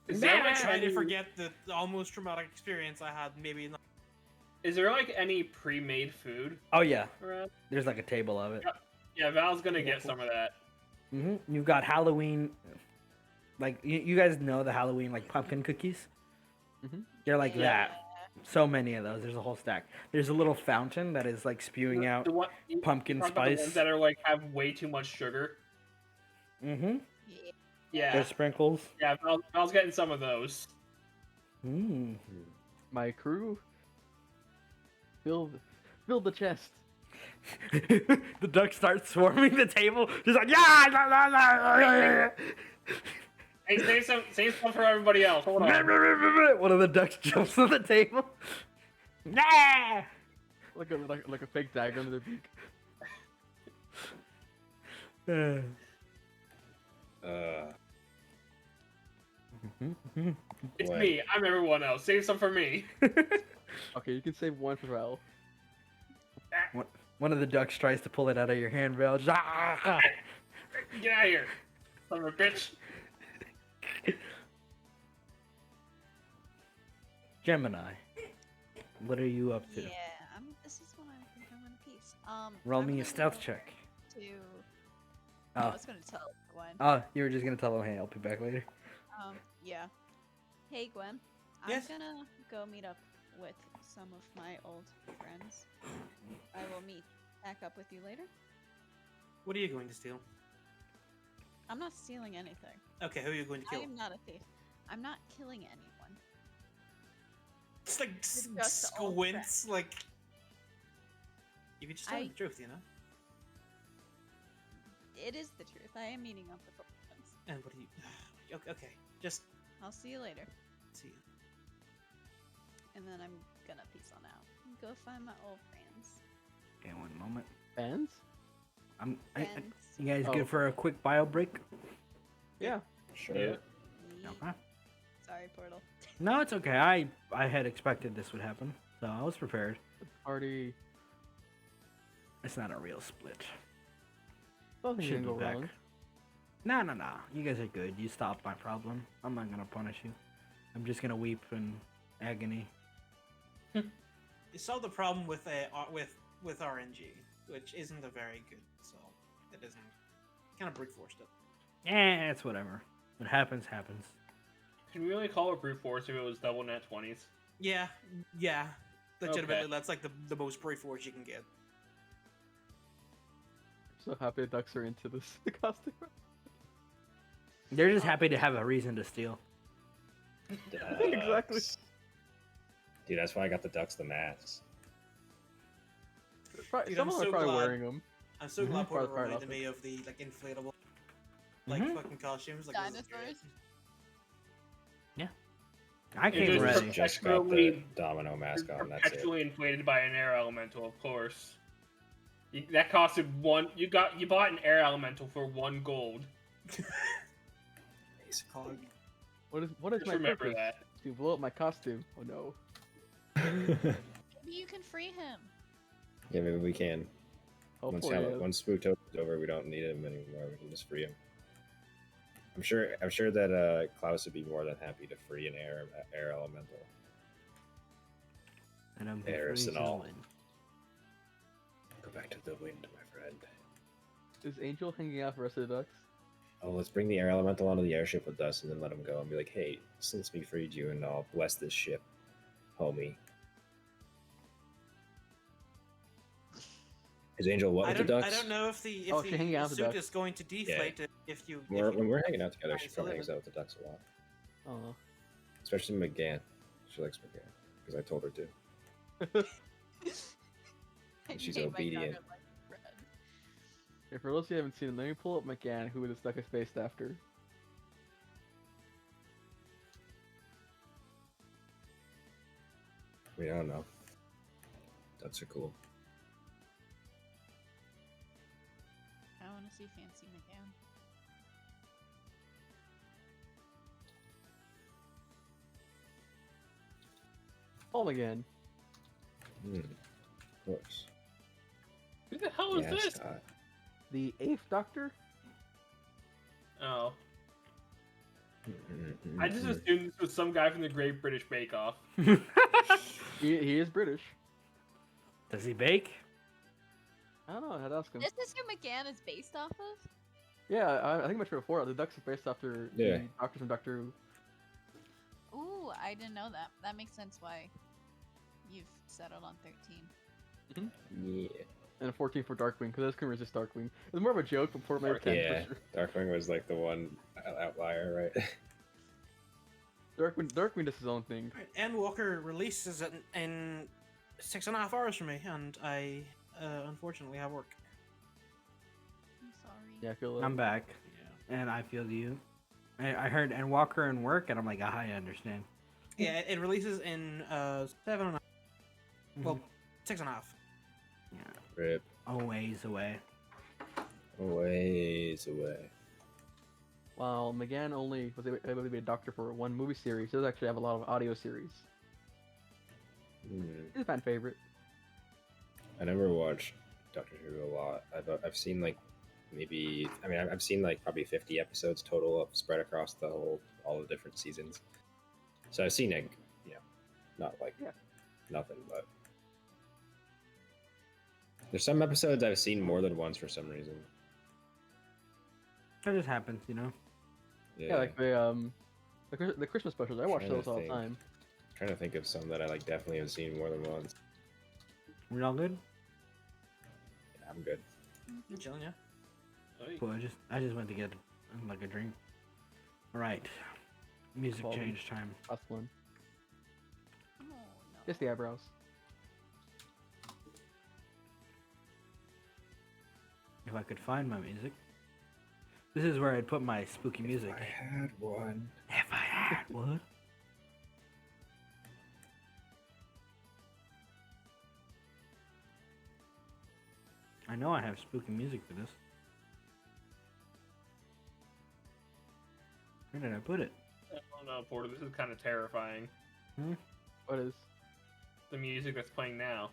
Is there like Trying to any, forget the almost traumatic experience I had. Maybe not. is there like any pre-made food Oh yeah, around? there's like a table of it. Yeah, Val's gonna get some of that. You've got Halloween, like you guys know the Halloween like pumpkin cookies. Mhm. They're like that. So many of those. There's a whole stack. There's a little fountain that is like spewing out The one, you pumpkin talk about the ones spice. that are like have way too much sugar. Mm-hmm. Yeah. Yeah, There's sprinkles. yeah. Val's getting some of those. Mm. My crew. Fill the chest. The ducks start swarming the table, just like yeah. La, la, la, la. Hey, save some for everybody else. Hold on. One of the ducks jumps on the table. Nah. Like a fake dagger under their beak. It's What? me. I'm everyone else. Save some for me. Okay, you can save one for Val. One of the ducks tries to pull it out of your hand, Val. Just, Get out of here, son of a bitch. Gemini, what are you up to? Yeah, this is what I think I'm gonna piece. Roll I'm me a gonna stealth go check. To. I Oh. was gonna tell Gwen. Oh, you were just gonna tell him, hey, I'll be back later. Yeah. Hey, Gwen. Yes? I'm gonna go meet up with some of my old friends. I will meet back up with you later. What are you going to steal? I'm not stealing anything. Okay, who are you going to I kill? am not a thief. I'm not killing anyone. It's like just old squints, like. You could just tell I- me the truth, you know? It is the truth. I am meeting up with old friends. And what do you. Okay, just I'll see you later. see. And then I'm gonna peace on out and go find my old friends. Okay, one moment. Fans? Friends. You guys Oh. good for a quick bio break? Yeah. Sure. Yeah. Okay. Sorry, Portal. No, it's okay. I had expected this would happen, so I was prepared. Party. It's not a real split. Nothing Should can be go back. wrong. No. You guys are good. You stopped my problem. I'm not gonna punish you. I'm just gonna weep in agony. You solved the problem with RNG, which isn't a very good. So it isn't. Kind of brute forced it. It's whatever. What happens, happens. Can we really call it brute force if it was double net 20s? Yeah. Legitimately, Okay. that's like the most brute force you can get. So happy the ducks are into this costume. They're just happy to have a reason to steal. Exactly. Ducks. Dude, that's why I got the ducks the masks. Dude, Some I'm of them are so probably glad- wearing them. I'm so glad Mhm. Portal Part reminded outfit. me of the like inflatable, like Mhm. fucking costumes, like this is great. Dinosaurs? I It came just- ready. Just got the Perpetually- domino mask You're on. That's it. perpetually inflated by an air elemental, of course. That costed one. You bought an air elemental for 1 gold. He's a cog. What is Just my remember purpose? that. To blow up my costume. Oh no. Maybe you can free him. Yeah, maybe we can. Once Hopefully. once Spooktober's over, we don't need him anymore. We can just free him. I'm sure that Klaus would be more than happy to free an air elemental. And I'm There's free an to all. win. Go back to the wind, my friend. Is Angel hanging out for the rest of the ducks? Oh, let's bring the air elemental onto the airship with us and then let him go and be like, hey, since we freed you and I'll bless this ship, homie. Is Angel what I with the don't. ducks? I don't know if the Oh, she's hanging out with the suit ducks. is going to deflate if you. When we're hanging out together, Nice, she probably I hangs live out with the ducks a lot. Oh. Especially McGann. She likes McGann. Because I told her to. I She's named my obedient. daughter, like, Red. Yeah, for those who haven't seen it, let me pull up McGann, who this duck is based after. We don't know. Ducks are cool. I want to see Fancy McGann. Paul McGann. Of course. Who the hell is Yeah, this? Scott. The 8th Doctor? Oh, Mm-hmm. I just assumed this was some guy from the Great British Bake Off. He is British. Does he bake? I don't know, I had to ask him. This is who McGann is based off of? Yeah, I think I mentioned before, the ducks are based after Yeah. the doctors from Doctor Who. Ooh, I didn't know that. That makes sense why you've settled on 13. Yeah. And 14 for Darkwing, because this can resist Darkwing. It was more of a joke, but for my Yeah. Darkwing was like the one outlier, right? Darkwing does his own thing. Right, N Walker releases it in 6.5 hours for me, and I unfortunately have work. I'm sorry. Yeah, I feel that. I'm back, Yeah. and I feel you. I heard and Walker and work, and I'm like, I understand. Yeah, it releases in 7.5. Well, 6.5. Yeah, Rip. a ways away. A ways away. While McGann only was able to be a doctor for one movie series, he does actually have a lot of audio series. Hmm. He's a fan favorite. I never watched Doctor Who a lot. I've seen like maybe I mean I've seen like probably 50 episodes total spread across all the different seasons. So I've seen it, you know, not like Yeah. nothing, but there's some episodes I've seen more than once for some reason. That just happens, you know. Yeah, like the Christmas specials. I watch Trying to those all the think. time. Trying to think of some that I like definitely have seen more than once. We all good? Yeah, I'm good. I'm chilling, yeah. Cool. I just went to get like a drink. All right. Music Quality. change time. Hustling. Oh, no. Just the eyebrows. If I could find my music. This is where I'd put my spooky music. I had one. If I had one. I know I have spooky music for this. Where did I put it? I don't know, Porter. This is kind of terrifying. What is? The music that's playing now.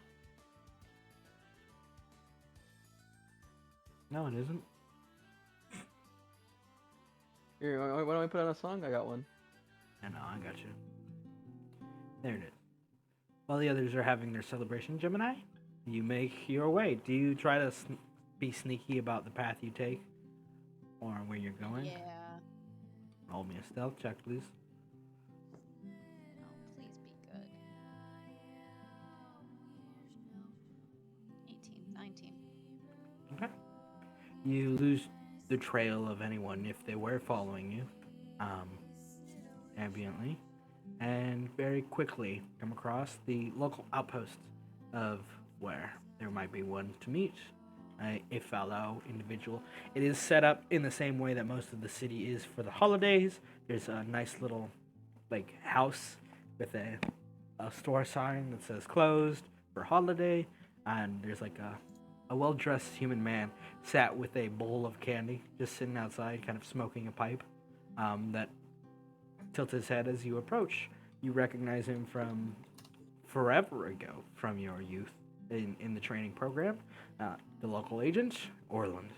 No, it isn't. Here, why don't I put on a song? I got one. I know, I got you. There it is. While the others are having their celebration, Gemini, you make your way. Do you try to be sneaky about the path you take? Or where you're going? Yeah. Roll me a stealth check, please. Oh, please be good. 18, 19. Okay. You lose the trail of anyone if they were following you, ambiently, and very quickly come across the local outpost of where there might be one to meet, a fellow individual. It is set up in the same way that most of the city is for the holidays. There's a nice little, like, house with a store sign that says closed for holiday, and there's like a well-dressed human man sat with a bowl of candy, just sitting outside, kind of smoking a pipe, that tilts his head as you approach. You recognize him from forever ago, from your youth in the training program, the local agent, Orland.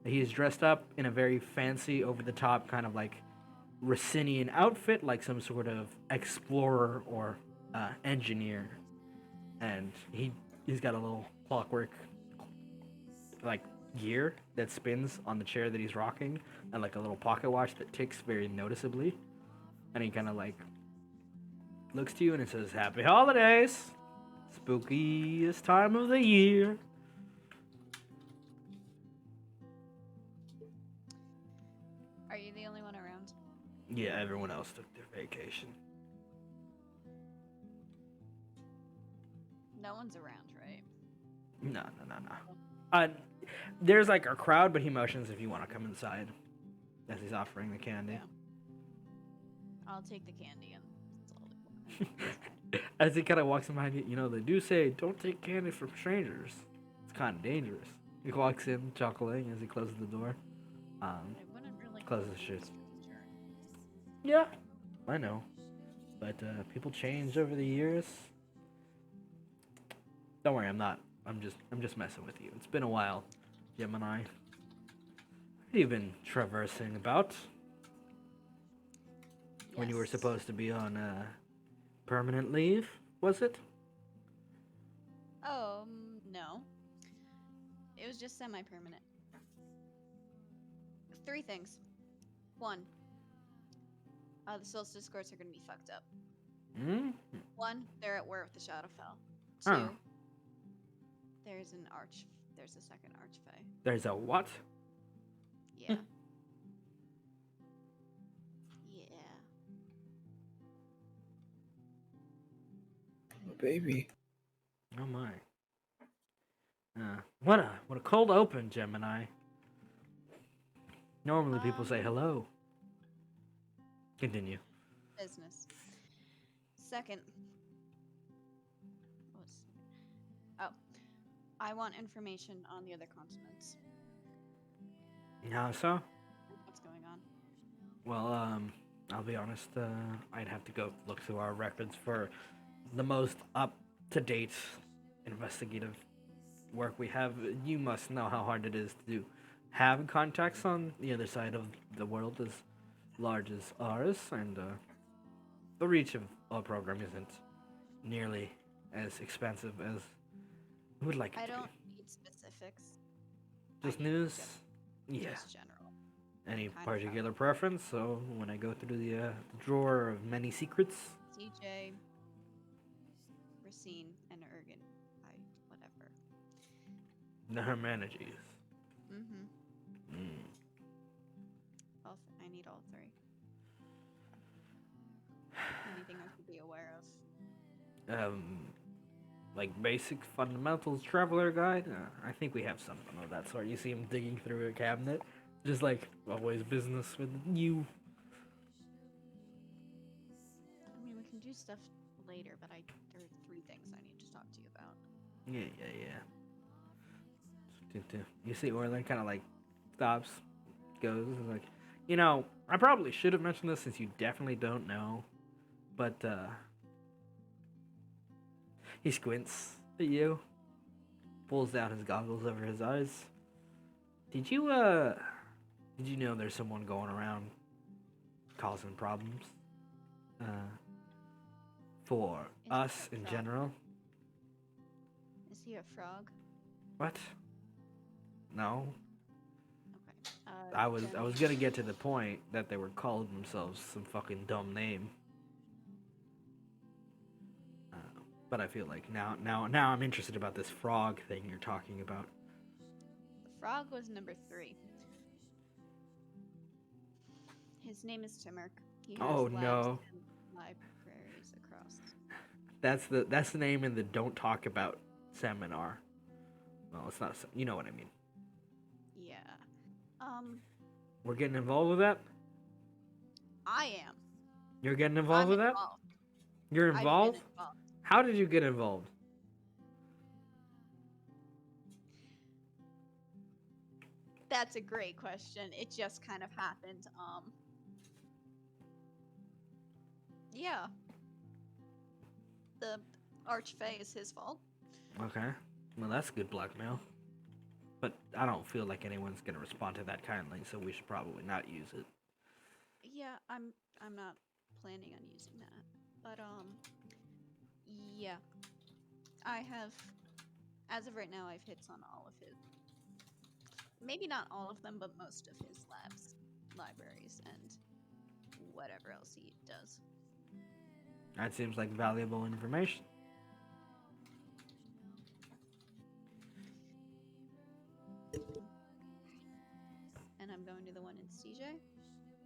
He is dressed up in a very fancy, over-the-top, kind of like Rossinian outfit, like some sort of explorer or engineer, and he's got a little clockwork like gear that spins on the chair that he's rocking, and like a little pocket watch that ticks very noticeably. And he kind of like looks to you and it says, "Happy holidays, spookiest time of the year." Are you the only one around? Yeah, everyone else took their vacation. No one's around, right? No. There's like a crowd, but he motions if you want to come inside as he's offering the candy. Yeah. I'll take the candy and that's all I want. As he kind of walks in behind you, you know, they do say, don't take candy from strangers. It's kind of dangerous. He walks in, chuckling as he closes the door. I wouldn't really Closes go shit. to a stranger. Yeah, I know. But people change over the years. Don't worry, I'm not. I'm just messing with you. It's been a while, Gemini. What have you been traversing about? When you were Yes. supposed to be on permanent leave, was it? No. It was just semi-permanent. 3 things. 1, the solstice courts are gonna be fucked up. Hmm. 1, they're at war with the Shadowfell. 2, Oh. there's a second archfey. There's a what? Yeah. Yeah. Oh, baby. Oh my. What a cold open, Gemini. Normally people say hello. Continue. Business. Second. I want information on the other continents. How so? What's going on? Well, I'll be honest, I'd have to go look through our records for the most up-to-date investigative work we have. You must know how hard it is to do have contacts on the other side of the world as large as ours, and the reach of our program isn't nearly as expansive as we would like it I to don't be. need specifics. I Just need news? just- Yeah. Just general. Any kind of particular how- preference? So when I go through the drawer of many secrets, CJ, Racine, and Ergen. Whatever. the Hermanages. Mm-hmm. Mm. I need all three. Anything I should be aware of? Like basic fundamentals traveler guide. I think we have something of that sort. You see him digging through a cabinet, just like always business with you. I mean, we can do stuff later, but there are three things I need to talk to you about. Yeah. You see Orlin kind of like stops, goes, and like, you know, I probably should have mentioned this since you definitely don't know, but he squints at you, pulls down his goggles over his eyes. Did you know there's someone going around causing problems? For Is us that in frog? general? Is he a frog? What? No. Okay. I was then- gonna get to the point that they were calling themselves some fucking dumb name. But I feel like now I'm interested about this frog thing you're talking about. The frog was number 3. His name is Timurk. He has Oh, labs no. and libraries across. That's the name in the don't talk about seminar. Well, it's not. You know what I mean. Yeah. We're getting involved with that. I am. You're getting involved I'm with that. involved. You're I've been involved. involved. How did you get involved? That's a great question. It just kind of happened. Yeah. The Archfey is his fault. Okay. Well, that's good blackmail. But I don't feel like anyone's gonna respond to that kindly, so we should probably not use it. Yeah, I'm not planning on using that. But yeah. I have, as of right now, I've hits on all of his, maybe not all of them, but most of his labs, libraries, and whatever else he does. That seems like valuable information. And I'm going to the one in CJ.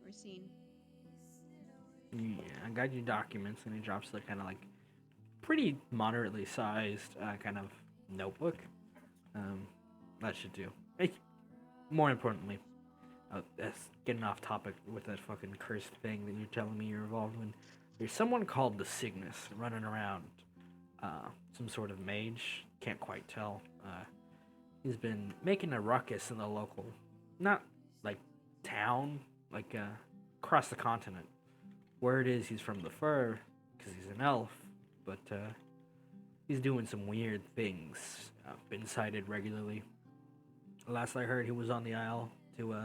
We're seeing. Yeah, I got your documents, and he drops the kind of like pretty moderately sized kind of notebook. That should do. Hey, more importantly, that's getting off topic with that fucking cursed thing that you're telling me you're involved in. There's someone called the Cygnus running around. Some sort of mage. Can't quite tell. He's been making a ruckus in the local, not like town, like across the continent. Word is he's from the Fur, because he's an elf, but he's doing some weird things. Been sighted regularly. Last I heard, he was on the Isle to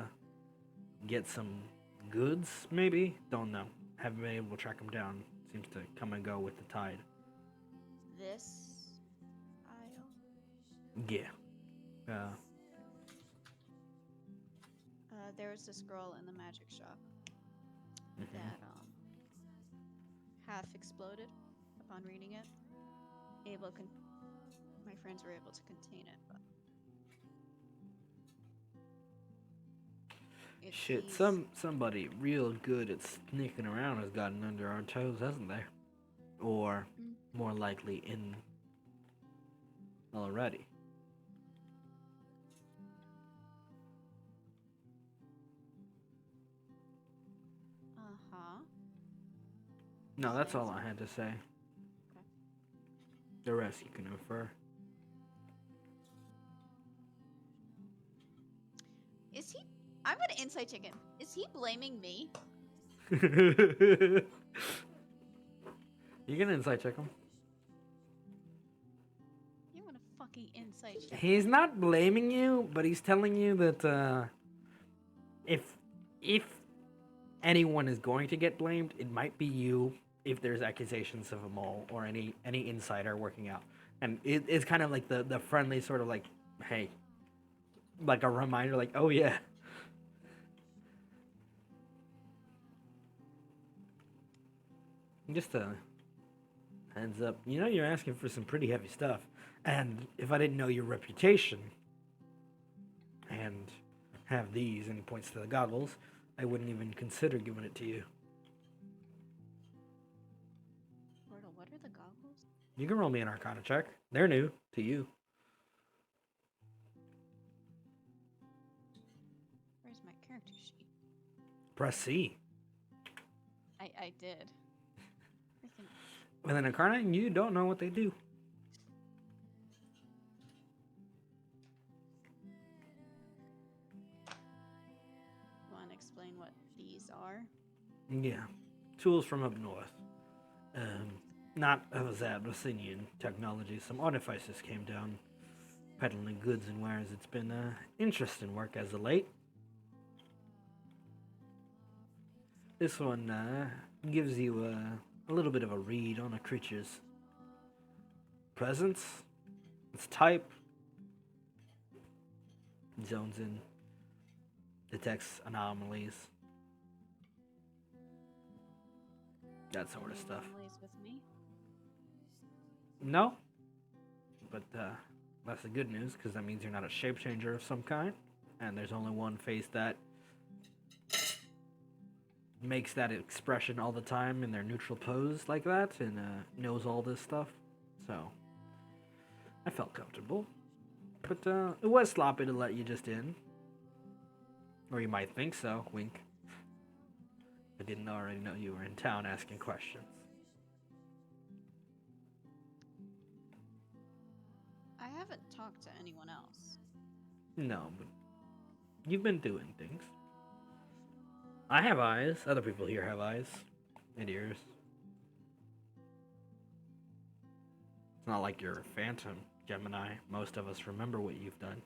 get some goods, maybe? Don't know. Haven't been able to track him down. Seems to come and go with the tide. This aisle. Yeah. There was a scroll in the magic shop Mhm. that half exploded upon reading it. My friends were able to contain it, but if Shit, he's- somebody real good at sneaking around has gotten under our toes, hasn't they? Or Mm. more likely in already. Uh-huh. No, that's all Yes. I had to say. Okay. The rest you can infer. Is he? I'm gonna insight check him. Is he blaming me? You can insight check him. You wanna fuck fucking insight check. He's not blaming you, but he's telling you that if anyone is going to get blamed, it might be you if there's accusations of a mole or any insider working out. And it's kind of like the friendly sort of like, hey, like a reminder, like, oh yeah. Just a heads up. You know you're asking for some pretty heavy stuff. And if I didn't know your reputation and have these, and he points to the goggles, I wouldn't even consider giving it to you. Wordle, what are the goggles? You can roll me an Arcana check. They're new to you. Where's my character sheet? Press C. I did. Freaking With an Arcana, you don't know what they do. want to explain what these are? Yeah. Tools from up north. Not of that Abyssinian technology. Some artificers came down peddling goods and wares. It's been interesting work as of late. This one gives you a little bit of a read on a creature's presence, its type, zones in, detects anomalies, that sort of stuff. Anomalies with me? No, but that's the good news, because that means you're not a shape changer of some kind, and there's only one face that makes that expression all the time in their neutral pose like that, and knows all this stuff. So I felt comfortable, but it was sloppy to let you just in, or you might think so. Wink. I didn't already know you were in town asking questions. I haven't talked to anyone else. No, but you've been doing things. I have eyes. Other people here have eyes and ears. It's not like you're a phantom, Gemini. Most of us remember what you've done.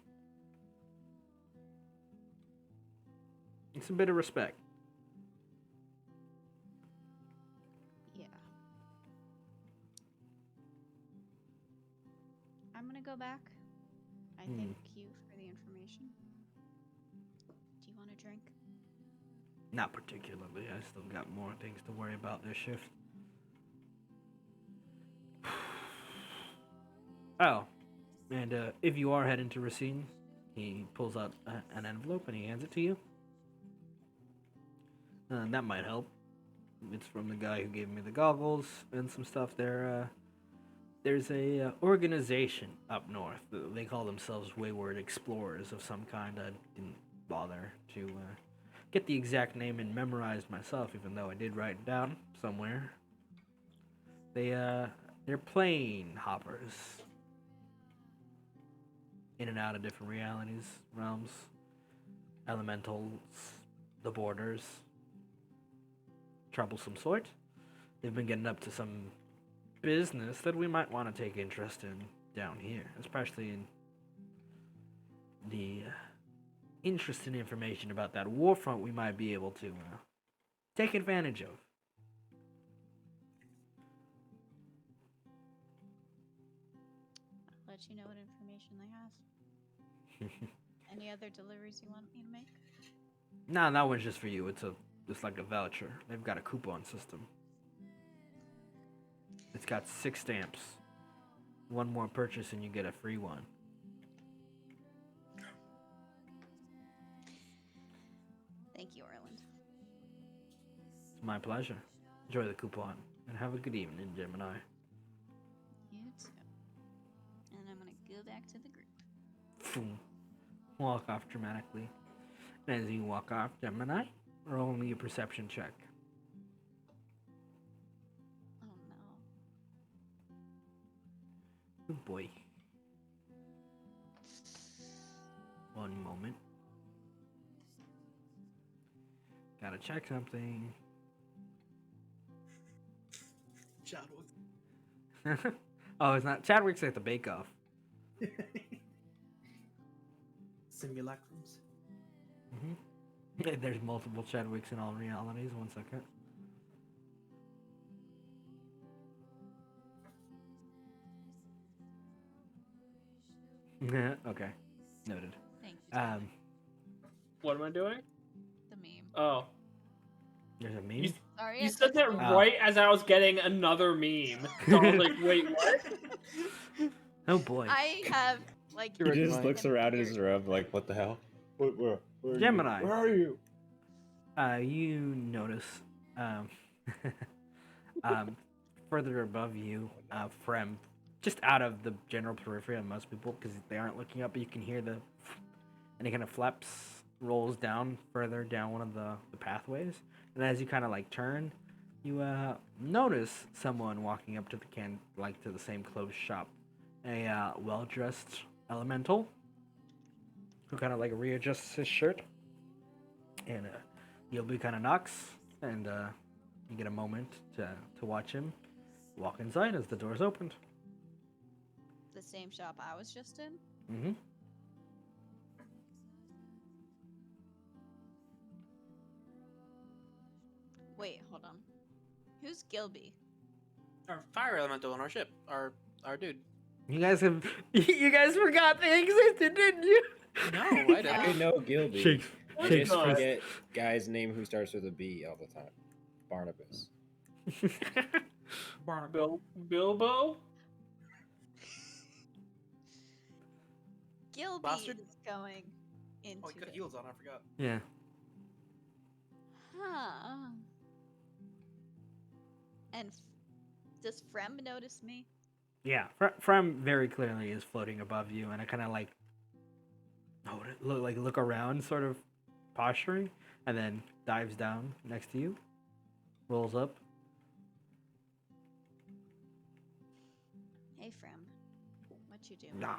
It's a bit of respect. Yeah. I'm gonna go back. I thank you for the information. Do you want a drink? Not particularly. I still got more things to worry about this shift. Oh, and if you are heading to Racine, he pulls out an envelope and he hands it to you. That might help. It's from the guy who gave me the goggles and some stuff there. There's a organization up north. They call themselves Wayward Explorers of some kind. I didn't bother to get the exact name and memorize myself, even though I did write it down somewhere. They're plane hoppers. In and out of different realities, realms, elementals, the borders. Troublesome sort. They've been getting up to some business that we might want to take interest in down here, especially in the interesting information about that war front we might be able to take advantage of. I'll let you know what information they have. Any other deliveries you want me to make? Nah, that one's just for you. It's like a voucher. They've got a coupon system. It's got 6 stamps. One more purchase and you get a free one. Thank you, Orland. It's my pleasure. Enjoy the coupon and have a good evening, Gemini. You too. And I'm gonna go back to the group. Boom. Walk off dramatically. And as you walk off, Gemini, roll me a perception check. Oh no. Good boy. One moment. Gotta check something. Chadwick. Oh, it's not. Chadwick's at the bake-off. Simulacrums. There's multiple Chadwicks in all realities. 1 second. Okay, noted. Thank you. Simon. What am I doing? The meme. Oh, There's a meme. you, Sorry, you I said that took right as I was getting another meme. So I was like, wait, what? Oh boy. I have like. You're He right, just Mike. looks around in his room like, what the hell? Where are Gemini. You? Where are you? You notice, further above you, Frem, just out of the general periphery of most people, because they aren't looking up, but you can hear and it kind of flaps, rolls down further down one of the pathways, and as you kind of like turn, you notice someone walking up to to the same clothes shop, a well-dressed elemental, who kind of like readjusts his shirt, and Gilby kind of knocks, and you get a moment to watch him walk inside as the door's opened. The same shop I was just in. Mm-hmm. Wait, hold on. Who's Gilby? Our fire elemental on our ship. Our dude. You guys forgot they existed, didn't you? No, I I didn't. know Gilby. Shakes. I Shakes. just forget guy's name who starts with a B all the time. Barnabas. Bilbo? Gilby Bastard? is going into. Oh, he got it. heels on. I forgot. Yeah. Huh. And does Frem notice me? Yeah. Frem very clearly is floating above you, and I kind of like look around, sort of posturing, and then dives down next to you, rolls up. Hey, Frem. What you doing? Nah.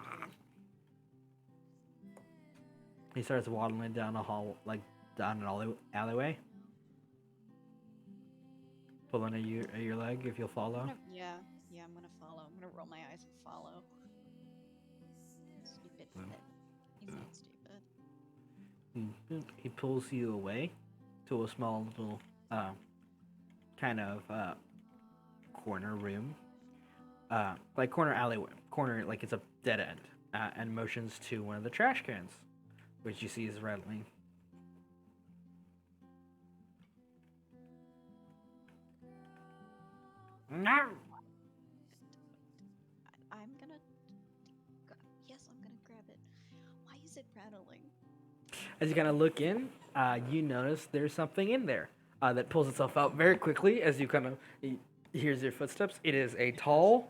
He starts waddling down the hall, like down an alleyway, pulling at your leg if you'll follow. Yeah, I'm gonna follow. I'm gonna roll my eyes and follow. Stupid Well. fit. He's not stupid. He pulls you away to a small little kind of corner room, like corner alleyway, corner like it's a dead end, and motions to one of the trash cans, which you see is rattling. No. I'm gonna. Yes, I'm gonna grab it. Why is it rattling? As you kind of look in, you notice there's something in there that pulls itself out very quickly as you kind of hears your footsteps. It is a tall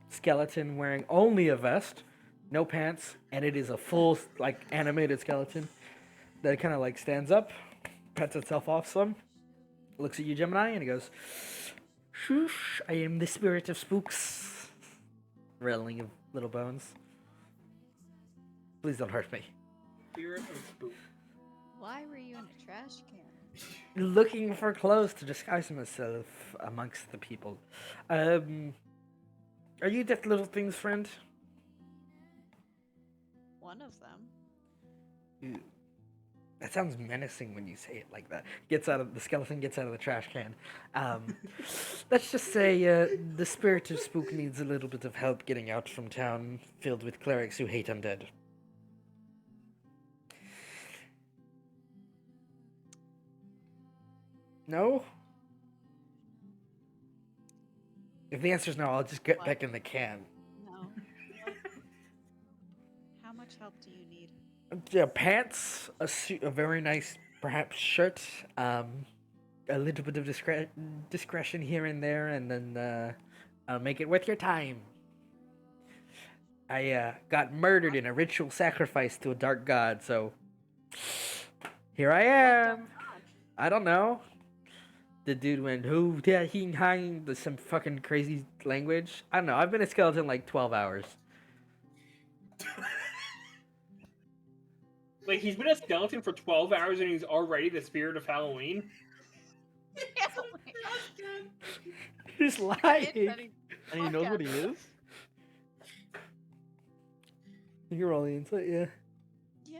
skeleton wearing only a vest, no pants, and it is a full like animated skeleton that kind of like stands up, pets itself off some, looks at you, Gemini, and he goes, "Shoosh, I am the spirit of spooks," rattling of little bones. Please don't hurt me. Spirit of spook. Why were you in a trash can? Looking for clothes to disguise myself amongst the people. Are you that little thing's friend? One of them. That sounds menacing when you say it like that. The skeleton gets out of the trash can. Let's just say the spirit of spook needs a little bit of help getting out from town filled with clerics who hate undead. No? If the answer's no, I'll just get What? back in the can. No. How much help do you need? Yeah, pants, a suit, a very nice, perhaps shirt, a little bit of discretion here and there, and then I'll make it worth your time. I got murdered in a ritual sacrifice to a dark god, so here I am. I don't know. The dude went, who, yeah, he hang, some fucking crazy language. I don't know. I've been a skeleton like 12 hours. Like, he's been a skeleton for 12 hours and he's already the spirit of Halloween? Yeah, oh my He's God. lying. And he knows what he is? You're rolling insight, yeah. Yeah.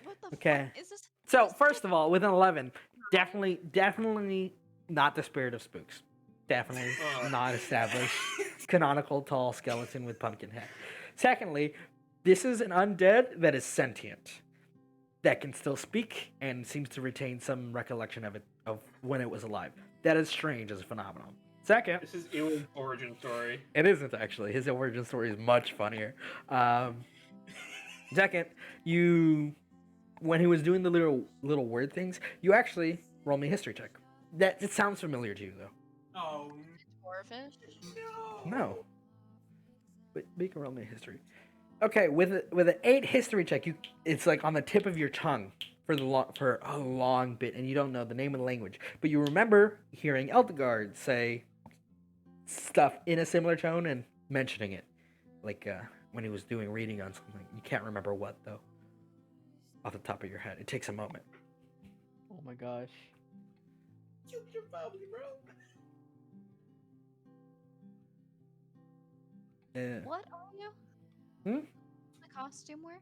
What the Okay. fuck is this? So this first of all, with an 11, No. definitely not the spirit of spooks. Definitely Oh. not established. Canonical tall skeleton with pumpkin head. Secondly, this is an undead that is sentient, that can still speak and seems to retain some recollection of it of when it was alive. That is strange as a phenomenon. Second, This is Ewan's origin story. it isn't actually. His origin story is much funnier. Second, when he was doing the little word things, you actually roll me a history check. That it sounds familiar to you though. Oh Dwarfish? No. But you can roll me a history. Okay, with an 8 history check, it's like on the tip of your tongue for a long bit, and you don't know the name of the language, but you remember hearing Eldegard say stuff in a similar tone and mentioning it, like when he was doing reading on something. You can't remember what though, off the top of your head. It takes a moment. Oh my gosh. Kill your family, bro. Yeah. What are you? Hmm? The costume work?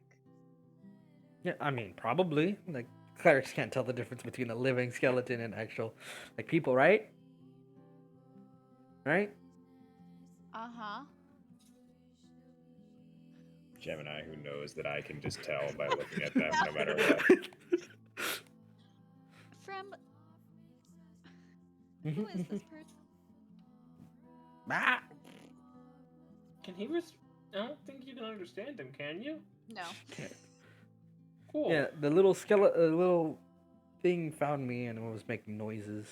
Yeah, I mean, probably. Like, clerics can't tell the difference between a living skeleton and actual, like, people, right? Right? Uh-huh. Gemini, who knows that I can just tell by looking at them no matter what. From who is this person? Ah! Can he I don't think you can understand him, can you? No. Cool. Yeah, the little little thing found me and it was making noises.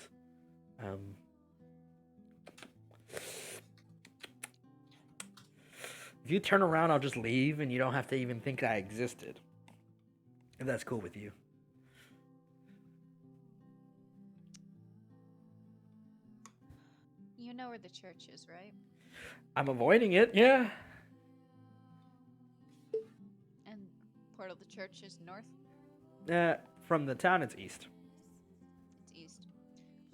If you turn around, I'll just leave and you don't have to even think I existed. If that's cool with you. You know where the church is, right? I'm avoiding it, yeah. And part of the church is north. From the town, it's east. It's east.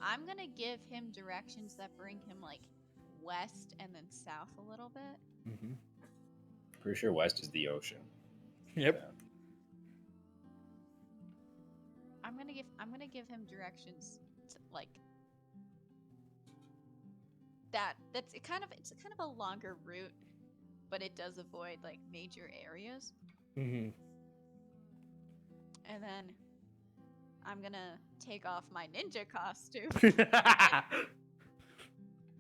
I'm gonna give him directions that bring him like west and then south a little bit. Mm-hmm. Pretty sure west is the ocean. Yep. I'm gonna give him directions to, like that. It's kind of a longer route, but it does avoid like major areas. Mm-hmm. And then I'm gonna take off my ninja costume. I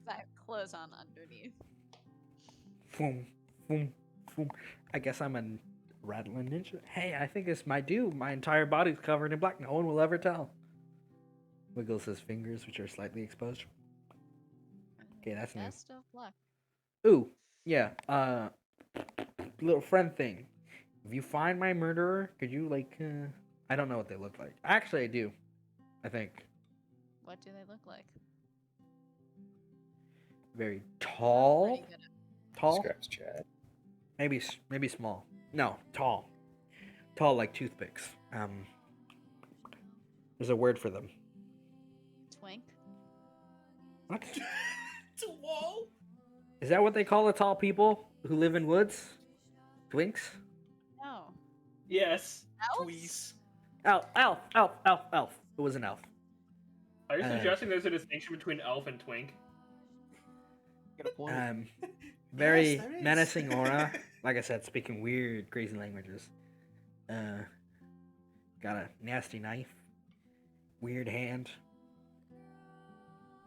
have clothes on underneath. Boom, boom, boom. I guess I'm a rattling ninja. Hey, I think this might do. My entire body's covered in black. No one will ever tell. Wiggles his fingers, which are slightly exposed. Okay, that's new. Best of luck. Ooh, yeah. Little friend thing. If you find my murderer, could you I don't know what they look like. Actually, I do. I think What do they look like? very Pretty tall. good at- Tall. Scraps chat. Maybe small. No, tall. Tall like toothpicks. There's a word for them. Twink. What? To wall. Is that what they call the tall people who live in woods? Twinks? No. Yes. Elves? Tweez. Elf. It was an elf. Are you Uh, suggesting there's a distinction between elf and twink? Got a point. Very Yes, there is. menacing aura. Like I said, speaking weird, crazy languages. Got a nasty knife. Weird hand.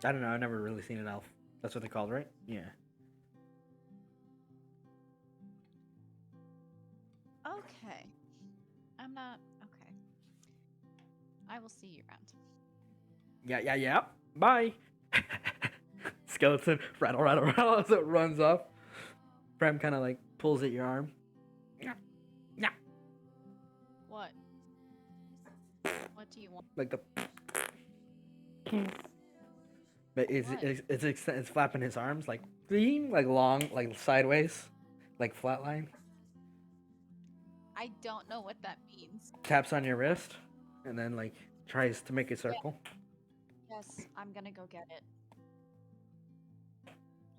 I don't know. I've never really seen an elf. That's what they're called, right? Yeah. Okay. I'm not okay. I will see you around. Yeah. Bye. Skeleton rattle as it runs off. Prem kind of like pulls at your arm. What? What do you want? Like the. But it's flapping his arms like long, like sideways, like flatline. I don't know what that means. Taps on your wrist, and then like tries to make a circle. Yes, I'm gonna go get it.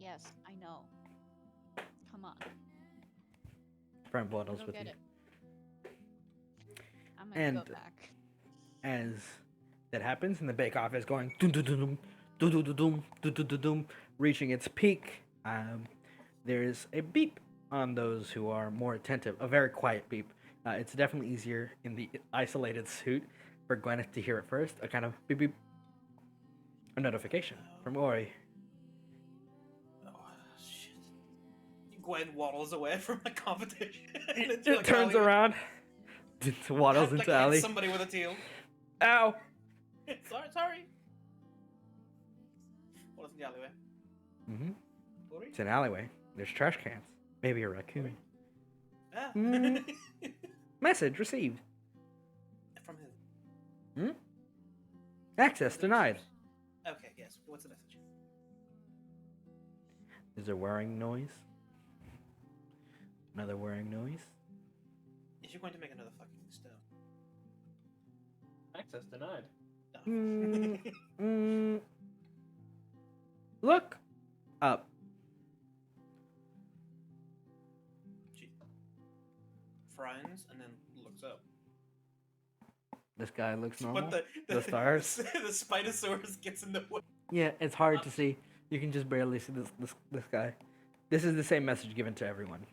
Yes, I know. Come on. friend Waddles Go with get you. it. I'm gonna go And- back. As that happens, and the bake-off is going dum dum dum dum dum dum dum dum dum dum dum, reaching its peak. There's a beep on those who are more attentive. A very quiet beep. It's definitely easier in the isolated suit for Gwyneth to hear it first. A kind of beep beep. A notification from Ori. Oh, shit. Gwen waddles away from the competition. It into a turns alleyway. around, waddles Like into hits alley. somebody with a teal. Ow! Sorry. What is in the alleyway? Mm-hmm. Ori? It's an alleyway. There's trash cans. Maybe a raccoon. Ah. Mm. Message received. From who? Access denied. Okay, yes. What's the message? Is there whirring noise? Another whirring noise? Is you going to make another fucking stone? Access denied. No. Look up. She frowns and then looks up. This guy looks normal. But The stars? the Spinosaurus gets in the way. Yeah, it's hard to see. You can just barely see this guy. This is the same message given to everyone.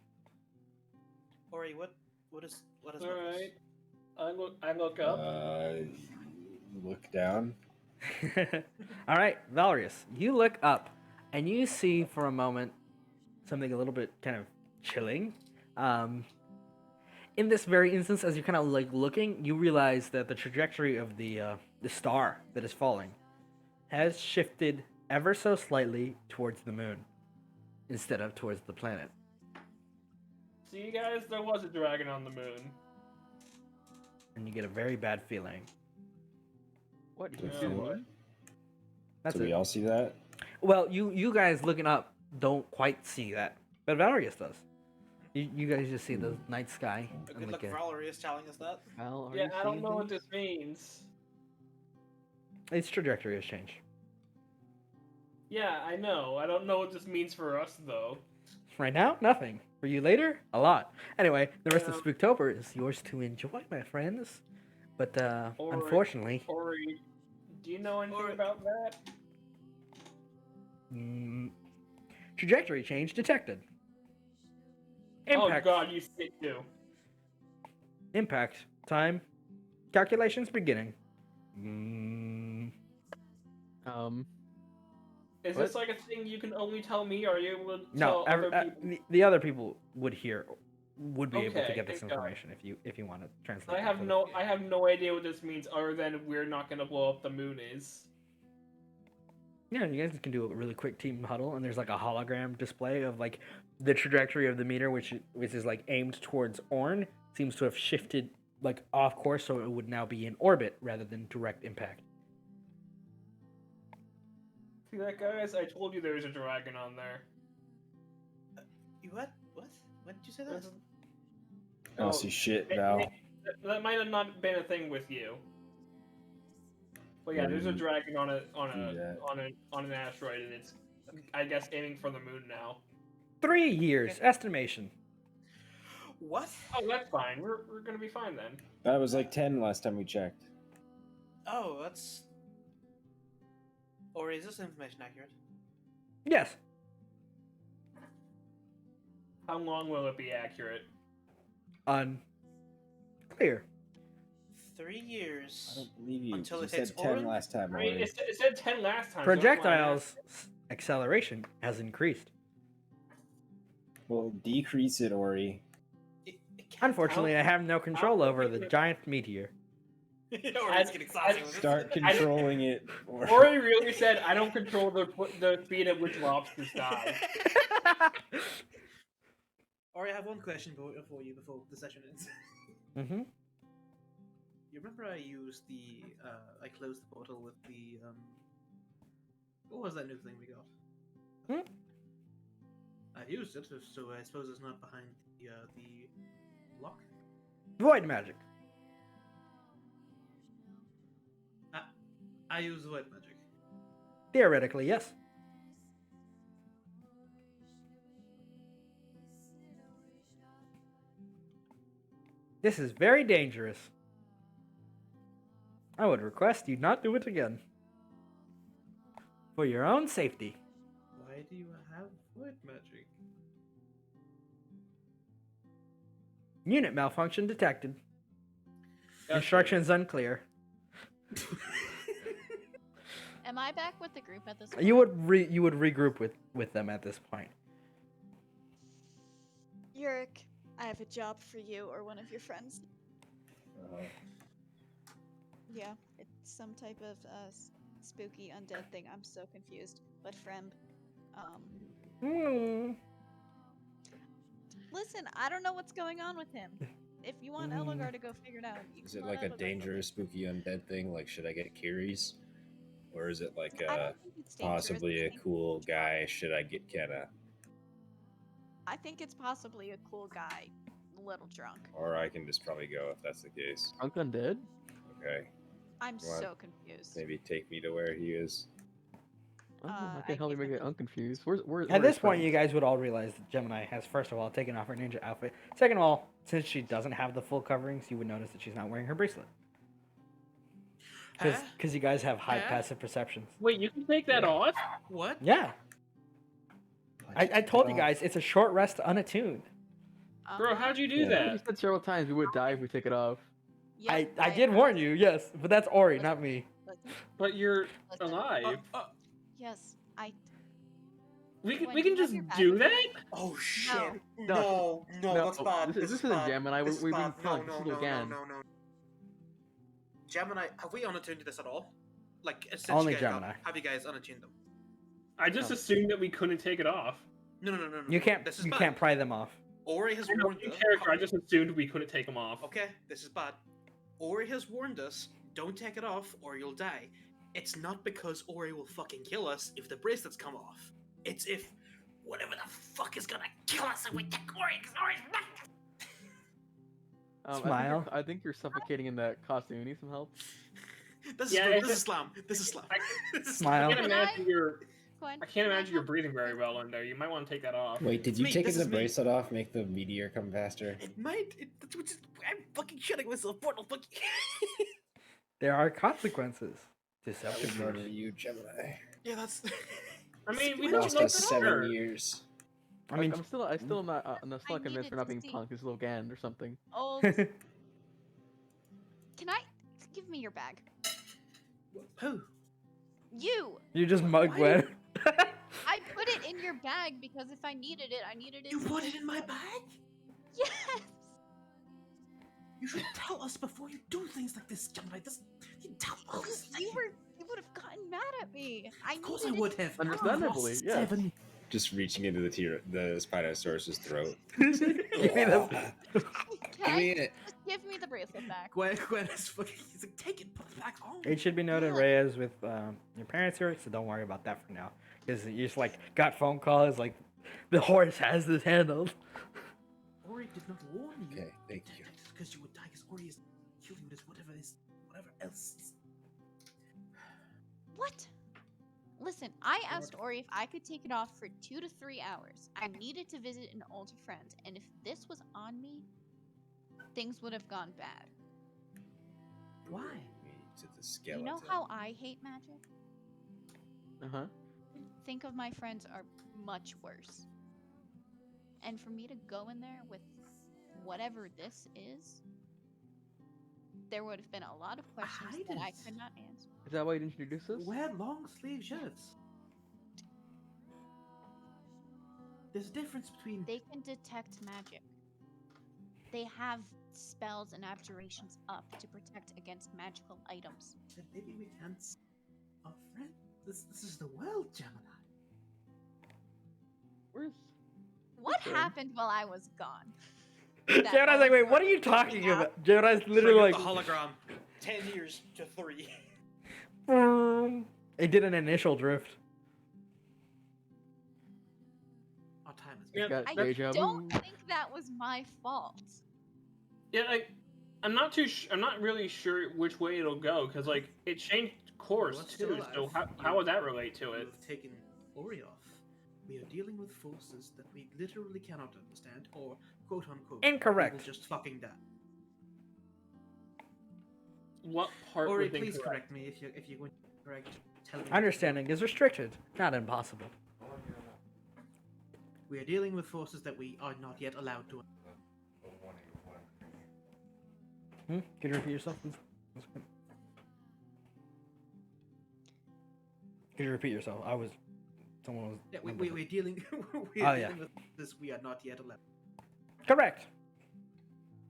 Ori, what is All this? right. I look up. Look down. All right, Valerius, you look up and you see for a moment something a little bit kind of chilling. In this very instance, as you're kind of like looking, you realize that the trajectory of the star that is falling has shifted ever so slightly towards the moon instead of towards the planet. See, guys, there was a dragon on the moon. And you get a very bad feeling. What? Yeah, Yeah. what? That's So it. we all see that? Well, you guys looking up don't quite see that, but Valerius does. You guys just see the night sky. Good and luck, like Valerie is telling us that. Val, are Yeah, you I don't seeing know what things? this means. its trajectory has changed. Yeah, I know. I don't know what this means for us, though. Right now, nothing. For you later, a lot. Anyway, the rest of Yeah. Spooktober is yours to enjoy, my friends. But Or- unfortunately, Ori, do you know anything Ori- about that? trajectory change detected. Impact. Oh god, you sit too. Impact time. Calculations beginning. Mm, Is What? this like a thing you can only tell me? Or are you able to no, tell other people? the other people would be able to Okay, get this thank God. information if you want to translate. I it have for no idea what this means other than we're not gonna blow up the moon is. Yeah, you guys can do a really quick team huddle, and there's like a hologram display of like the trajectory of the meter, which is like aimed towards Orn, seems to have shifted like off course, so it would now be in orbit rather than direct impact. See that, guys? I told you there was a dragon on there. You what? What? When did you say that? That's- I don't Oh, see shit, it- Val. That might have not been a thing with you. But yeah, there's a Mm. dragon on Yeah. an asteroid, and it's, I guess, aiming for the moon now. 3 years estimation. What? Oh, that's fine. We're gonna be fine then. That was like 10 last time we checked. Oh, that's. Or is this information accurate? Yes. How long will it be accurate? Unclear. 3 years. I don't believe you. Until You it said hits 10 Orin? last time. I mean, Ori. it said 10 last time. so that's why I Projectiles asked. acceleration has increased. Well, decrease it, Ori. It can't Unfortunately, I have no control over the giant meteor. help. Or it's getting saucy with it. Start controlling it. Ori really said, "I don't control the speed at which lobsters die." Or I have one question for you before the session ends. Mm-hmm. You remember I used the I closed the portal with the what was that new thing we got? Hmm? I've used it, so I suppose it's not behind the lock. Void magic. I use white magic. Theoretically, yes. This is very dangerous. I would request you not do it again. For your own safety. Why do you have void magic? Unit malfunction detected. Gotcha. Instructions unclear. Am I back with the group at this point? You would regroup with them at this point. Yurik, I have a job for you or one of your friends. Yeah, it's some type of spooky undead thing. I'm so confused. But Fremb, listen, I don't know what's going on with him. If you want Elgar to go figure it out, you Is can it let like a Elgar go dangerous, spooky, undead thing? Like, should I get Kiri's? Or is it like I a don't think it's dangerous. possibly I a think- cool guy? Should I get Kenna? I think it's possibly a cool guy, a little drunk. Or I can just probably go if that's the case. Drunk undead? Okay. I'm You want so confused. Maybe take me to where he is. Oh, how I can help you guess make I it unconfused? Where's At this point, you guys would all realize that Gemini has, first of all, taken off her ninja outfit. Second of all, since she doesn't have the full coverings, you would notice that she's not wearing her bracelet. Huh? Because you guys have high Huh? passive perceptions. Wait, you can take that off? What? Yeah. I told you guys, it's a short rest unattuned. Bro, how'd you do Yeah. You that? said several times we would die if we take it off. Yep, I did warn you, yes. But that's Ori, not me. Listen, But you're listen. alive. Yes, I. We Gwen, can do you have just your bag do with that? you? Oh shit! No. No, that's bad. This is isn't bad. Gemini. This is We've been bad. telling this is Logan. No. Gemini, have we unattuned this at all? Like, since Only you guys Gemini. have you guys unattuned them? I just No. assumed that we couldn't take it off. No. You can't This is you bad. can't pry them off. Ori has I know, warned in us. character, I just assumed we couldn't take them off. Okay, this is bad. Ori has warned us, don't take it off or you'll die. It's not because Ori will fucking kill us if the bracelets come off. It's if whatever the fuck is gonna kill us if we take Ori, because Ori's back. Smile. I think you're suffocating in that costume. You need some help? This is Yeah, this it's is just- slam. This is slam. I- This is Smile. I can't Can I- imagine you're. Gwen, I can't can imagine you're help? breathing very well in there. You might want to take that off. Wait, did you me, taking this the is me. bracelet off make the meteor come faster? It might. I'm fucking shitting myself. Portal fucking. There are consequences to I would subterfuge. murder you, Gemini. Yeah, that's. I mean, we I don't Lost know us for 7 sure. years. I mean, I still am not I'm still not convinced needed we're not to being see. punked. It's Logan or something. Old. Can I give me your bag? Who? You. you just mug Why Gwen. I put it in your bag because if I needed it, I needed it. You to put take it in my it. bag? Yes. You should tell us before you do things like this, Gemini. You tell us. You would have gotten mad at me. Of course I needed it would to- have. Understandably, Lost yes. 7. Just reaching into the Spinosaurus's throat. Give me the- Give Can me I it. just give me the bracelet back? Gwen is fucking. He's like, take it, put it back on. It should be noted, Yeah. Reyes with your parents here, so don't worry about that for now. Because you just like got phone calls like the horse has this handled. Ori did not warn you. Okay, thank you. Because you would die, because Ori is killing you with whatever else. What? Listen, I asked Ori if I could take it off for 2 to 3 hours. I needed to visit an older friend, and if this was on me, things would have gone bad. Why? Me to the skeleton. You know how I hate magic? Uh-huh. Think of my friends are much worse. And for me to go in there with whatever this is, there would have been a lot of questions Hide that I it. could not answer. Is that why you didn't introduce us? Wear long sleeve shirts. There's a difference between. They can detect magic. They have spells and abjurations up to protect against magical items. Then maybe we can't. Our friend. This is the world, Gemini. Where's What Okay. happened while I was gone? Gemini's like, wait, what are you talking about? Gemini's literally Bring like, up the hologram. 10 years to 3. it did an initial drift. Our time is. Yeah, got I deja don't vu? think that was my fault. Yeah, I'm not really sure which way it'll go because like it changed course Well, it's still too. So alive. how would that relate to You it? have taken Ori off. We are dealing with forces that we literally cannot understand, or quote unquote, we Incorrect. will just fucking die. What part Ori, was please incorrect? correct me if you're going to correct. Tell me. Understanding is restricted, not impossible. We are dealing with forces that we are not yet allowed to. Can you repeat yourself, please? Can you repeat yourself? Someone was. Yeah, we're dealing. We Oh, are yeah. dealing with this. We are not yet allowed. Correct.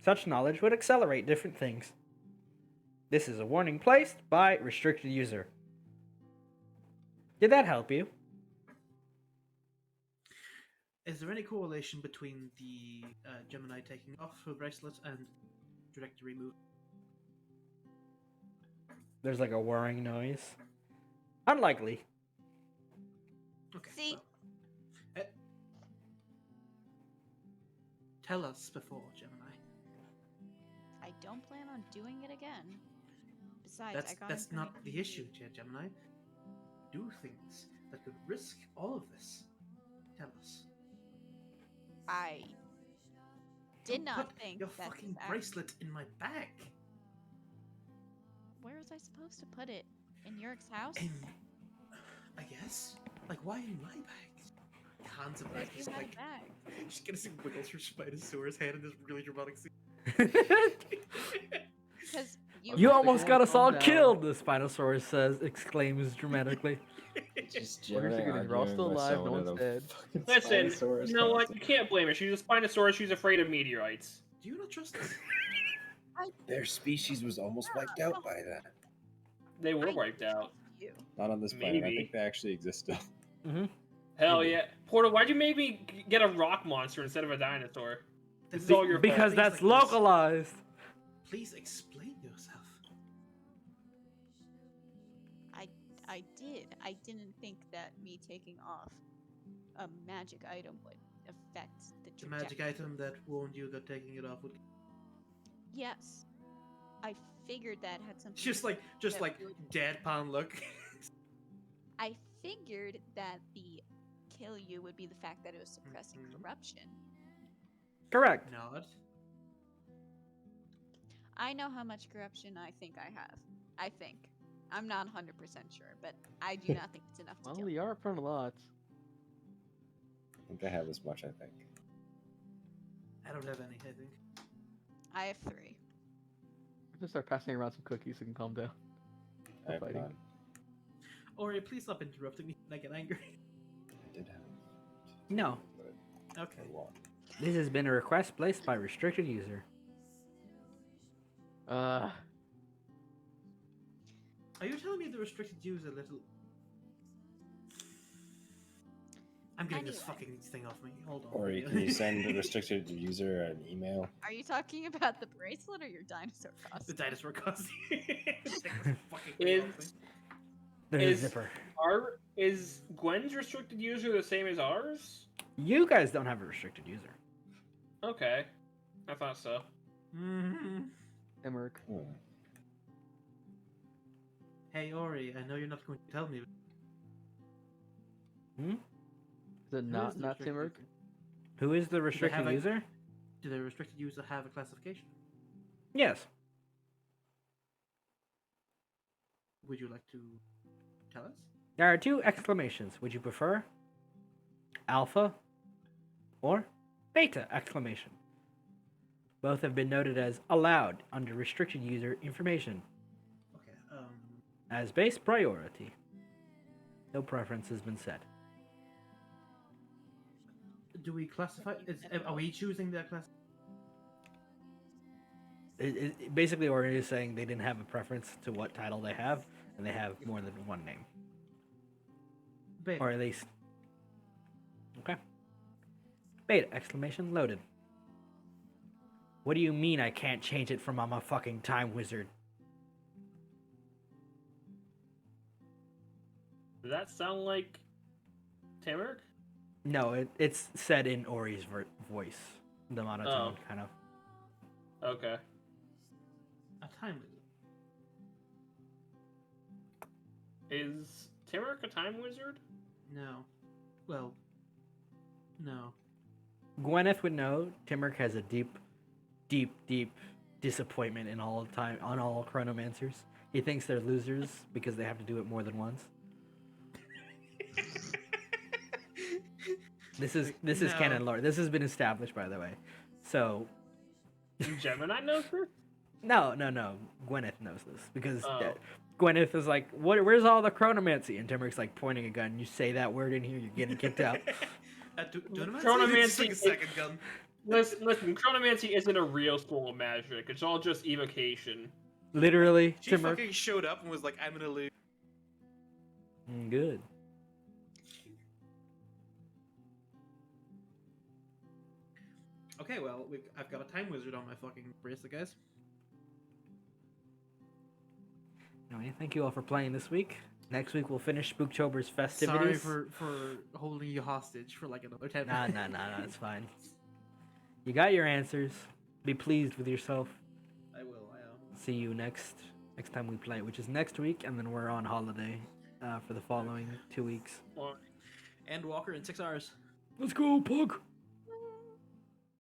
Such knowledge would accelerate different things. This is a warning placed by restricted user. Did that help you? Is there any correlation between the Gemini taking off her bracelet and trajectory move? There's like a whirring noise. Unlikely. Okay. See? well, tell us before, Gemini. I don't plan on doing it again. Besides, That's not the issue, Gemini. Do things that could risk all of this. Tell us. I did Don't not put think your that fucking this bracelet in my bag. Where was I supposed to put it? In Yurik's house? In, I guess. Like, why in my bag? Hands of Because bag, you just had like a bag. just gonna see wiggles her Spinosaurus head in this really dramatic scene. Because you, You Okay, almost got us calm all down. killed, the Spinosaurus exclaims dramatically. Just What are you Gemini thinking? We're all arguing still with alive, someone no in one's a dead. fucking Listen, Spinosaurus you know what? costume. You can't blame her. She's a Spinosaurus. She's afraid of meteorites. Do you not trust us? Their species was almost wiped out by that. They were I wiped out. you. Not on this planet. I Maybe. think they actually exist still. Hell Maybe. yeah. Portal, why'd you make me get a rock monster instead of a dinosaur? This is Be- all your fault. Because Things that's like this. localized. Please explain yourself. I did. I didn't think that me taking off a magic item would affect the The trajectory. magic item that warned you that taking it off would Yes. I figured that had something just to like just that like would- deadpan look. I figured that the kill you would be the fact that it was suppressing Mhm. corruption. Correct. Nod. I know how much corruption I think I have. I think. I'm not 100% sure, but I do not think it's enough to Well, kill. you are up front a lot. I think I have as much, I think. I don't have any, I think. I have 3. I'm gonna start passing around some cookies so you can calm down. I have Fighting. none. Ori, please stop interrupting me when I get angry. I did have. No. But Okay. I won. This has been a request placed by restricted user. Are you telling me the restricted use a little? I'm getting this Anyway. fucking thing off me. Hold on. Ori, can you send the restricted user an email? Are you talking about the bracelet or your dinosaur the costume? dinosaur costume? Take this fucking thing off me. Is There's Is- a zipper. is Gwen's restricted user the same as ours? You guys don't have a restricted user. Okay. I thought so. Mhm. Emmerich. Hmm. Hey Ori, I know you're not going to tell me. Is it who is not the not restricted Timurk? user? Who is the restricted have a- user? Do the restricted user have a classification? Yes. Would you like to tell us? There are 2 exclamations. Would you prefer alpha or beta exclamation? Both have been noted as allowed under restricted user information Okay. as base priority. No preference has been set. Do we classify? Are we choosing their class? Basically, Ori is saying they didn't have a preference to what title they have, and they have more than one name. Beta. Or at least. Okay. Beta exclamation loaded. What do you mean I can't change it from I'm a fucking time wizard? Does that sound like Timurk? No, it's said in Ori's voice. The monotone, Oh. kind of. Okay. A time wizard. Is Timurk a time wizard? No. Well. No. Gwyneth would know Timurk has a deep disappointment in all time on all chronomancers. He thinks they're losers because they have to do it more than once. This is No. canon lore. This has been established, by the way. So Gemini knows this? no. Gwyneth knows this because Oh. Gwyneth is like, Where's all the chronomancy?" And Timmerick's like pointing a gun. "You say that word in here, you're getting kicked out." Chronomancy? It's like a second gun. Listen, chronomancy isn't a real school of magic. It's all just evocation. Literally, She Timmerick. fucking showed up and was like, "I'm gonna lose." Good. Okay, well, I've got a time wizard on my fucking bracelet, guys. Anyway, thank you all for playing this week. Next week we'll finish Spooktober's festivities. Sorry for holding you hostage for like another 10 Nah, minutes. it's fine. You got your answers. Be pleased with yourself. I will, I am. See you next time we play, which is next week, and then we're on holiday for the following 2 weeks. And Walker in 6 hours. Let's go, Pug!